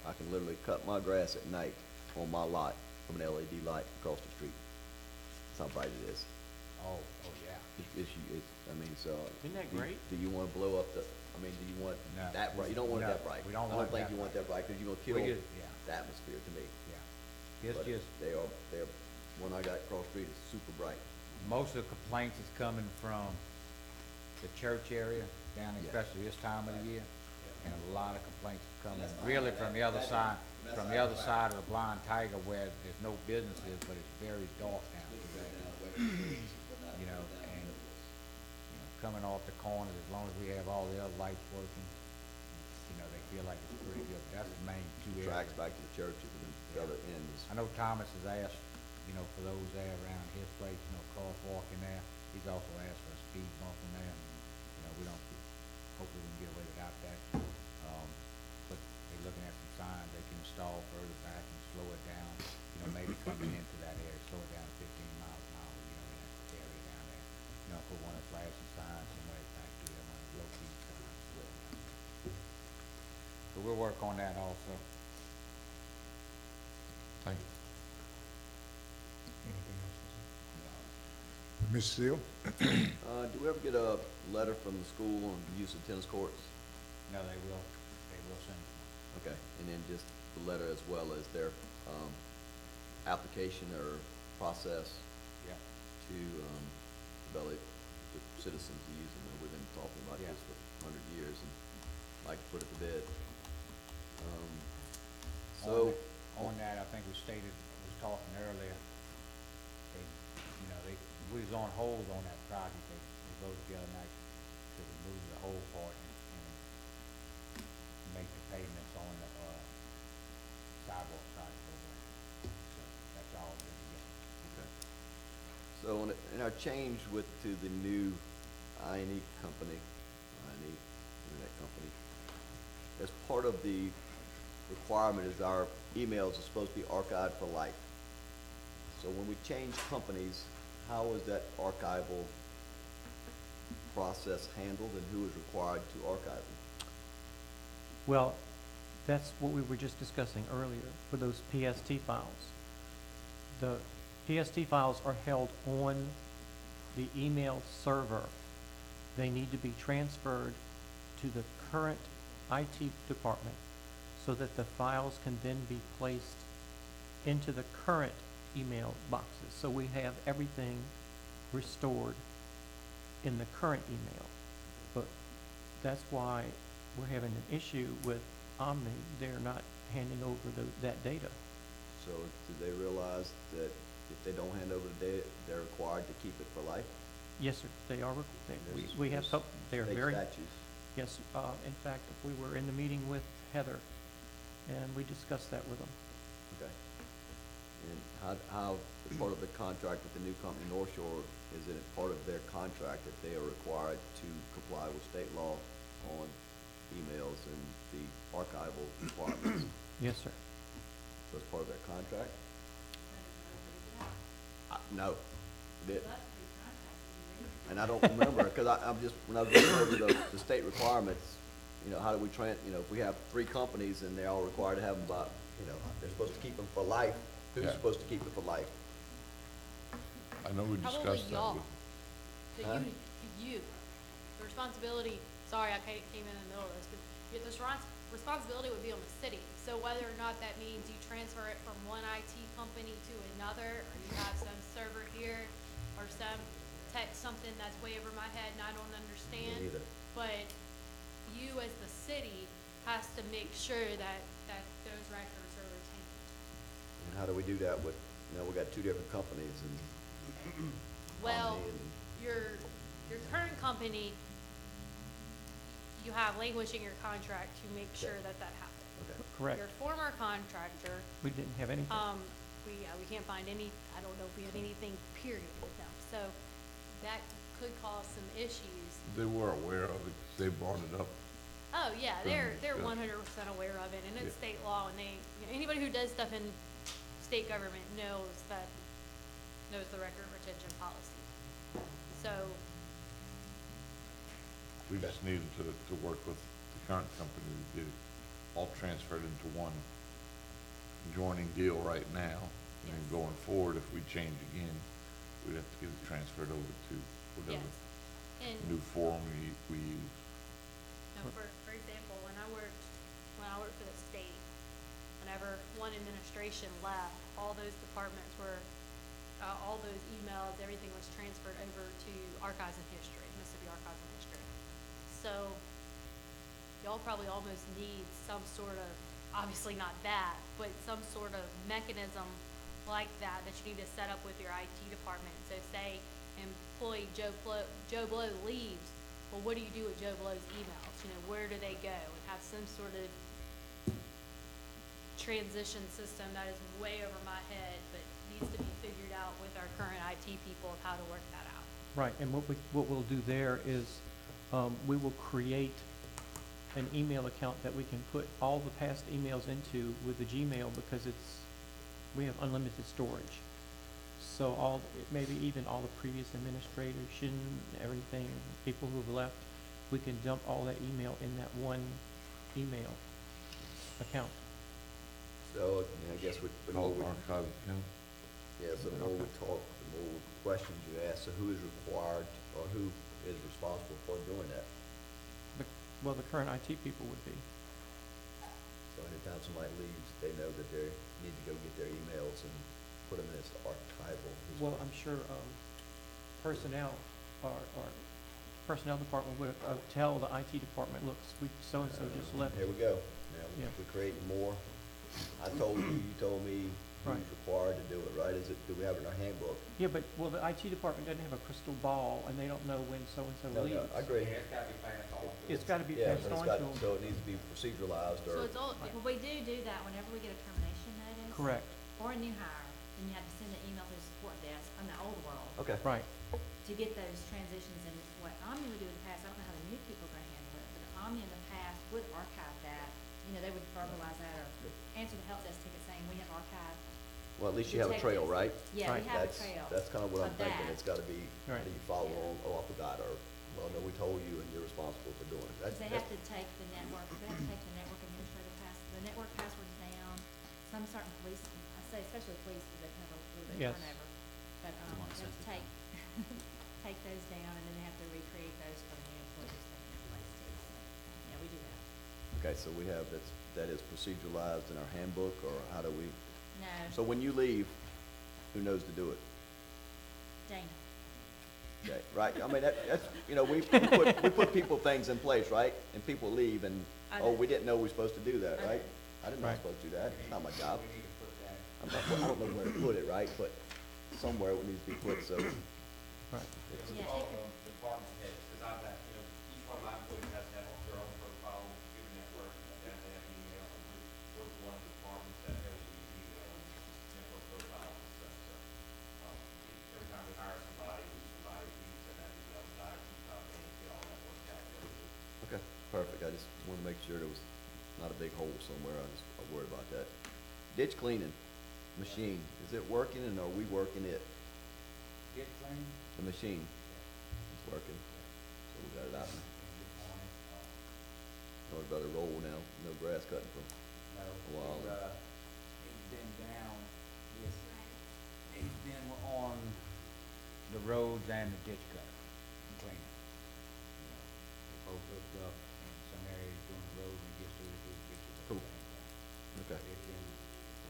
I can literally cut my grass at night on my lot from an LED light across the street. That's how bright it is. Oh, yeah. I mean, so. Isn't that great? Do you wanna blow up do you want No. that bright? You don't want it No, that bright. we don't I want don't think that you want bright. that bright, because you're gonna We kill just- yeah. the atmosphere to me. Yeah. It's But just, they're, one I got across the street is super bright. most of the complaints is coming from the church area, down Yeah. especially this time of the year. And a lot of complaints coming really from the other side, of the Blind Tiger, where there's no businesses, but it's very dark down there. You know, and, you know, coming off the corners, as long as we have all the other lights working, you know, they feel like it's pretty good. That's the main two areas. Tracks back to the churches, and then the other end is. I know Thomas has asked, you know, for those there around his place, you know, crosswalking there. He's also asked for a speed bump in there. You know, we don't, hopefully we can get away without that. But they're looking at some signs they can install further back and slow it down. You know, maybe coming into that area, slow it down to 15 miles an hour, you know, in that area down there. You know, put one of the flashing signs somewhere back to them, one of the low speed signs. So we'll work on that also. Thank you. Anything else? Ms. Seal? Do we ever get a letter from the school on the use of tennis courts? No, they will send it. Okay, and then just the letter as well as their, application or process Yeah. to, develop the citizens to use them. We've been talking about Yeah. this for 100 years and like to put it to bed. So. On that, I think we was talking earlier, they, you know, we was on hold on that project, they voted the other night to remove the whole part and make the payments on the, sidewalk project over there. So that's all good to go. Okay. So in our change to the new I&E company, I&E Internet Company, as part of the requirement is our emails are supposed to be archived for life. So when we change companies, how is that archival process handled, and who is required to archive them? Well, that's what we were just discussing earlier for those PST files. The PST files are held on the email server. They need to be transferred to the current IT department so that the files can then be placed into the current email boxes. So we have everything restored in the current email. But that's why we're having an issue with Omni. They're not handing over that data. So do they realize that if they don't hand over the data, they're required to keep it for life? Yes, sir, they are, There's- we have, there's they're state very, statutes. yes, in fact, we were in the meeting with Heather, and we discussed that with them. Okay. And how, as part of the contract with the new company, North Shore, is it part of their contract that they are required to comply with state law on emails and the archival requirements? Yes, sir. So it's part of their contract? No. And I don't remember, because I'm just, when I was looking over the state requirements, you know, how do we if we have 3 companies and they're all required to have them by, they're supposed to keep them for life, who's Yeah. supposed to keep it for life? I know we Probably discussed that y'all. with, So Huh? you, the responsibility, sorry, I came in the middle of this, but responsibility would be on the city. So whether or not that means you transfer it from one IT company to another, or you have some server here, or some text something that's way over my head and I don't understand. Me neither. But you as the city has to make sure that those records are retained. And how do we do that with, we got two different companies and Well, Omni and, your current company, you have language in your contract to make sure that happens. okay. Correct. Your former contractor, We didn't have anything. we can't find any, I don't know if we have anything period with them. So that could cause some issues. They were aware of it, 'cause they brought it up. Oh, yeah, they're Yeah. 100% aware of it, and it's Yeah. state law, and anybody who does stuff in state government knows the record retention policy. So, We just needed to work with the current company to get it all transferred into one joining deal right now. And then Yes. going forward, if we change again, we'd have to get it transferred over to whatever yes. And new form we use. now, for example, when I worked for the state, whenever one administration left, all those departments were, all those emails, everything was transferred over to Archives and History, Mississippi Archives and History. So, y'all probably almost need some sort of, obviously not that, but some sort of mechanism like that you need to set up with your IT department. So say employee Joe Blow leaves, well, what do you do with Joe Blow's emails? Where do they go? And have some sort of transition system that is way over my head, but needs to be figured out with our current IT people of how to work that out. Right, and what we'll do there is, we will create an email account that we can put all the past emails into with the Gmail, because we have unlimited storage. So maybe even all the previous administration, everything, people who have left, we can dump all that email in that one email account. So, I guess the more Called we, archive account. the more we talk, the more questions you ask, so who is required, or who is responsible for doing that? Well, the current IT people would be. So anytime somebody leaves, they know that they need to go get their emails and put them in this archival. Well, I'm sure, personnel or personnel department would tell the IT department, look, so-and-so just left. Here we go. Now, Yeah. we're creating more. I told you, you told me Right. who's required to do it, right? Do we have it in our handbook? Yeah, but, well, the IT department doesn't have a crystal ball, and they don't know when so-and-so No, leaves. I agree. It's gotta be Yeah, passed but on it's got, to them. so it needs to be proceduralized, So or, it's all, Well, we do that whenever we get a termination notice. Correct, Or a new hire, then you have to send an email to the support desk on the old world okay. right. to get those transitions. And what Omni would do in the past, I don't know how the new people are gonna handle it, but Omni in the past would archive that. They would verbalize that or answer the help desk ticket saying, we have archived. Well, at least you have a trail, right? Yeah, we Right. have a trail. That's kind of what I'm of thinking. that. It's gotta be, how Right. do you follow Yeah. along? Oh, I forgot, or, well, no, we told you and you're responsible for doing it. Because they have to take the network administrator the network passwords down. Some certain police, I say especially police, because they have a little bit of Yes. turnover. But, The one they sent it take, take those down, and then they have to recreate those for the new employees taking their place too. So, yeah, we do that. Okay, so we have, that is proceduralized in our handbook, or how do we? No, So when you leave, who knows to do it? Dana. Okay, right, I mean, that's, we put people, things in place, right? And people leave and, I oh, know. we didn't know we were supposed to do that, I right? know. I didn't know I was Right. supposed to do that, it's not my job. I don't know where to put it, right, but somewhere it needs to be put, so. Right. it's- Yeah, All take your- the department heads, because I've got, each one of my employees has to have their own profile, given network, and they have an email, and we're one of the departments that has the network profile and stuff, so. Every time we hire somebody, we send that email to the IT company and get all that worked out. Okay, perfect, I just wanted to make sure there was not a big hole somewhere, I worried about that. Ditch cleaning machine, is it working, and are we working it? Get clean, The machine, it's working, so we got it out. Know about the roll now, no grass cutting from. no, Wow. it's been down, it's been on the roads and the ditch cutter, cleaning. They're both hooked up, in some areas doing the road, and it gets through the ditches at the Cool. same time. Okay, Ditch in,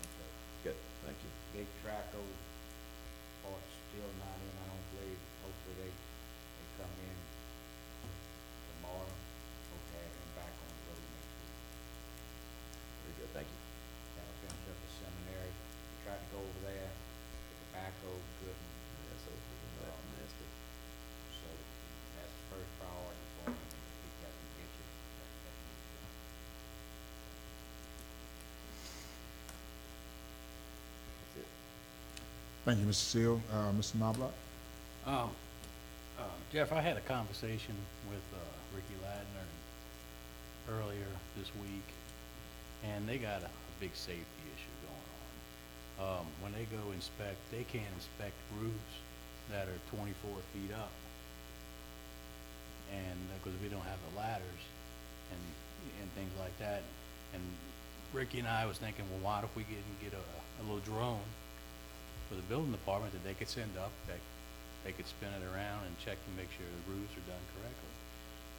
so good, thank you. big track parts still not in, I don't believe, hopefully they Thank you, Mr. Seal. Mr. Knobloch? Um, Jeff, I had a conversation with, Ricky Ladner earlier this week, and they got a big safety issue going on. When they go inspect, they can't inspect roofs that are 24 feet up. And, because we don't have the ladders and things like that. And Ricky and I was thinking, well, why don't we get a little drone for the building department that they could send up, that they could spin it around and check and make sure the roofs are done correctly.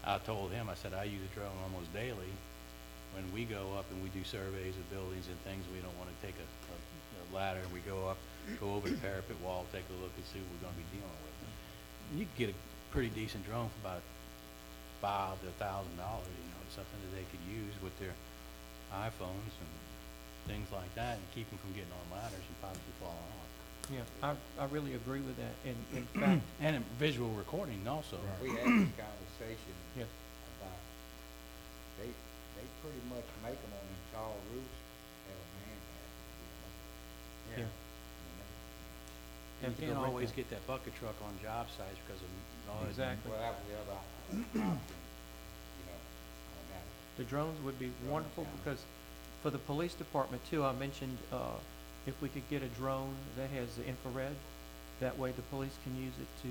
I told him, I said, I use a drone almost daily. When we go up and we do surveys of buildings and things, we don't want to take a ladder, and we go up, go over the parapet wall, take a look and see what we're going to be dealing with. And you can get a pretty decent drone for about $500 to $1,000, something that they could use with their iPhones and things like that, and keep them from getting on ladders and possibly falling off. Yeah, I really agree with that. And in fact, And in visual recording also. We had this conversation yeah, about, they pretty much make them on them tall roofs, have a man have to get them up. yeah. You Have to can't go right always there. get that bucket truck on job sites because of noise. Exactly. Well, that was the other option, on that. The drones would be wonderful because for the police department too, I mentioned, if we could get a drone that has the infrared, that way the police can use it to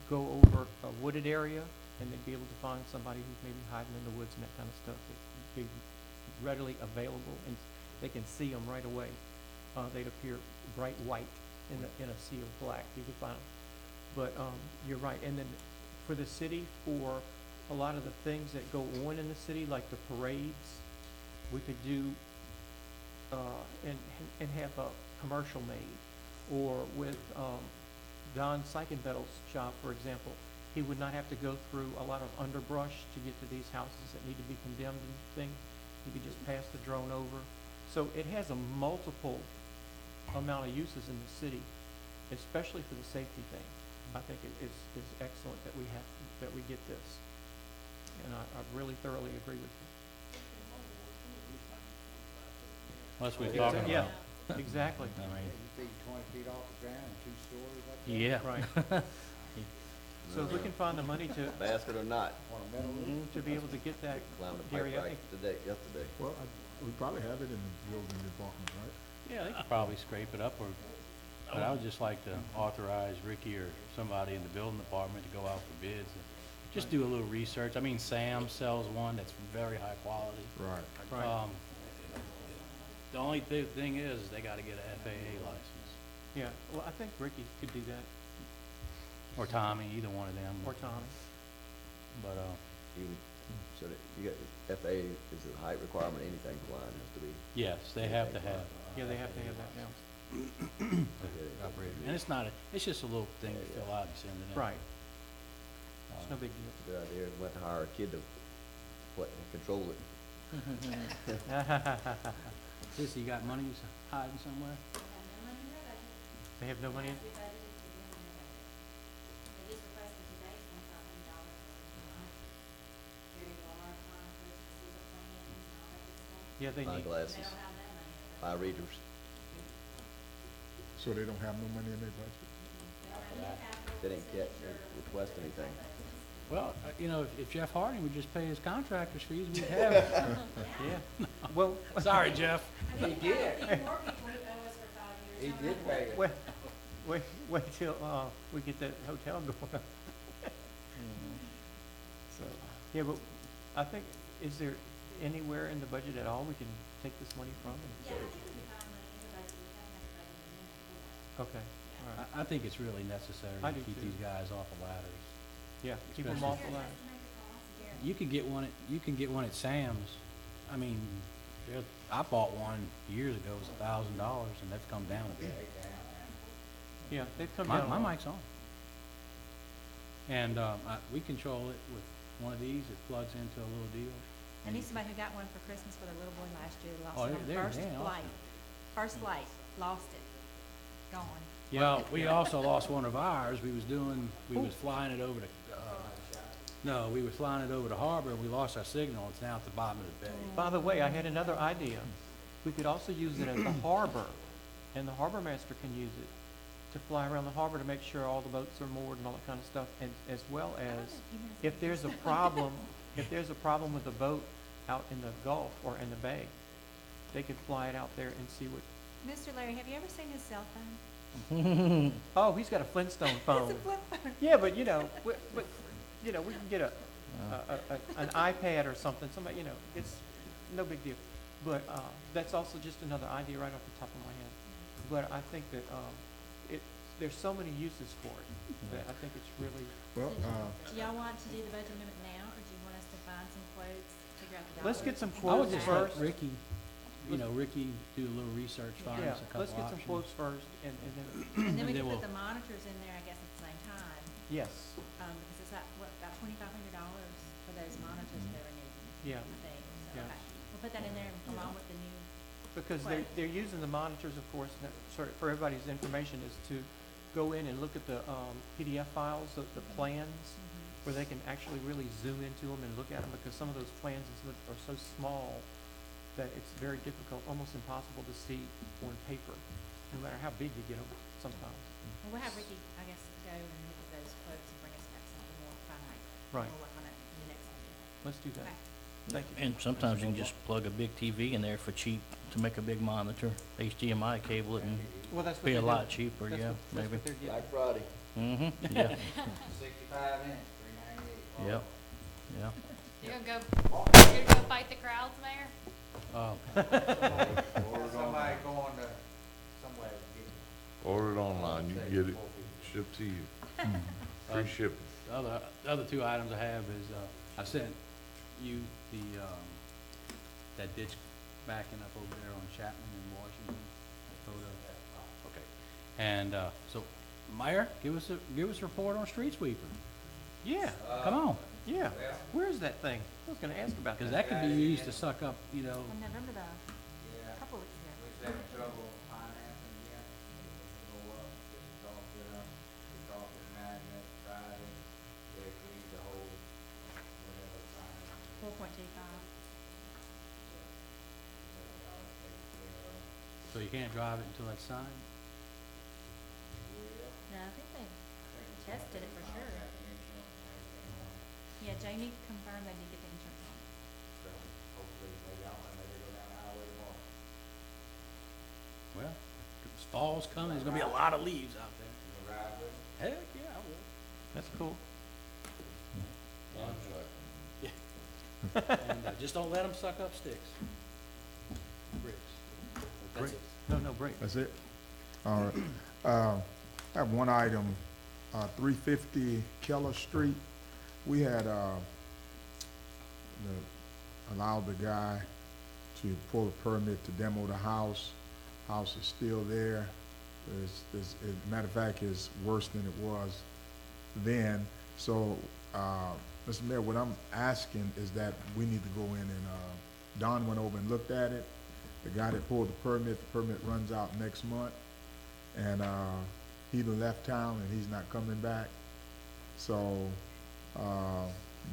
go over a wooded area and they'd be able to find somebody who's maybe hiding in the woods and that kind of stuff. It'd be readily available and they can see them right away. They'd appear bright white in a sea of black. You could find them. But you're right. And then for the city, for a lot of the things that go on in the city, like the parades, we could do and have a commercial made. Or with Don Seichenbettel's shop, for example, he would not have to go through a lot of underbrush to get to these houses that need to be condemned and things. He could just pass the drone over. So it has a multiple amount of uses in the city, especially for the safety thing. I think it is excellent that we get this. And I really thoroughly agree with you. That's what we're talking about. Yeah, exactly. I mean, You see 20 feet off the ground and 2 stories up there? yeah. Right. So if we can find the money Basket or not, On a metal roof? to be able to get that, climbed the Gary, pipe I right think, yesterday. Well, we probably have it in the building department, right? Yeah, they could probably scrape it up, but I would just like to authorize Ricky or somebody in the building department to go out for bids. And just do a little research. I mean, Sam sells one that's very high quality. Right. right, The only thing is, they gotta get an FAA license. yeah, well, I think Ricky could do that, Or Tommy, either one of them. or Tommy. But, So that you got, FAA is a height requirement, anything flying has to be. yes, they have to have. Yeah, they have to have that now. Operator. And it's not, it's just a little thing to fill out and send it in. Right, it's no big deal. Good idea, went to hire a kid to control it. Sissy, you got money hiding somewhere? They have no money in? Yeah, they Buy need, glasses, buy readers. So they don't have no money in their budget? They didn't request anything. Well, if Jeff Harding would just pay his contractor's fees, we'd have it. yeah, well, Sorry, Jeff. He did. He did pay it. wait till, we get that hotel going. So, yeah, but I think, is there anywhere in the budget at all we can take this money from? Okay, all right, I think it's really necessary I to do keep too. these guys off of ladders. yeah, keep them Especially- off the line. You can get one at Sam's. I mean, I bought one years ago, it was $1,000, and that's come down a bit. Yeah, they've come down a My lot. mic's on. And, we control it with one of these, it plugs into a little deal. I knew somebody who got one for Christmas for their little boy last year, Oh, lost it on they're first awesome. flight. First flight, lost it, gone. Well, we also lost one of ours. We was flying it over to, we were flying it over the harbor, and we lost our signal. It's now at the bottom of the bay. By the way, I had another idea. We could also use it at the harbor, and the harbor master can use it to fly around the harbor to make sure all the boats are moored and all that kind of stuff, and as well as if there's a problem, if there's a problem with the boat out in the Gulf or in the bay, they could fly it out there and see what, Mr. Larry, have you ever seen his cell phone? oh, he's got a Flintstone phone. It's a flip phone. Yeah, but you know, we can get an iPad or something, somebody, it's no big deal. But, that's also just another idea right off the top of my head. But I think that, there's so many uses for it, that I think it's really, Well, Do y'all want to do the budget amendment now, or do you want us to find some quotes, figure out the dollars? let's get some I would quotes just let first. Ricky, Ricky do a little research, find Yeah, us a couple let's get some options. quotes first, and then, And then we and can then put we'll- the monitors in there, I guess, at the same time, yes, because it's about $2,500 for those monitors that are needing, yeah. I think, so, Yeah. okay. We'll put that in there along with the new, Because Right. they're using the monitors, of course, sorry, for everybody's information, is to go in and look at the PDF files, the plans, where they can actually really zoom into them and look at them, because some of those plans are so small that it's very difficult, almost impossible to see on paper, no matter how big you get them sometimes. well, we'll have Ricky, I guess, go and look at those quotes and bring us back something more finite. Right. We'll work on it in the next meeting. Let's do that. Okay. Thank you. And sometimes you can just plug a big TV in there for cheap to make a big monitor, HDMI cable it and Well, that's what be they're a lot doing. cheaper, That's yeah, what- that's maybe. what they're getting. Black Friday. Mm-hmm, yeah, 65 inch, $398. yep, yeah. You're gonna go fight the crowds, Mayor? Oh, Somebody going to somewhere to get it. Order it online, you can get it shipped to you. Free shipping. the other two items I have is, I sent you the, that ditch backing up over there on Chapman in Washington, that photo. Okay, and, so, Mayor, give us a report on street sweeper. Yeah, Come on, yeah. Where's that thing? I was gonna ask about because that. that could be used to suck up, On November the, Yeah, couple weeks ago. we was having trouble financing again. Go up, get off with them, get off with magnet, Friday, they agreed to hold whatever time. 4.25. so you can't drive it until that's signed? No, I think they tested it for sure. Yeah, Jamie confirmed they did get the insurance on it. So hopefully maybe maybe go down the highway tomorrow. Well, if fall's coming, there's gonna be a lot of leaves out there. You gonna ride with it? Heck, yeah, I will. That's cool. And just don't let them suck up sticks. Bricks. That's it. No break. that's it? All right. I have one item, 350 Keller Street. We had, allowed the guy to pull a permit to demo the house. House is still there. Matter of fact, it's worse than it was then. So, Mr. Mayor, what I'm asking is that we need to go in and, Don went over and looked at it. The guy that pulled the permit runs out next month. And, he done left town and he's not coming back. So,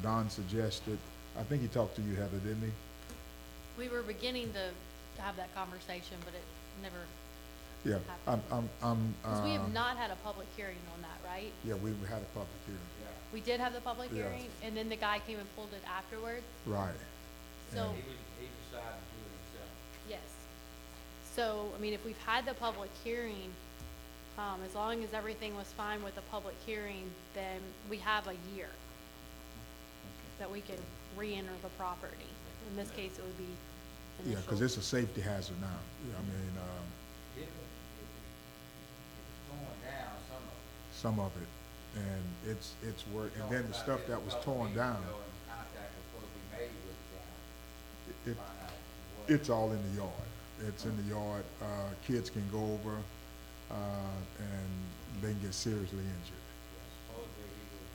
Don suggested, I think he talked to you, Heather, didn't he? We were beginning to have that conversation, but it never Yeah, happened. Because we have I'm, not had a public hearing on that, right? yeah, we had a public hearing. We did have the public Yeah. hearing, and then the guy came and pulled it afterwards, Right. so, He decided to do it himself. yes. So, I mean, if we've had the public hearing, as long as everything was fine with the public hearing, then we have a year that we can re-enter the property. In this case, it would be Yeah, initial. because it's a safety hazard now. Yeah, I mean, It's going down some of it, and it's work, and then the stuff that was torn down, Contact was supposed to be made with the guy. it, Find out what. it's all in the yard. It's in the yard. Kids can go over, and they can get seriously injured. Supposedly he was,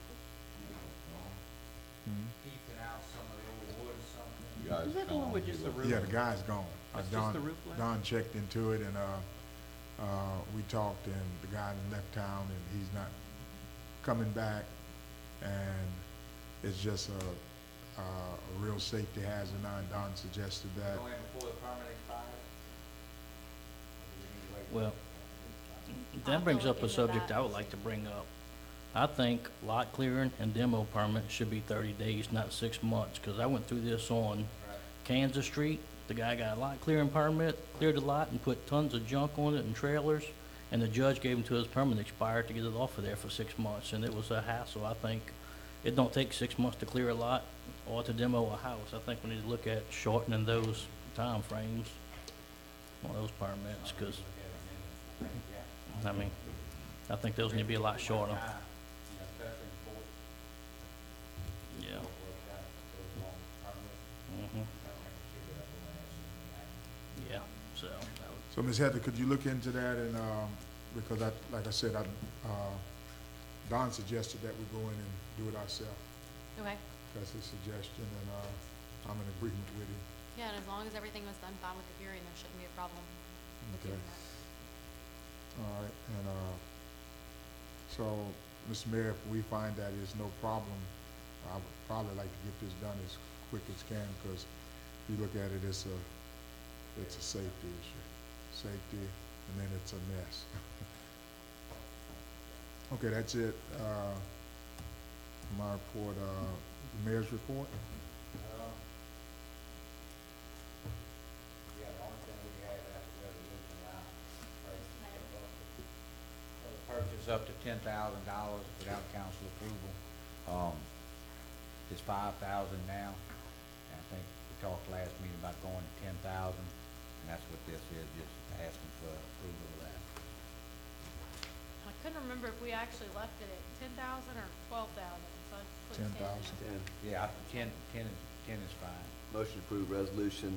Mhm. keeping out some of the old wood or something. Guys Is that the one gone. with just the roof? Yeah, the guy's gone. That's just Don- the roof left? Don checked into it, and, we talked, and the guy left town, and he's not coming back, and it's just a real safety hazard now, and Don suggested that. Go in before the permit expires? Or do we need to wait? Well, That brings up a subject I would like to bring up. I think lot clearing and demo permit should be 30 days, not 6 months, because I went through this on Kansas Street. The guy got a lot clearing permit, cleared the lot and put tons of junk on it and trailers, and the judge gave him to his permit expired to get it off of there for 6 months, and it was a hassle. I think it don't take 6 months to clear a lot or to demo a house. I think we need to look at shortening those time frames on those permits, because, I mean, I think those need to be a lot shorter. Yeah. Mhm. Yeah, so, that would, So, Ms. Heather, could you look into that and, because like I said, Don suggested that we go in and do it ourselves. Okay. That's his suggestion, and, I'm in agreement with him. Yeah, and as long as everything was done fine with the hearing, there shouldn't be a problem with Okay. doing that. All right, and, so, Mr. Mayor, if we find that is no problem, I would probably like to get this done as quick as can, because if you look at it, it's a safety issue. Safety, and then it's a mess. Okay, that's it, my report, the mayor's report. Yeah, the only thing we had after resolution now, the purchase up to $10,000 without council approval. It's 5,000 now, and I think we talked last meeting about going to 10,000, and that's what this is, just asking for approval of that. I couldn't remember if we actually left it at 10,000 or 12,000, so I put 10. 10,000. Yeah, 10 is fine. Motion to approve resolution,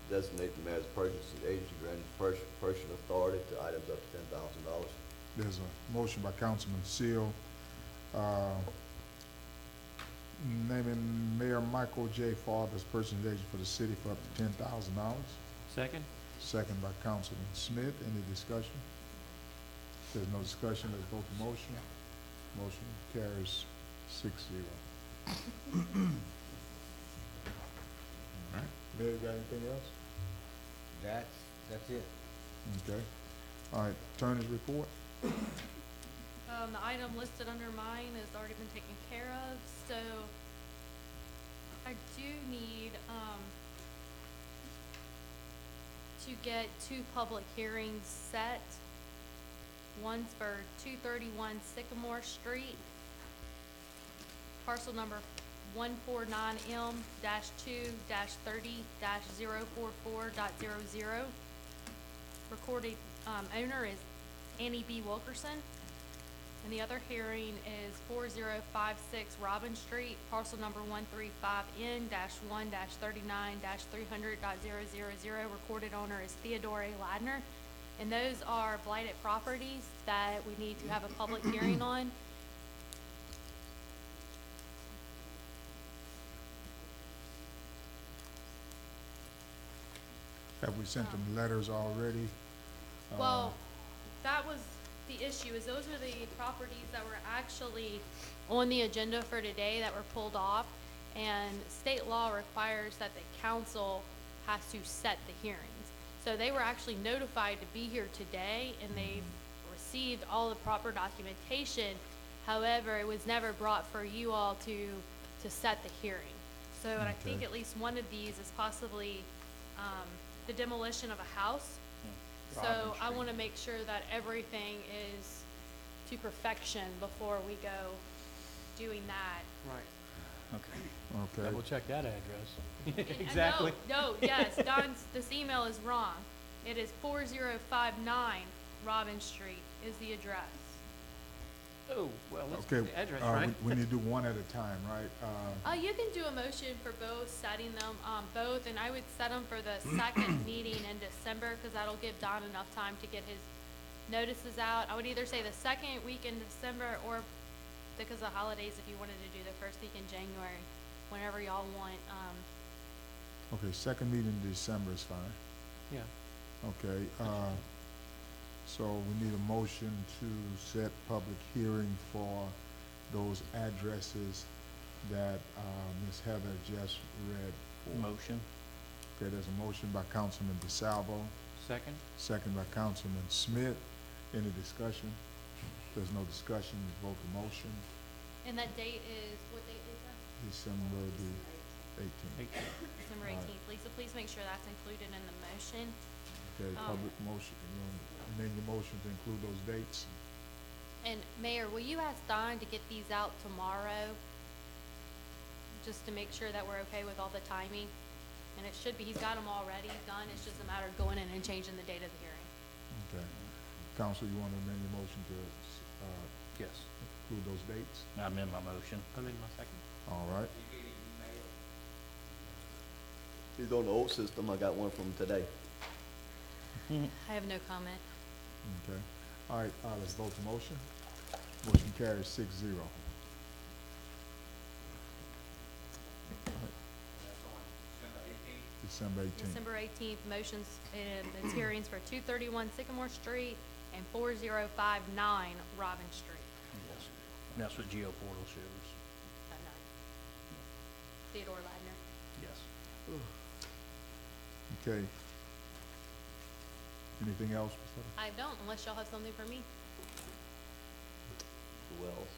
designate the mayor as purchasing agency granting purchasing authority to items up to $10,000. There's a motion by Councilman Seal, naming Mayor Michael J. Favre as purchasing agent for the city for up to $10,000. Second? Second by Councilman Smith. Any discussion? If there's no discussion, let's vote the motion. Motion carries 6-0. All right. Mayor, you got anything else? That's it. Okay. All right, attorney's report. The item listed under mine has already been taken care of, so I do need, to get 2 public hearings set. One's for 231 Sycamore Street, parcel number 149M-2-30-044.00. Recorded, owner is Annie B. Wilkerson. And the other hearing is 4056 Robin Street, parcel number 135N-1-39-300.000. Recorded owner is Theodore A. Ladner. And those are blighted properties that we need to have a public hearing on. Have we sent them letters already? Well, that was the issue, is those are the properties that were actually on the agenda for today that were pulled off. And state law requires that the council has to set the hearings. So they were actually notified to be here today, and they received all the proper documentation. However, it was never brought for you all to set the hearing. So and I think Okay. at least one of these is possibly, the demolition of a house. So I wanna make sure that everything is to perfection before we go doing that. Right. okay. Okay. Double check that address. And Exactly. No, yes, this email is wrong. It is 4059 Robin Street is the address. Oh, well, let's Okay, get the address, right? we need to do one at a time, right? You can do a motion for both, setting them, both, and I would set them for the second meeting in December, cause that'll give Don enough time to get his notices out. I would either say the second week in December, or because of holidays, if you wanted to do the first week in January, whenever y'all want, Okay, second meeting in December is fine. Yeah. Okay, so we need a motion to set public hearing for those addresses that, Ms. Heather just read for. Motion. Okay, there's a motion by Councilman DeSalvo, Second? second by Councilman Smith. Any discussion? There's no discussion, vote the motion. And that date is, what date is that? December the 18th. December All right. 18th. Lisa, please make sure that's included in the motion. Okay, public motion, you want to amend your motion to include those dates? And Mayor, will you ask Don to get these out tomorrow? Just to make sure that we're okay with all the timing? And it should be, he's got them already done, it's just a matter of going in and changing the date of the hearing. Okay. Council, you want to amend your motion to, Yes. include those dates? I amend my motion. I'm in my second. All right. He's on the old system, I got one from today. I have no comment. Okay. All right, let's vote the motion. Motion carries 6-0. December 18th. December 18th, motions, it's hearings for 231 Sycamore Street and 4059 Robin Street. Yes. And that's what GeoPortal shows. That night. Theodore Ladner. Yes. Okay. Anything else, Ms. Hutter? I don't, unless y'all have something for me. The wells.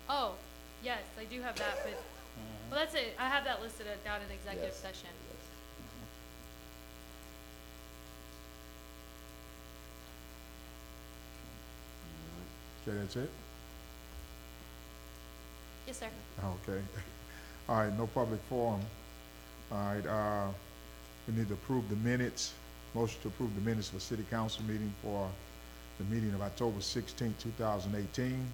Oh, yes, I do have that, but, well, that's it. I have that listed down in executive Yes. session. Okay, that's it? Yes, sir. Okay. All right, no public forum. All right, we need to approve the minutes. Motion to approve the minutes for city council meeting for the meeting of October 16, 2018,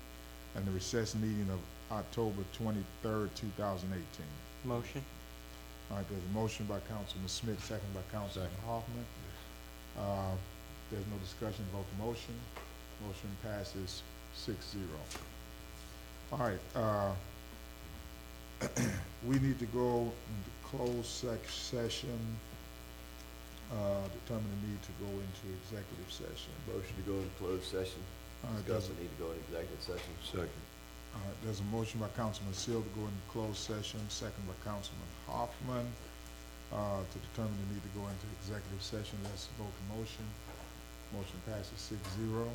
and the recess meeting of October 23rd, 2018. Motion. All right, there's a motion by Councilman Smith, second by Councilman Hoffman. There's no discussion, vote the motion. Motion passes 6-0. All right, we need to go into closed session, determine the need to go into executive session. Motion to go into closed session. All right, Discuss there's the need to go into executive session. Second. All right, there's a motion by Councilman Seal to go into closed session, second by Councilman Hoffman, to determine the need to go into executive session. Let's vote the motion. Motion passes 6-0.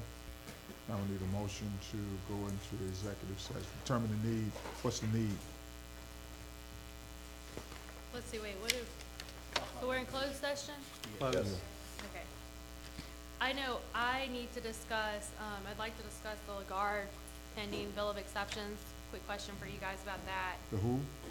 Now we need a motion to go into executive session. Determine the need. What's the need? Let's see, wait, what is, so we're in closed session? Close. Yes. Okay. I know I need to discuss, I'd like to discuss the Lagarde pending bill of exceptions. Quick question for you guys about that. The who?